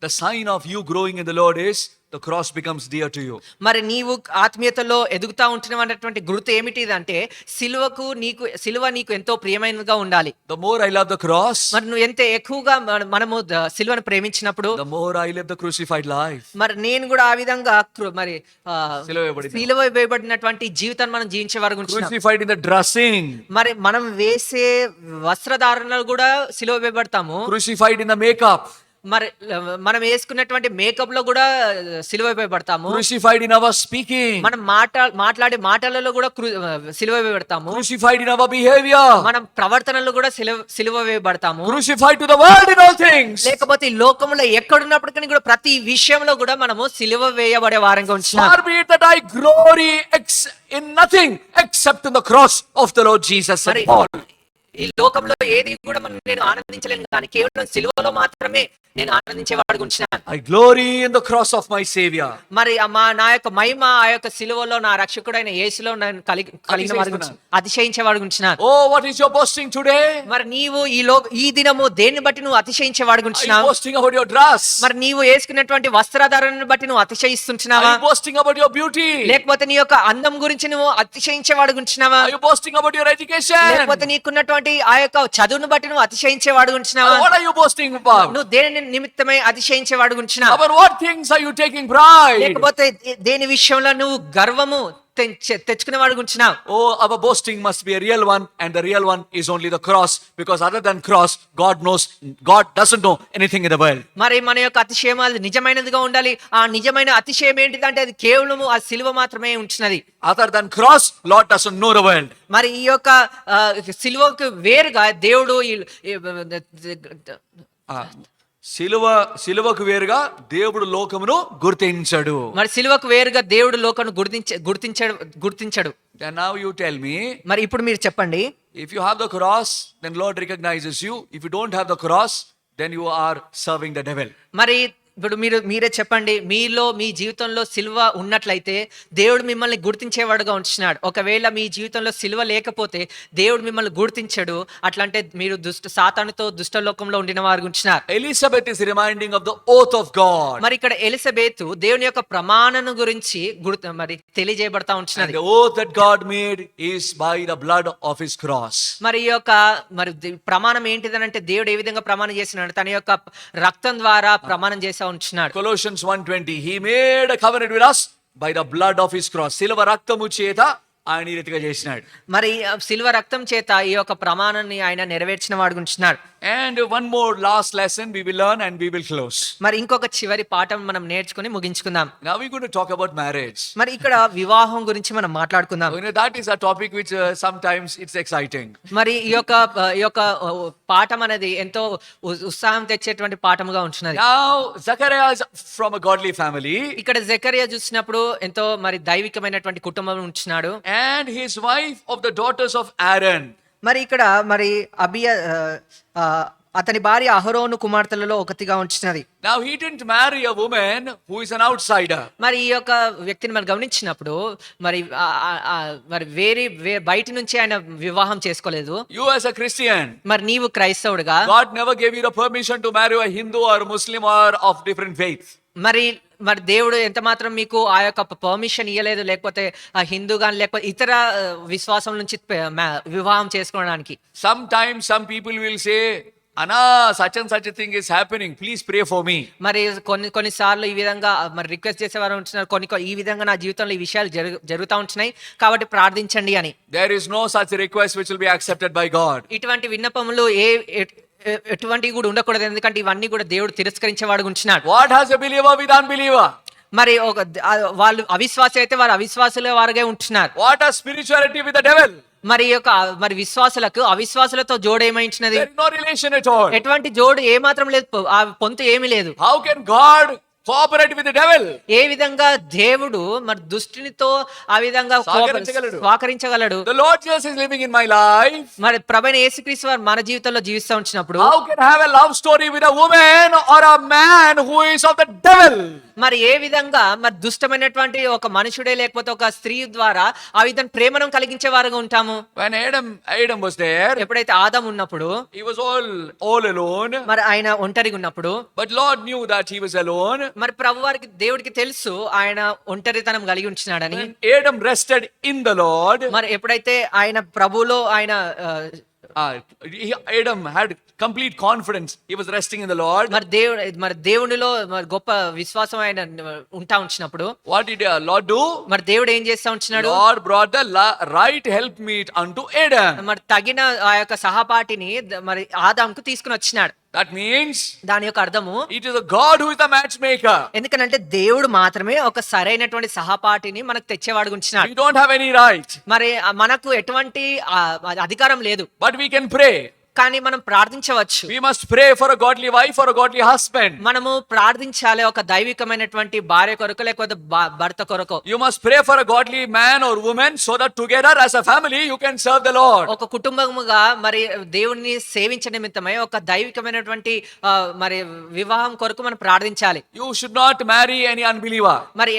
The sign of you growing in the Lord is the cross becomes dear to you. మరి నీవు ఆత్మీయతలో ఎదుగుతా ఉంటున్నావు అన్నటువంటి గుర్తు ఏమిటి అంటే సిలువ నీకు ఎంతో ప్రియమైనదిగా ఉండాలి. The more I love the cross, మరి నువ్వు ఎంత ఎక్కువగా మనము సిలువను ప్రేమించినప్పుడు, the more I live the crucified life. మరి నేను కూడా ఆ విధంగా మరి సిలువ వేయబడినటువంటి జీవితాన్ని మనం జీవించే వరకు ఉంటున్నాం. Crucified in the dressing. మరి మనం వేసే వస్త్రధారణలు కూడా సిలువ వేయబడతాము. Crucified in the makeup. మరి మనం వేసుకున్నటువంటి మేకప్ లో కూడా సిలువ వేయబడతాము. Crucified in our speaking. మనం మాట్లాడే మాటలలో కూడా సిలువ వేయబడతాము. Crucified in our behavior. మనం ప్రవర్తనలో కూడా సిలువ వేయబడతాము. Crucified to the world in all things. లేకపోతే ఈ లోకంలో ఎక్కడున్నప్పటికీ కూడా ప్రతి విషయంలో కూడా మనము సిలువ వేయబడే వారంగా ఉంటున్నాం. Far be it that I glory in nothing except in the cross of the Lord Jesus and Paul. ఈ లోకంలో ఏది కూడా నేను ఆనందించలేను, కానీ కేవలం సిలువలో మాత్రమే నేను ఆనందించేవాడు ఉంటున్నాను. I glory in the cross of my Savior. మరి నా యొక్క మహిమ ఆ యొక్క సిలువలో నా రక్షకుడైన యేసులో నేను కలిగిన వాడు ఉంటున్నాను, అతిశయించేవాడు ఉంటున్నాను. Oh, what is your boasting today? మరి నీవు ఈ దినము దేన్ని బట్టి నువ్వు అతిశయించేవాడు Are you ఉంటున్నావు? boasting about your dress? మరి నీవు వేసుకున్నటువంటి వస్త్రధారణను బట్టి నువ్వు అతిశయిస్తుంటున్నావా? Are you boasting about your beauty? లేకపోతే నీ యొక్క అందం గురించి నువ్వు అతిశయించేవాడు ఉంటున్నావా? Are you boasting about your education? లేకపోతే నీకున్నటువంటి ఆ యొక్క చదువును బట్టి నువ్వు అతిశయించేవాడు ఉంటున్నావా? What are you boasting about? నువ్వు దేని నిమిత్తమై అతిశయించేవాడు ఉంటున్నావు? About what things are you taking pride? లేకపోతే దేని విషయంలో నువ్వు గర్వము తెచ్చుకునేవాడు ఉంటున్నావు? Oh, our boasting must be a real one, and the real one is only the cross, because other than cross, God doesn't know anything in the world. మరి మన యొక్క అతిశయం అది నిజమైనదిగా ఉండాలి. ఆ నిజమైన అతిశయం ఏంటిదంటే అది కేవలము ఆ సిలువ మాత్రమే ఉంటున్నది. Other than cross, Lord doesn't know the world. మరి ఈ యొక్క సిలువకు వేరుగా దేవుడు సిలువకు వేరుగా దేవుడు లోకమును గుర్తించడు. మరి సిలువకు వేరుగా దేవుడు లోకమును గుర్తించడు. And now you tell me, మరి ఇప్పుడు మీరు చెప్పండి, if you have the cross, then Lord recognizes you. If you don't have the cross, then you are serving the devil. మరి ఇప్పుడు మీరే చెప్పండి, మీ జీవితంలో సిలువ ఉన్నట్లయితే దేవుడు మిమ్మల్ని గుర్తించేవాడుగా ఉంటున్నాడు. ఒకవేళ మీ జీవితంలో సిలువ లేకపోతే దేవుడు మిమ్మల్ని గుర్తించడు. అట్లంటే మీరు సాతానుతో దుష్టలోకంలో ఉండిన వారు ఉంటున్నారు. Elizabeth is reminding of the oath of God. మరి ఇక్కడ ఎలిజబెత్ దేవుని యొక్క ప్రమాణను గురించి మరి తెలియజేయబడతా ఉంటున్నది. And the oath that God made is by the blood of his cross. మరి ఈ యొక్క ప్రమాణం ఏంటిదనంటే దేవుడు ఏ విధంగా ప్రమాణం చేస్తున్నాడు? తన యొక్క రక్తం ద్వారా ప్రమాణం చేసా ఉంటున్నాడు. Colossians 1:20, he made a covenant with us by the blood of his cross. సిలువ రక్తము చేత ఆయన ఈ రీతిగా చేసినాడు. మరి శిలువ రక్తం చేత ఈ యొక్క ప్రమాణాన్ని ఆయన నెరవేర్చిన వాడు ఉంటున్నాడు. And one more last lesson we will learn and we will close. మరి ఇంకొక చివరి పాఠం మనం నేర్చుకుని ముగించుకుందాం. Now we're going to talk about marriage. మరి ఇక్కడ వివాహం గురించి మనం మాట్లాడుకుందాం. You know, that is a topic which sometimes it's exciting. మరి ఈ యొక్క పాఠం అనేది ఎంతో ఉత్సాహం తెచ్చేటువంటి పాఠముగా ఉంటున్నది. Now Zechariah is from a godly family. ఇక్కడ జకరియా చూసినప్పుడు ఎంతో మరి దైవికమైనటువంటి కుటుంబం ఉంటున్నాడు. And his wife of the daughters of Aaron. మరి ఇక్కడ మరి అతని భార్య అహరోను కుమార్తెలలో ఒకటిగా ఉంటున్నది. Now he didn't marry a woman who is an outsider. మరి ఈ యొక్క వ్యక్తిని మనం గమనించినప్పుడు మరి బయట నుంచి ఆయన వివాహం చేసుకోలేదు. You as a Christian, మరి నీవు క్రైస్తవుడుగా God never gave you the permission to marry a Hindu or Muslim or of different faiths. మరి దేవుడు ఎంత మాత్రం మీకు ఆ యొక్క పర్మిషన్ ఇవ్వలేదు, లేకపోతే ఆ హిందూ గాని లేకపోతే ఇతర విశ్వాసం నుంచి వివాహం చేసుకోవడానికి. Sometimes some people will say, Anna, such and such a thing is happening, please pray for me. మరి కొన్నిసార్లు ఈ విధంగా మరి రిక్వెస్ట్ చేసేవారు ఉంటున్నారు, ఈ విధంగా నా జీవితంలో ఈ విషయాలు జరుగుతూ ఉంటున్నాయి కాబట్టి ప్రార్థించండి అని. There is no such request which will be accepted by God. ఇటువంటి విన్నపములు ఎటువంటి కూడా ఉండకూడదు, ఎందుకంటే ఇవన్నీ కూడా దేవుడు తిరస్కరించేవాడు ఉంటున్నాడు. What has a believer with unbeliever? మరి వాళ్ళు అవిశ్వాసి అయితే వారు అవిశ్వాసుల వారుగా ఉంటున్నారు. What has spirituality with the devil? మరి విశ్వాసులకు అవిశ్వాసులతో జోడు ఏమైంచినది? There is no relation at all. ఎటువంటి జోడు ఏ మాత్రం లేదు, ఆ పొంతు ఏమీ లేదు. How can God cooperate with the devil? ఏ విధంగా దేవుడు మరి దుష్టునితో ఆ విధంగా సహకరించగలడు? The Lord Jesus is living in my life. మరి ప్రభువైన యేసుక్రీస్తు వారు మన జీవితంలో జీవిస్తూ ఉంచినప్పుడు How can I have a love story with a woman or a man who is of the devil? మరి ఏ విధంగా మరి దుష్టమైనటువంటి ఒక మనుషుడే లేకపోతే ఒక స్త్రీ ద్వారా ఆ విధంగా ప్రేమను కలిగించే వారుగా ఉంటాము? When Adam was there, ఎప్పుడైతే ఆదాము ఉన్నప్పుడు he was all alone. మరి ఆయన ఒంటరిగా ఉన్నప్పుడు, But Lord knew that he was alone. మరి ప్రభు వారికి దేవుడికి తెలుసు ఆయన ఒంటరితనం కలిగి ఉంటున్నాడని. Adam rested in the Lord. మరి ఎప్పుడైతే ఆయన ప్రభువులో ఆయన Adam had complete confidence. He was resting in the Lord. మరి దేవునిలో గొప్ప విశ్వాసం ఆయన ఉంటా ఉంచినప్పుడు What did Lord do? మరి దేవుడు ఏం చేస్తా ఉంటున్నాడు? Lord brought the right helpmeet unto Adam. మరి తగిన ఆ యొక్క సహపాఠిని మరి ఆదాముకు తీసుకుని వచ్చినాడు. That means దాని యొక్క అర్థము it is a God who is the matchmaker. ఎందుకంటే దేవుడు మాత్రమే ఒక సరైనటువంటి సహపాఠిని మనకు తెచ్చేవాడు ఉంచినాడు. We don't have any right. మరి మనకు ఎటువంటి అధికారం లేదు. But we can pray. కానీ మనం ప్రార్థించవచ్చు. We must pray for a godly wife or a godly husband. మనము ప్రార్థించాలి ఒక దైవికమైనటువంటి భార్య కొరకు లేకపోతే భర్త కొరకు. You must pray for a godly man or woman so that together as a family you can serve the Lord. ఒక కుటుంబముగా మరి దేవుని సేవించే నిమిత్తమై ఒక దైవికమైనటువంటి మరి వివాహం కొరకు మనం ప్రార్థించాలి. You should not marry any unbeliever. మరి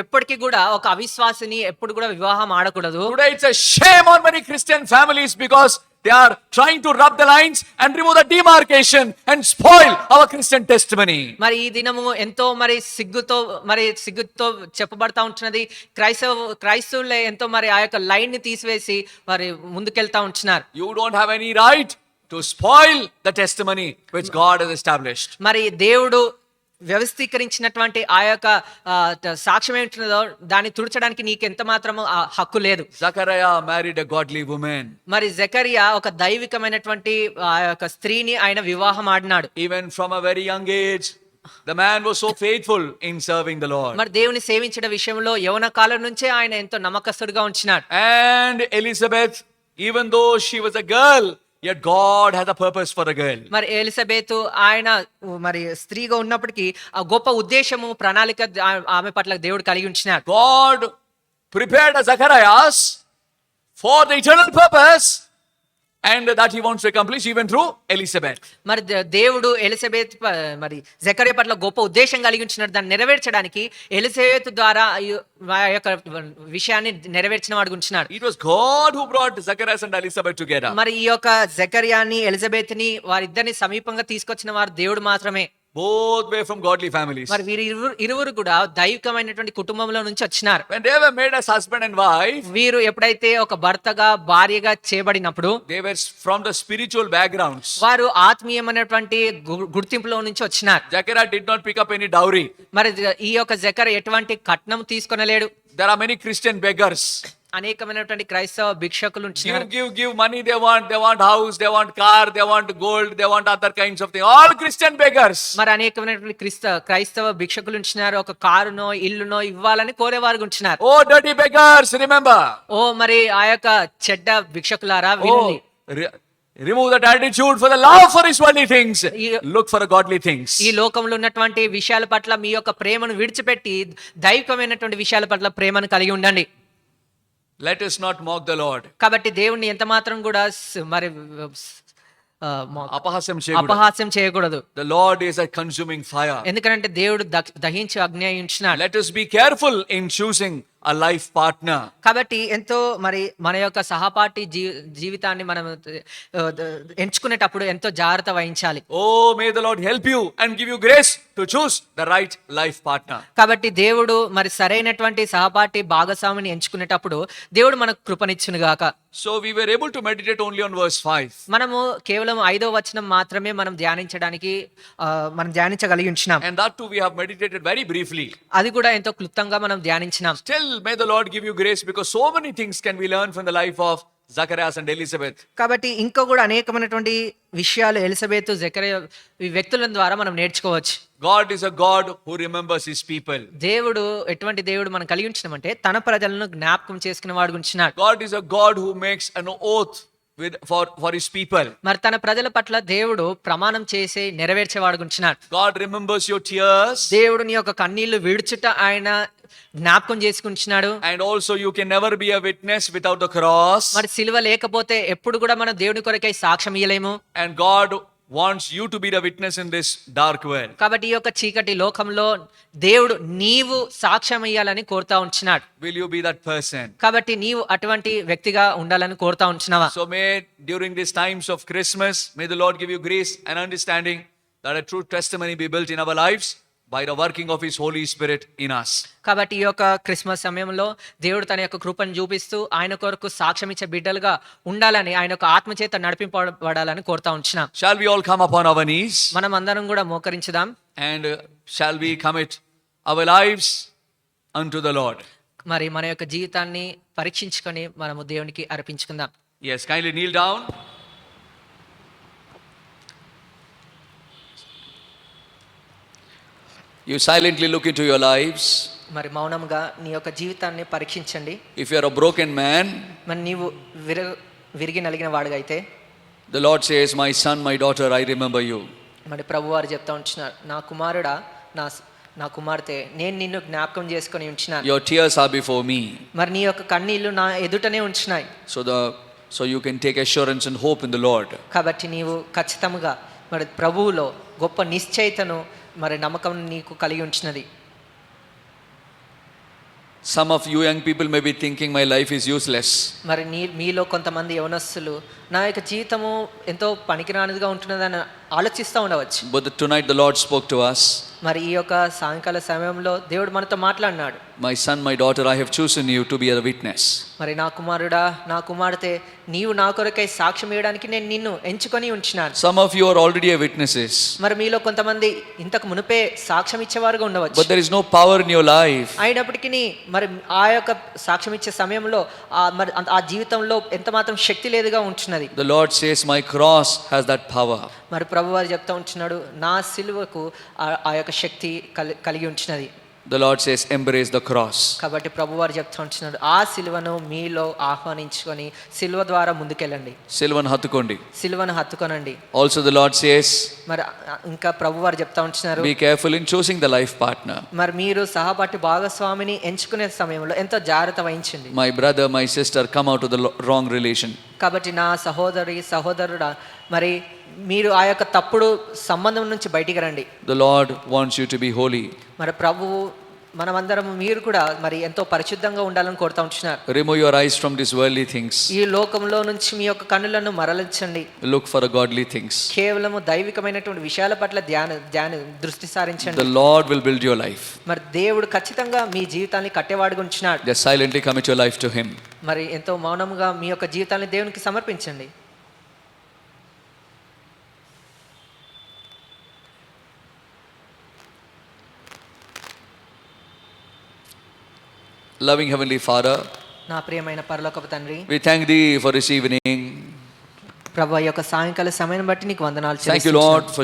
ఎప్పటికీ కూడా ఒక అవిశ్వాసిని ఎప్పుడు కూడా వివాహం ఆడకూడదు. Today it's a shame on many Christian families because they are trying to rub the lines and remove the demarcation and spoil our Christian testimony. మరి ఈ దినము ఎంతో మరి సిగ్గుతో చెప్పబడతా ఉంటున్నది. క్రైస్తవులే ఎంతో మరి ఆ యొక్క లైన్ ని తీసివేసి మరి ముందుకెళ్తా ఉంటున్నారు. You don't have any right to spoil the testimony which God has established. మరి దేవుడు వ్యవస్థీకరించినటువంటి ఆ యొక్క సాక్ష్యం ఏంటున్నదో దాన్ని తుడచడానికి నీకు ఎంత మాత్రము హక్కు లేదు. Zechariah married a godly woman. మరి జకరియా ఒక దైవికమైనటువంటి ఆ యొక్క స్త్రీని ఆయన వివాహం ఆడినాడు. Even from a very young age, the man was so faithful in serving the Lord. మరి దేవుని సేవించడం విషయంలో యవన కాలం నుంచే ఆయన ఎంతో నమ్మకస్తుడిగా ఉంచినాడు. And Elizabeth, even though she was a girl, yet God has a purpose for the girl. మరి Elizabeth ఆయన మరి స్త్రీగా ఉన్నప్పటికీ ఆ గొప్ప ఉద్దేశము ప్రణాళిక ఆమె పట్ల దేవుడు కలిగి ఉంచినాడు. God prepared Zacharias for the eternal purpose and that he wants to accomplish even through Elizabeth. మరి దేవుడు ఎలిజబెత్ మరి జకరియా పట్ల గొప్ప ఉద్దేశం కలిగి ఉంచినాడు. దాన్ని నెరవేర్చడానికి ఎలిజబెత్ ద్వారా ఆ యొక్క విషయాన్ని నెరవేర్చిన వాడు ఉంచినాడు. It was God who brought Zacharias and Elizabeth together. మరి ఈ యొక్క జకరియాని ఎలిజబెత్ ని వారిద్దరిని సమీపంగా తీసుకొచ్చిన వారు దేవుడు మాత్రమే. Both were from godly families. మరి వీరు ఇరువురు కూడా దైవికమైనటువంటి కుటుంబంలో నుంచి వచ్చినారు. When they were made as husband and wife, వీరు ఎప్పుడైతే ఒక భర్తగా భార్యగా చేయబడినప్పుడు they were from the spiritual backgrounds. వారు ఆత్మీయమైనటువంటి గుర్తింపులో నుంచి వచ్చినారు. Zechariah did not pick up any dowry. మరి ఈ యొక్క జకరియా ఎటువంటి కట్నం తీసుకొనలేడు. There are many Christian beggars. అనేకమైనటువంటి క్రైస్తవ భిక్షకులు ఉంటున్నారు. Give money they want house, they want car, they want gold, they want other kinds of things. All Christian beggars. మరి అనేకమైనటువంటి క్రైస్తవ భిక్షకులు ఉంటున్నారు. ఒక కారునో ఇల్లునో ఇవ్వాలని కోరేవారు ఉంటున్నారు. Oh, dirty beggars, remember. ఓ మరి ఆ యొక్క చెడ్డ భిక్షకులారా వినండి. Remove that attitude for the love for his worldly things. Look for the godly things. ఈ లోకంలో ఉన్నటువంటి విషయాల పట్ల మీ యొక్క ప్రేమను విడిచిపెట్టి దైవికమైనటువంటి విషయాల పట్ల ప్రేమను కలిగి ఉండండి. Let us not mock the Lord. కాబట్టి దేవుణ్ణి ఎంత మాత్రం కూడా మరి అపహాస్యం చేయకూడదు. The Lord is a consuming fire. ఎందుకంటే దేవుడు దహించి అగ్ని అయి ఉంటున్నాడు. Let us be careful in choosing a life partner. కాబట్టి ఎంతో మరి మన యొక్క సహపాఠి జీవితాన్ని మనం ఎంచుకునేటప్పుడు ఎంతో జాగ్రత్త వహించాలి. Oh, may the Lord help you and give you grace to choose the right life partner. కాబట్టి దేవుడు మరి సరైనటువంటి సహపాఠి భాగస్వామిని ఎంచుకునేటప్పుడు దేవుడు మనకు కృపనిచ్చును గాక. So we were able to meditate only on verse 5. మనము కేవలం 5వ వచనం మాత్రమే మనం ధ్యానించగలిగి ఉంటున్నాం. And that too we have meditated very briefly. అది కూడా ఎంతో క్లుప్తంగా మనం ధ్యానించినాం. Still, may the Lord give you grace, because so many things can be learned from the life of Zacharias and Elizabeth. కాబట్టి ఇంకా కూడా అనేకమైనటువంటి విషయాలు ఎలిజబెత్ జకరియా ఈ వ్యక్తుల ద్వారా మనం నేర్చుకోవచ్చు. God is a God who remembers his people. దేవుడు ఎటువంటి దేవుడు మనం కలిగి ఉంచినామంటే తన ప్రజలను జ్ఞాపకం చేసుకునే వాడు ఉంచినాడు. God is a God who makes an oath for his people. మరి తన ప్రజల పట్ల దేవుడు ప్రమాణం చేసి నెరవేర్చేవాడు ఉంచినాడు. God remembers your tears. దేవుడు నీ యొక్క కన్నీళ్లు విడుచుట ఆయన జ్ఞాపకం చేసుకుంటున్నాడు. And also you can never be a witness without the cross. మరి సిలువ లేకపోతే ఎప్పుడు కూడా మనం దేవుని కొరకై సాక్ష్యం ఇయ్యలేము. And God wants you to be the witness in this dark world. కాబట్టి ఈ యొక్క చీకటి లోకంలో దేవుడు నీవు సాక్ష్యం ఇయ్యాలని కోరుతా ఉంటున్నాడు. Will you be that person? కాబట్టి నీవు అటువంటి వ్యక్తిగా ఉండాలని కోరుతా ఉంటున్నావా? So may during these times of Christmas, may the Lord give you grace and understanding that a true testimony be built in our lives by the working of his Holy Spirit in us. కాబట్టి ఈ యొక్క Christmas సమయంలో దేవుడు తన యొక్క కృపను చూపిస్తూ ఆయన కొరకు సాక్ష్యం ఇచ్చే బిడ్డలుగా ఉండాలని ఆయన యొక్క ఆత్మ చేత నడిపింపబడాలని కోరుతా ఉంటున్నాం. Shall we all come upon our knees? మనం అందరం కూడా మోకరించుదాం. And shall we commit our lives unto the Lord? మరి మన యొక్క జీవితాన్ని పరీక్షించుకొని మనము దేవునికి అర్పించుకుందాం. Yes, kindly kneel down. You silently look into your lives. మరి మౌనంగా నీ యొక్క జీవితాన్ని పరీక్షించండి. If you are a broken man, మరి నీవు విరిగి నలిగిన వాడుగా అయితే, the Lord says, my son, my daughter, I remember you. మరి ప్రభువారు చెప్తా ఉంటున్నారు, నా కుమారుడా, నా కుమార్తె, నేను నిన్ను జ్ఞాపకం చేసుకొని ఉంచున్నాను. Your tears are before me. మరి నీ యొక్క కన్నీళ్లు నా ఎదుటనే ఉంచున్నాయి. So you can take assurance and hope in the Lord. కాబట్టి నీవు ఖచ్చితంగా మరి ప్రభువులో గొప్ప నిశ్చయితను మరి నమ్మకం నీకు కలిగి ఉంచినది. Some of you young people may be thinking my life is useless. మరి మీలో కొంతమంది యవనస్తులు నా యొక్క జీవితము ఎంతో పనికిరానిదిగా ఉంటున్నదని ఆలోచిస్తూ ఉండవచ్చు. But tonight the Lord spoke to us. మరి ఈ యొక్క సాయంకాల సమయంలో దేవుడు మనతో మాట్లాడినాడు. My son, my daughter, I have chosen you to be a witness. మరి నా కుమారుడా, నా కుమార్తె, నీవు నా కొరకై సాక్ష్యం ఇవ్వడానికి నేను నిన్ను ఎంచుకొని ఉంచినాను. Some of you are already a witnesses. మరి మీలో కొంతమంది ఇంతకు మునుపే సాక్ష్యం ఇచ్చేవారుగా ఉండవచ్చు. But there is no power in your life. అయినప్పటికీ మరి ఆ యొక్క సాక్ష్యం ఇచ్చే సమయంలో మరి ఆ జీవితంలో ఎంత మాత్రం శక్తి లేదుగా ఉంటున్నది. The Lord says, my cross has that power. మరి ప్రభువారు చెప్తా ఉంటున్నాడు, నా సిలువకు ఆ యొక్క శక్తి కలిగి ఉంటున్నది. The Lord says, embrace the cross. కాబట్టి ప్రభువారు చెప్తా ఉంటున్నాడు, ఆ సిలువను మీలో ఆహ్వానించుకొని సిలువ ద్వారా ముందుకెళ్ళండి. సిలువను హత్తుకోండి. సిలువను హత్తుకోనండి. Also the Lord says, మరి ఇంకా ప్రభువారు చెప్తా ఉంటున్నారు, be careful in choosing the life partner. మరి మీరు సహపాఠి భాగస్వామిని ఎంచుకునే సమయంలో ఎంతో జాగ్రత్త వహించండి. My brother, my sister, come out of the wrong relation. కాబట్టి నా సహోదరుడా, మరి మీరు ఆ యొక్క తప్పుడు సంబంధం నుంచి బయటికి రండి. The Lord wants you to be holy. మరి ప్రభువు మనమందరం మీరు కూడా మరి ఎంతో పరిశుద్ధంగా ఉండాలని కోరుతా ఉంటున్నారు. Remove your eyes from these worldly things. ఈ లోకంలో నుంచి మీ యొక్క కన్నులను మరలించండి. Look for the godly things. కేవలము దైవికమైనటువంటి విషయాల పట్ల ధ్యాన దృష్టి సారించండి. The Lord will build your life. మరి దేవుడు ఖచ్చితంగా మీ జీవితాన్ని కట్టేవాడుగా ఉంచున్నాడు. Just silently commit your life to him. మరి ఎంతో మౌనంగా మీ యొక్క జీవితాన్ని దేవునికి సమర్పించండి. Loving Heavenly Father, నా ప్రియమైన పరలోకపు తండ్రి, we thank thee for this evening. ప్రభా ఈ యొక్క సాయంకాల సమయం బట్టి నీకు వందనాలు Thank you, చెల్లిస్తున్నాను. Lord, for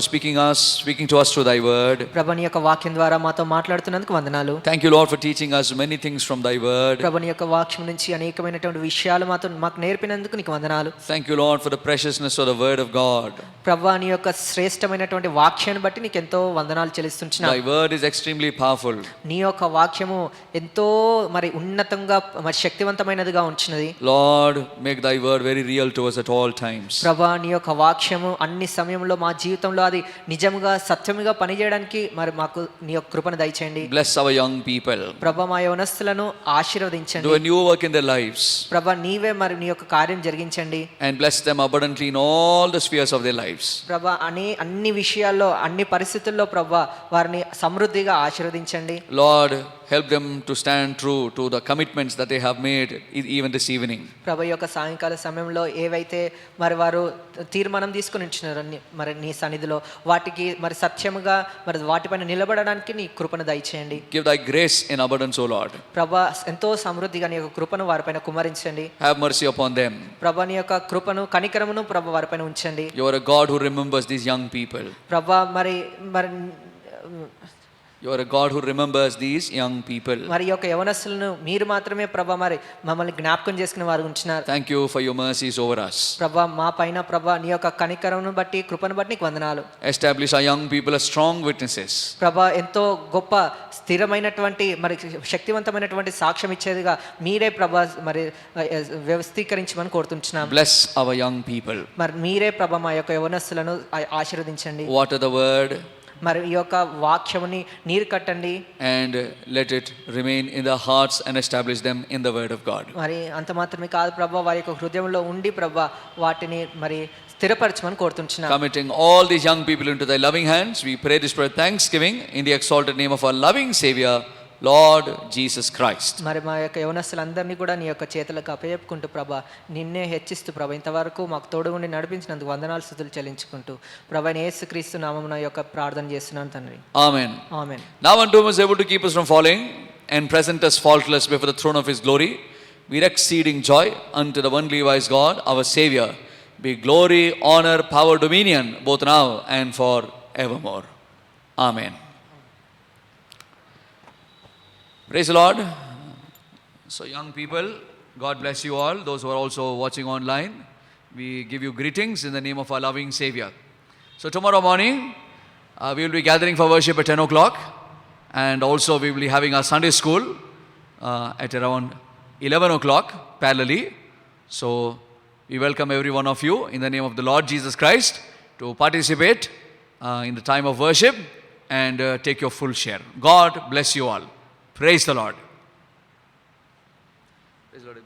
speaking to us through thy word. ప్రభా నీ యొక్క వాక్యం ద్వారా మాతో మాట్లాడుతున్నందుకు వందనాలు. Thank you, Lord, for teaching us many things from thy word. ప్రభా నీ యొక్క వాక్యం నుంచి అనేకమైనటువంటి విషయాలు మాకు నేర్పినందుకు నీకు వందనాలు. Thank you, Lord, for the preciousness of the word of God. ప్రభా నీ యొక్క శ్రేష్టమైనటువంటి వాక్యాన్ని బట్టి నీకు ఎంతో వందనాలు చెల్లిస్తున్నాను. Thy word is extremely powerful. నీ యొక్క వాక్యము ఎంతో మరి ఉన్నతంగా మరి శక్తివంతమైనదిగా ఉంచినది. Lord, make thy word very real to us at all times. ప్రభా నీ యొక్క వాక్యము అన్ని సమయంలో మా జీవితంలో అది నిజముగా సత్యముగా పనిచేయడానికి మరి మాకు నీ యొక్క కృపను దయచేయండి. Bless our young people. ప్రభా మా యవనస్తులను ఆశీర్వదించండి. Do a new work in their lives. ప్రభా నీవే మరి నీ యొక్క కార్యం జరిగించండి. And bless them abundantly in all the spheres of their lives. ప్రభా అన్ని విషయాల్లో అన్ని పరిస్థితుల్లో ప్రభా వారిని సమృద్ధిగా ఆశీర్వదించండి. Lord, help them to stand true to the commitments that they have made even this evening. ప్రభా ఈ యొక్క సాయంకాల సమయంలో ఏవైతే మరి వారు తీర్మానం తీసుకుని ఉంచినారో మరి నీ సన్నిధిలో వాటికి మరి సత్యముగా మరి వాటిపైన నిలబడడానికి నీ కృపను దయచేయండి. Give thy grace in abundance, O Lord. ప్రభా ఎంతో సమృద్ధిగా నీ యొక్క కృపను వారిపైన కుమ్మరించండి. Have mercy upon them. ప్రభా నీ యొక్క కృపను కనికరమును ప్రభా వారిపైన ఉంచండి. You are a God who remembers these young people. ప్రభా మరి You are a God who remembers these young people. మరి ఈ యొక్క యవనస్తులను మీరు మాత్రమే ప్రభా మరి మమ్మల్ని జ్ఞాపకం చేసుకునే వారు ఉంచినారు. Thank you for your mercies over us. ప్రభా మా పైన ప్రభా నీ యొక్క కనికరమును బట్టి కృపను బట్టి నీకు వందనాలు. Establish our young people as strong witnesses. ప్రభా ఎంతో గొప్ప స్థిరమైనటువంటి మరి శక్తివంతమైనటువంటి సాక్ష్యం ఇచ్చేదిగా మీరే ప్రభా మరి వ్యవస్థీకరించమని కోరుతుంటున్నాం. Bless our young people. మరి మీరే ప్రభా మా యొక్క యవనస్తులను ఆశీర్వదించండి. Water the word. మరి ఈ యొక్క వాక్యముని నీరు కట్టండి. And let it remain in their hearts and establish them in the word of God. మరి అంత మాత్రమే కాదు ప్రభా వారి యొక్క హృదయంలో ఉండి ప్రభా వాటిని మరి స్థిరపరచమని కోరుతుంటున్నాం. Committing all these young people into thy loving hands, we pray this prayer thanksgiving in the exalted name of our loving Savior, Lord Jesus Christ. మరి మా యొక్క యవనస్తులందరినీ కూడా నీ యొక్క చేతులకు అప్పచెప్పుకుంటూ ప్రభా నిన్నే హెచ్చిస్తూ ప్రభా ఇంతవరకు మాకు తోడుగుండి నడిపించినందుకు వందనాలు స్తుతులు చెల్లించుకుంటూ ప్రభా యేసుక్రీస్తు నామమున యొక్క ప్రార్థన చేస్తున్నాను తండ్రి. Amen. Amen. Now unto whom is able to keep us from falling and present us faultless before the throne of his glory, with exceeding joy unto the only wise God, our Savior, be glory, honor, power, dominion, both now and for evermore. Amen. Praise the Lord. So young people, God bless you all. Those who are also watching online, we give you greetings in the name of our loving Savior. So tomorrow morning, we will be gathering for worship at 10 o'clock. And also we will be having our Sunday school at around 11 o'clock parallelly. So we welcome every one of you in the name of the Lord Jesus Christ to participate in the time of worship and take your full share. God bless you all. Praise the Lord. Praise the Lord.